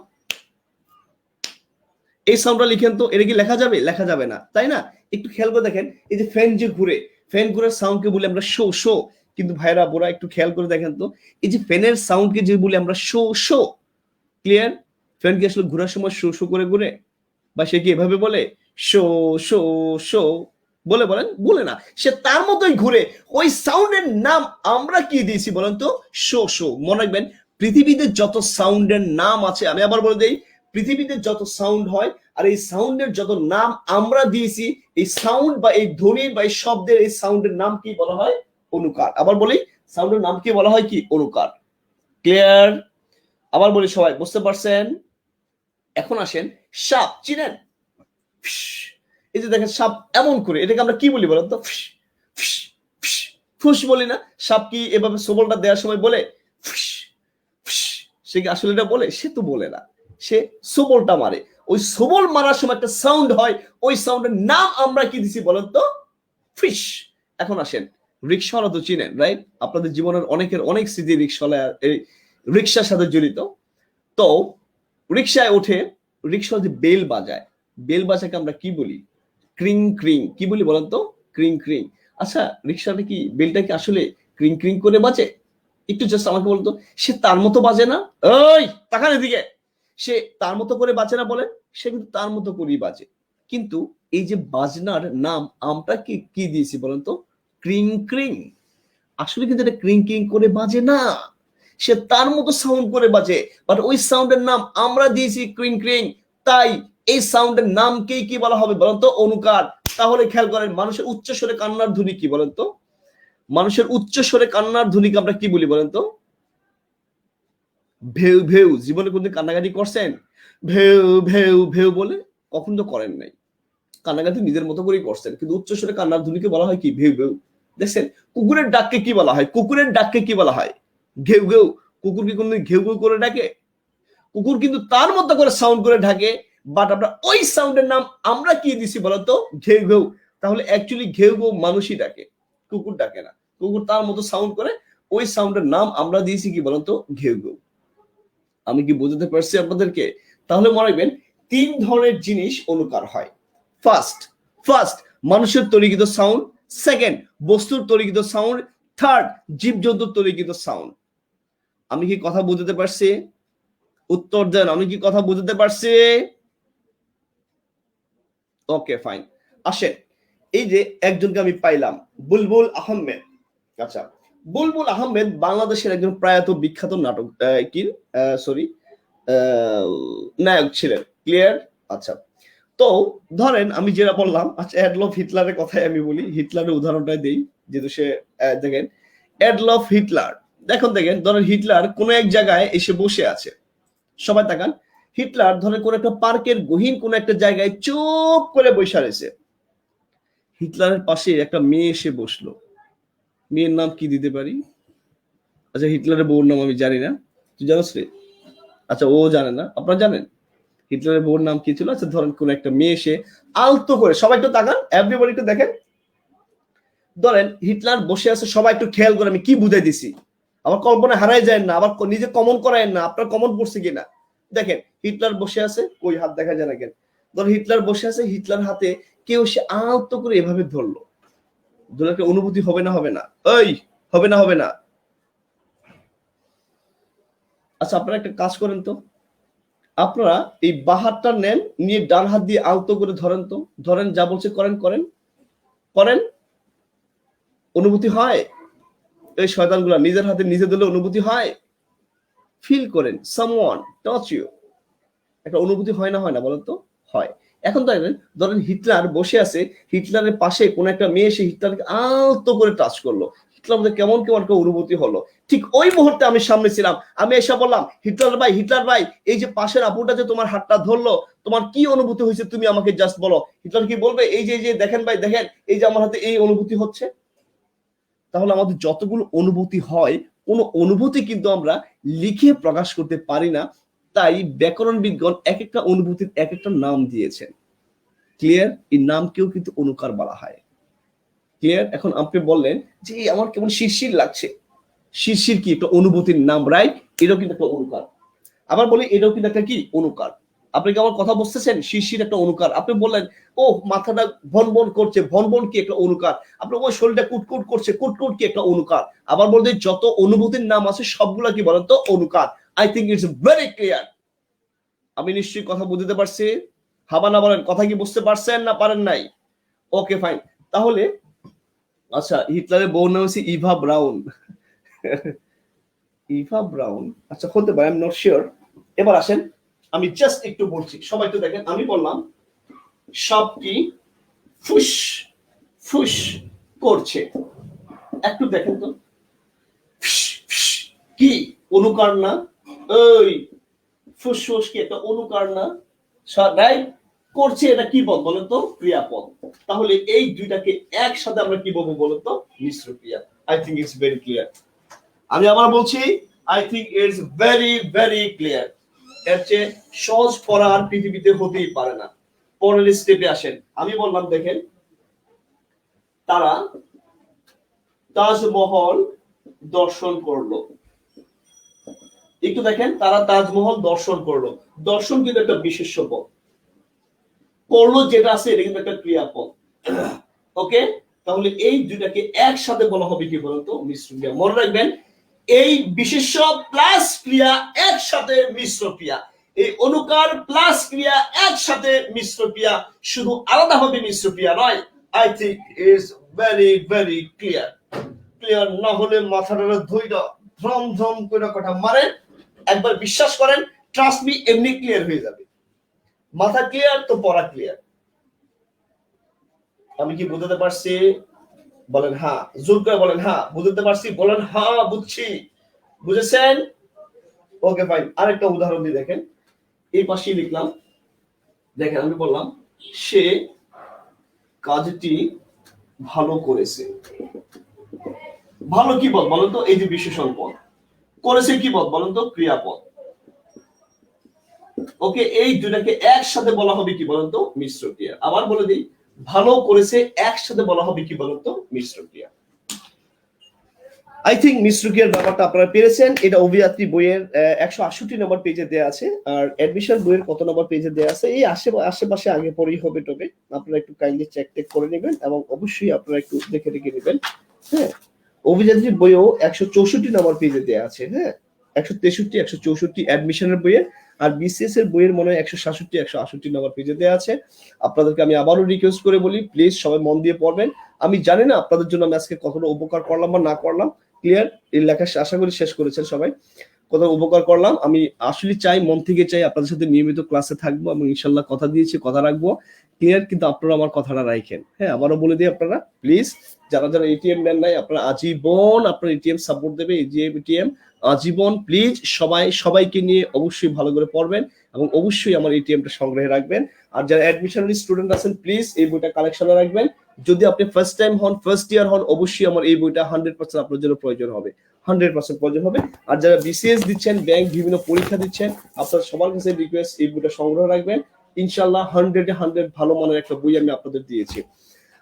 এই সাউন্ডটা লিখেন তো, এটা কি লেখা যাবে? লেখা যাবে না, তাই না? একটু খেয়াল করে দেখেন, এই যে ফ্যান যে ঘুরে, ফ্যান ঘুরে সাউন্ডকে বলি আমরা শো শো। কিন্তু ভাইরা বোরা একটু খেয়াল করে দেখেন তো, এই যে ফ্যানের সাউন্ডকে যে বলি আমরা শো শো। ক্লিয়ার? ফ্যান কি আসলে ঘোরার সময় শো শো করে ঘুরে, বা সে কি এভাবে বলে শো শো শো? বলে বলেন? বলে না। সে তার মতোই ঘুরে। ওই সাউন্ডের নাম আমরা কি দিয়েছি বলেন তো? Show show. মনে রাখবেন, পৃথিবীতে যত সাউন্ডের নাম আছে, আমি আবার বলে দেই, পৃথিবীতে যত সাউন্ড হয় আর এই সাউন্ডের যত নাম আমরা দিয়েছি, এই সাউন্ড বা এই ধ্বনির বা এই শব্দের এই সাউন্ডের নাম কি বলা হয়? অনুকার। আবার বলি, সাউন্ডের নাম কি বলা হয়? কি? অনুকার। ক্লিয়ার? আবার বলি, সবাই বুঝতে পারছেন? এখন আসেন, সাপ চিনেন? এই যে দেখেন সাপ এমন করে, এটাকে আমরা কি বলি বলেন তো? ফুস বলি না? সাপ কি এভাবে সবলটা দেওয়ার সময় বলে সে কি আসলে এটা বলে? সে তো বলে না, সে সবলটা মারে। ওই সবল মারার সময় একটা সাউন্ড হয়, ওই সাউন্ডের নাম আমরা কি দিছি বলেন তো? ফিশ। এখন আসেন, রিক্সাওয়ালা তো চিনেন, রাইট? আপনাদের জীবনের অনেকের অনেক স্মৃতি রিক্সাওয়ালা, এই রিক্সার সাথে জড়িত। তো রিক্সায় ওঠে, রিক্সা যে বেল বাজায়, বেল বাজাকে আমরা কি বলি? ক্রিং ক্রিং। কি বলি বলেন তো? ক্রিং ক্রিং। আচ্ছা, রিক্সাটা কি, বেলটা কি আসলে ক্রিং ক্রিং করে বাজে? একটু জাস্ট আমাকে বলতো। সে তার মতো বাজে না। ওই তাকান এদিকে, সে তার মতো করে বাজে না বলেন? সে কিন্তু তার মতো করেই বাজে। কিন্তু এই যে বাজনার নাম আমরা কি কি দিয়েছি বলেন তো? ক্রিং ক্রিং। আসলে কিন্তু এটা ক্রিং ক্রিং করে বাজে না, সে তার মতো সাউন্ড করে বাজে, বাট ওই সাউন্ডের নাম আমরা দিয়েছি ক্রিং ক্রিং। তাই এই সাউন্ডের নামকেই কি বলা হবে বলেন তো? অনুকার। তাহলে খেয়াল করেন, মানুষের উচ্চস্বরে কান্নার ধ্বনি কি বলেন তো? মানুষের উচ্চস্বরে কান্নার ধ্বনিকে আমরা কি বলি বলেন তো? ভেউ ভেউ। জীবনে কোনদিন কান্নাকাটি করছেন? ভেউ ভেউ ভেউ বলে? কখন তো করেন নাই। কান্নাকাটি নিজের মতো করেই করছেন, কিন্তু উচ্চস্বরে কান্নার ধ্বনিকে বলা হয় কি? ভেউ ভেউ। দেখছেন, কুকুরের ডাককে কি বলা হয়? কুকুরের ডাককে কি বলা হয়? ঘেউ ঘেউ। কুকুর কি কোনদিন ঘেউ ঘেউ করে ডাকে? কুকুর কিন্তু তার মতো করে সাউন্ড করে ডাকে, বাট আমরা ওই সাউন্ডের নাম আমরা কি দিছি বলতো? ঘেউ ঘেউ। তাহলে অ্যাকচুয়ালি ঘেউ ঘেউ মানুষই ডাকে, কুকুর ডাকে না। কুকুর তার মতো সাউন্ড করে, ওই সাউন্ডের নাম আমরা দিয়েছি কি বলতো? ঘেউ ঘেউ। আমি কি বোঝাতে পারছি আপনাদেরকে? তাহলে মনে রাখবেন, 3 ধরনের জিনিস অনুকার হয়। ফার্স্ট ফার্স্ট মানুষের তৈরিকৃত সাউন্ড, সেকেন্ড বস্তুর তৈরিকৃত সাউন্ড, থার্ড জীবজন্তুর তৈরিকৃত সাউন্ড। আমি কি কথা বুঝতে পারছি? উত্তর দেন, আমি কি কথা বুঝতে পারছি? Okay fine. আসেন, এই যে একজনকে আমি পাইলাম, বুলবুল আহমেদ। আচ্ছা, বুলবুল আহমেদ বাংলাদেশের একজন প্রয়াত বিখ্যাত নাটক সরি নায়ক ছিলেন। ক্লিয়ার? আচ্ছা, তো ধরেন আমি যেটা বললাম, আচ্ছা অ্যাডলফ হিটলারের কথাই আমি বলি, হিটলারের উদাহরণটাই দেই, যেহেতু সে দেখেন অ্যাডলফ হিটলার, দেখেন ধরেন হিটলার কোন এক জায়গায় এসে বসে আছে। সবাই তাকান, হিটলার ধরেন কোন একটা পার্কের গহীন কোন একটা জায়গায় চুপ করে বসে রয়েছে। হিটলারের পাশে একটা মেয়ে এসে বসলো। মেয়ের নাম কি দিতে পারি? আচ্ছা, হিটলারের বউর নাম আমি জানি না, তুই জানোস রে? আচ্ছা, ও জানে না, আপনারা জানেন হিটলারের বউর নাম কি ছিল? আচ্ছা, ধরেন কোন একটা মেয়ে এসে আলতো করে, সবাই একটু তাকান, এভরিবডি একটু দেখেন, ধরেন হিটলার বসে আছে, সবাই একটু খেয়াল করে আমি কি বুঝাই দিছি, আমার কল্পনা হারাই যায় না, আবার নিজে কমন করায় না, আপনার কমন পড়ছে কিনা দেখেন। হিটলার বসে আছে, কই হাত দেখা যায় না কেন? ধরেন হিটলার বসে আছে, হিটলার হাতে কেউ সে আলতো করে এভাবে ধরলো, ধরে একটা অনুভূতি হবে না? হবে না? ওই হবে না? হবে না? আচ্ছা, আপনারা একটা কাজ করেন তো, আপনারা এই বাঁ হাতটা নেন, নিয়ে ডান হাত দিয়ে আলতো করে ধরেন তো, ধরেন, যা বলছে করেন করেন করেন। অনুভূতি হয়? এই শয়তানগুলা নিজের হাতে নিজে দিলে অনুভূতি হয়? ফিল করেন, সামওয়ান টাচ ইউ, একটা অনুভূতি হয় না? হয় না বলেন তো? হয়। এখন দেখবেন, ধরেন হিটলার বসে আছে, হিটলারের পাশে কোন একটা মেয়ে এসে হিটলারকে আলতো করে টাচ করলো, হিটলার মধ্যে কেমন কেমন একটা অনুভূতি হলো। ঠিক ওই মুহূর্তে আমি সামনে ছিলাম, আমি এসে বললাম, হিটলার ভাই, হিটলার ভাই, এই যে পাশের আপুটা যে তোমার হাতটা ধরলো, তোমার কি অনুভূতি হয়েছে তুমি আমাকে জাস্ট বলো। হিটলার কি বলবে? এই যে দেখেন ভাই, দেখেন এই যে আমার হাতে এই অনুভূতি হচ্ছে। তাহলে আমাদের যতগুলো অনুভূতি হয়, কোন অনুভূতি কিন্তু আমরা লিখে প্রকাশ করতে পারি না। তাই ব্যাকরণবিদগণ এক একটা অনুভূতির এক একটা নাম দিয়েছেন। ক্লিয়ার? এই নামকেও কিন্তু অনুকার বলা হয়। ক্লিয়ার? এখন আপনি বললেন যে আমার কেমন শিরশির লাগছে, শিরশির কি একটা অনুভূতির নাম, রাইট? এটাও কিন্তু একটা অনুকার। আবার বলি, এটাও কিন্তু একটা কি? অনুকার। আপনি কি আমার কথা বুঝতেছেন? শিরশির একটা অনুকার। আপনি বললেন ও মাথাটা ভনভন করছে, ভনভন কি একটা অনুকার। আপনি ওই শরীরটা কুটকুট করছে, কুটকুট কি একটা অনুকার। আবার বলতে যত অনুভূতির নাম আছে সবগুলা কি বলেন তো? অনুকার। I think it's very clear. আমি নিশ্চয়ই কথা বুঝতে পারছি। হাবা না বলেন, কথা কি বুঝতে পারছেন না পারেন নাই? Okay fine. তাহলে আচ্ছা, হিটলারের বউর নাম হচ্ছে ইভা ব্রাউন। ইভা ব্রাউন, আচ্ছা হতে পারে, আই এম নট শিওর। এবার আসেন, আমি জাস্ট একটু বলছি, সবাই একটু দেখেন। আমি বললাম সব কি ফুস ফুস করছে, একটু দেখেন তো, কি অনুকার না? ওই ফুসফুস কি একটা অনুকার না? রাইট? করছে, এটা কি পদ বলেন তো? ক্রিয়াপদ। তাহলে এই দুইটাকে একসাথে আমরা কি বলবো বলেন তো? মিশ্র ক্রিয়া। I think it's very clear. আমি আবার বলছি, I think it's very very clear. এর চেয়ে সহজ পড়া আর পৃথিবীতে হতেই পারে না। পরের স্টেপে আসেন। আমি বললাম দেখেন, তারা তাজমহল দর্শন করলো। একটু দেখেন, তারা তাজমহল দর্শন করলো। দর্শন কিন্তু একটা বিশেষ্য পদ, করলো যেটা আছে এটা কিন্তু একটা ক্রিয়াপদ। ওকে, তাহলে এই দুইটাকে একসাথে বলা হবে কি বলতো? মিশ্র ক্রিয়া। মনে রাখবেন, এই বিশেষ্য প্লাস ক্রিয়া একসাথে মিশ্র ক্রিয়া, এই অনুকার প্লাস ক্রিয়া একসাথে মিশ্র ক্রিয়া, শুধু আলাদাভাবে মিশ্র ক্রিয়া নয়। I think is very very clear. Clear না হলে মাথাটা ধুইরা ধ্রম ধ্রম করে কথা মারে, একবার বিশ্বাস করেন, ট্রাস্ট মি, এমনি ক্লিয়ার হয়ে যাবে। মাথা ক্লিয়ার তো পড়া ক্লিয়ার। আমি কি বুঝতে পারছি? বলেন হ্যাঁ, জোর করে বলেন হ্যাঁ বুঝতে পারছি, বলেন হ্যাঁ বুঝছি। বুঝেছেন? Okay fine. আরেকটা উদাহরণ দিয়ে দেখেন, এই পাশেই লিখলাম, দেখেন আমি বললাম সে কাজটি ভালো করেছে। ভালো কি পদ বলেন তো? এই যে বিশেষণ পদ। করেছে কি পদ বলেন তো? ক্রিয়াপদ। ওকে, এই দুটাকে একসাথে বলা হবে কি বলেন তো? মিশ্র ক্রিয়া। আবার বলে দিই, ভালো করেছে একসাথে বলা হবে কি বলেন তো? মিশ্র ক্রিয়া। আই থিঙ্ক মিশ্র ক্রিয়ার ব্যাপারটা আপনারা পেরেছেন। এটা অভিযাত্রী বইয়ের 168 নম্বর পেজে দেওয়া আছে, আর অ্যাডমিশন বইয়ের কত নম্বর পেজে দেওয়া আছে এই আশেপাশে আগে পরেই হবে। তবে আপনারা একটু কাইন্ডলি চেক করে নেবেন এবং অবশ্যই আপনারা একটু দেখে নেবেন। হ্যাঁ, অভিযাত্রী বইও 164 নম্বর পেজে দেওয়া আছে। হ্যাঁ, 163 164 অ্যাডমিশনের বইয়ের, আর বিসিএস এর বইয়ের মনে হয় 167 168 নম্বর পেজে দেওয়া আছে। আপনাদেরকে আমি আবারও রিকোয়েস্ট করে বলি, প্লিজ সবাই মন দিয়ে পড়বেন। আমি জানি না আপনাদের জন্য আমি আজকে কতটা উপকার করলাম বা না করলাম। ক্লিয়ার? এই লেখা আশা করি শেষ করেছেন সবাই। কত উপকার করলাম আমি আসলে চাই, মন থেকে চাই আপনাদের সাথে নিয়মিত ক্লাসে থাকবো এবং ইনশাল্লাহ কথা দিয়েছি, কথা রাখবো। ক্লিয়ার? কিন্তু আপনারা আমার কথাটা রাখেন। হ্যাঁ, আবারও বলে দিই, আপনারা প্লিজ যারা যারা এটিএম নেন নাই, আপনারা আজীবন আপনার এটিএম সাপোর্ট দেবে, এটিএম আজীবন। প্লিজ সবাইকে নিয়ে অবশ্যই ভালো করে পড়বেন এবং অবশ্যই আমার এটিএমটা সংগ্রহে রাখবেন। আর যারা অ্যাডমিশনারি স্টুডেন্ট আছেন প্লিজ এই বইটা কালেকশনে রাখবেন। যদি আপনি ফার্স্ট টাইম হন, ফার্স্ট ইয়ার হন, অবশ্যই আমার এই বইটা 100% আপনার জন্য প্রয়োজন হবে, 100% প্রয়োজন হবে। আর যারা বিসিএস দিচ্ছেন, ব্যাংক বিভিন্ন পরীক্ষা দিচ্ছেন, আপনার সবার কাছে রিকোয়েস্ট এই বইটা সংগ্রহ রাখবেন। ইনশাল্লাহ 100-এ 100 ভালো মানের একটা বই আমি আপনাদের দিয়েছি।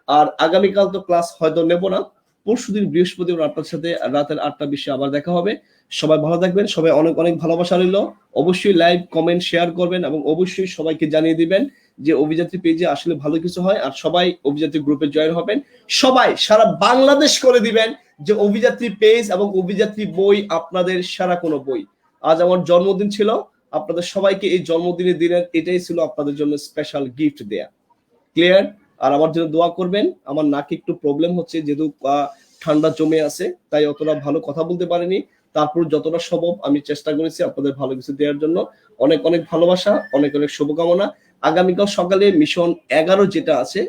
আর আগামীকাল তো ক্লাস হয়তো নেব না, পরশুদিন বৃহস্পতিবার আপনার সাথে রাতের 8টা20 আবার দেখা হবে। সবাই ভালো থাকবেন, সবাই অনেক অনেক ভালোবাসা রইল। অবশ্যই লাইক কমেন্ট শেয়ার করবেন এবং অবশ্যই সবাইকে জানিয়ে দিবেন যে অভিযাত্রী পেজে আসলে ভালো কিছু হয়, আর সবাই অভিযাত্রী গ্রুপে জয়েন হবেন। সবাই সারা বাংলাদেশ করে দিবেন যে অভিযাত্রী পেজ এবং অভিযাত্রী বই আপনাদের সারা কোনো বই। আজ আমার জন্মদিন ছিল, আপনাদের সবাইকে এই জন্মদিনের দিনের এটাই ছিল আপনাদের জন্য স্পেশাল গিফট দেয়া। ক্লিয়ার? আর আমার জন্য দোয়া করবেন। আমার নাকে একটু প্রবলেম হচ্ছে, যেহেতু ঠান্ডা জমে আছে, তাই অতটা ভালো কথা বলতে পারিনি। তারপর যতটা সম্ভব আমি চেষ্টা করেছি আপনাদের ভালো কিছু দেওয়ার জন্য। অনেক অনেক ভালোবাসা, অনেক অনেক শুভকামনা। আগামীকাল সকালে মিশন 11 যেটা আছে,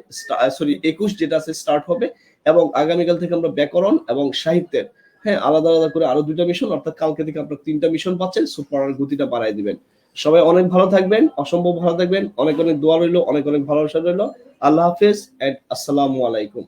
21 যেটা আছে স্টার্ট হবে, এবং আগামীকাল থেকে আমরা ব্যাকরণ এবং সাহিত্যের, হ্যাঁ, আলাদা আলাদা করে আরো 2টা মিশন, অর্থাৎ কালকে থেকে আপনারা 3টা মিশন পাচ্ছেন। সো পড়ার গতিটা বাড়াই দিবেন। সবাই অনেক ভালো থাকবেন, অসম্ভব ভালো থাকবেন। অনেক অনেক দোয়া রইল, অনেক অনেক ভালোবাসা রইল। আল্লাহ হাফেজ এন্ড আসসালামু আলাইকুম।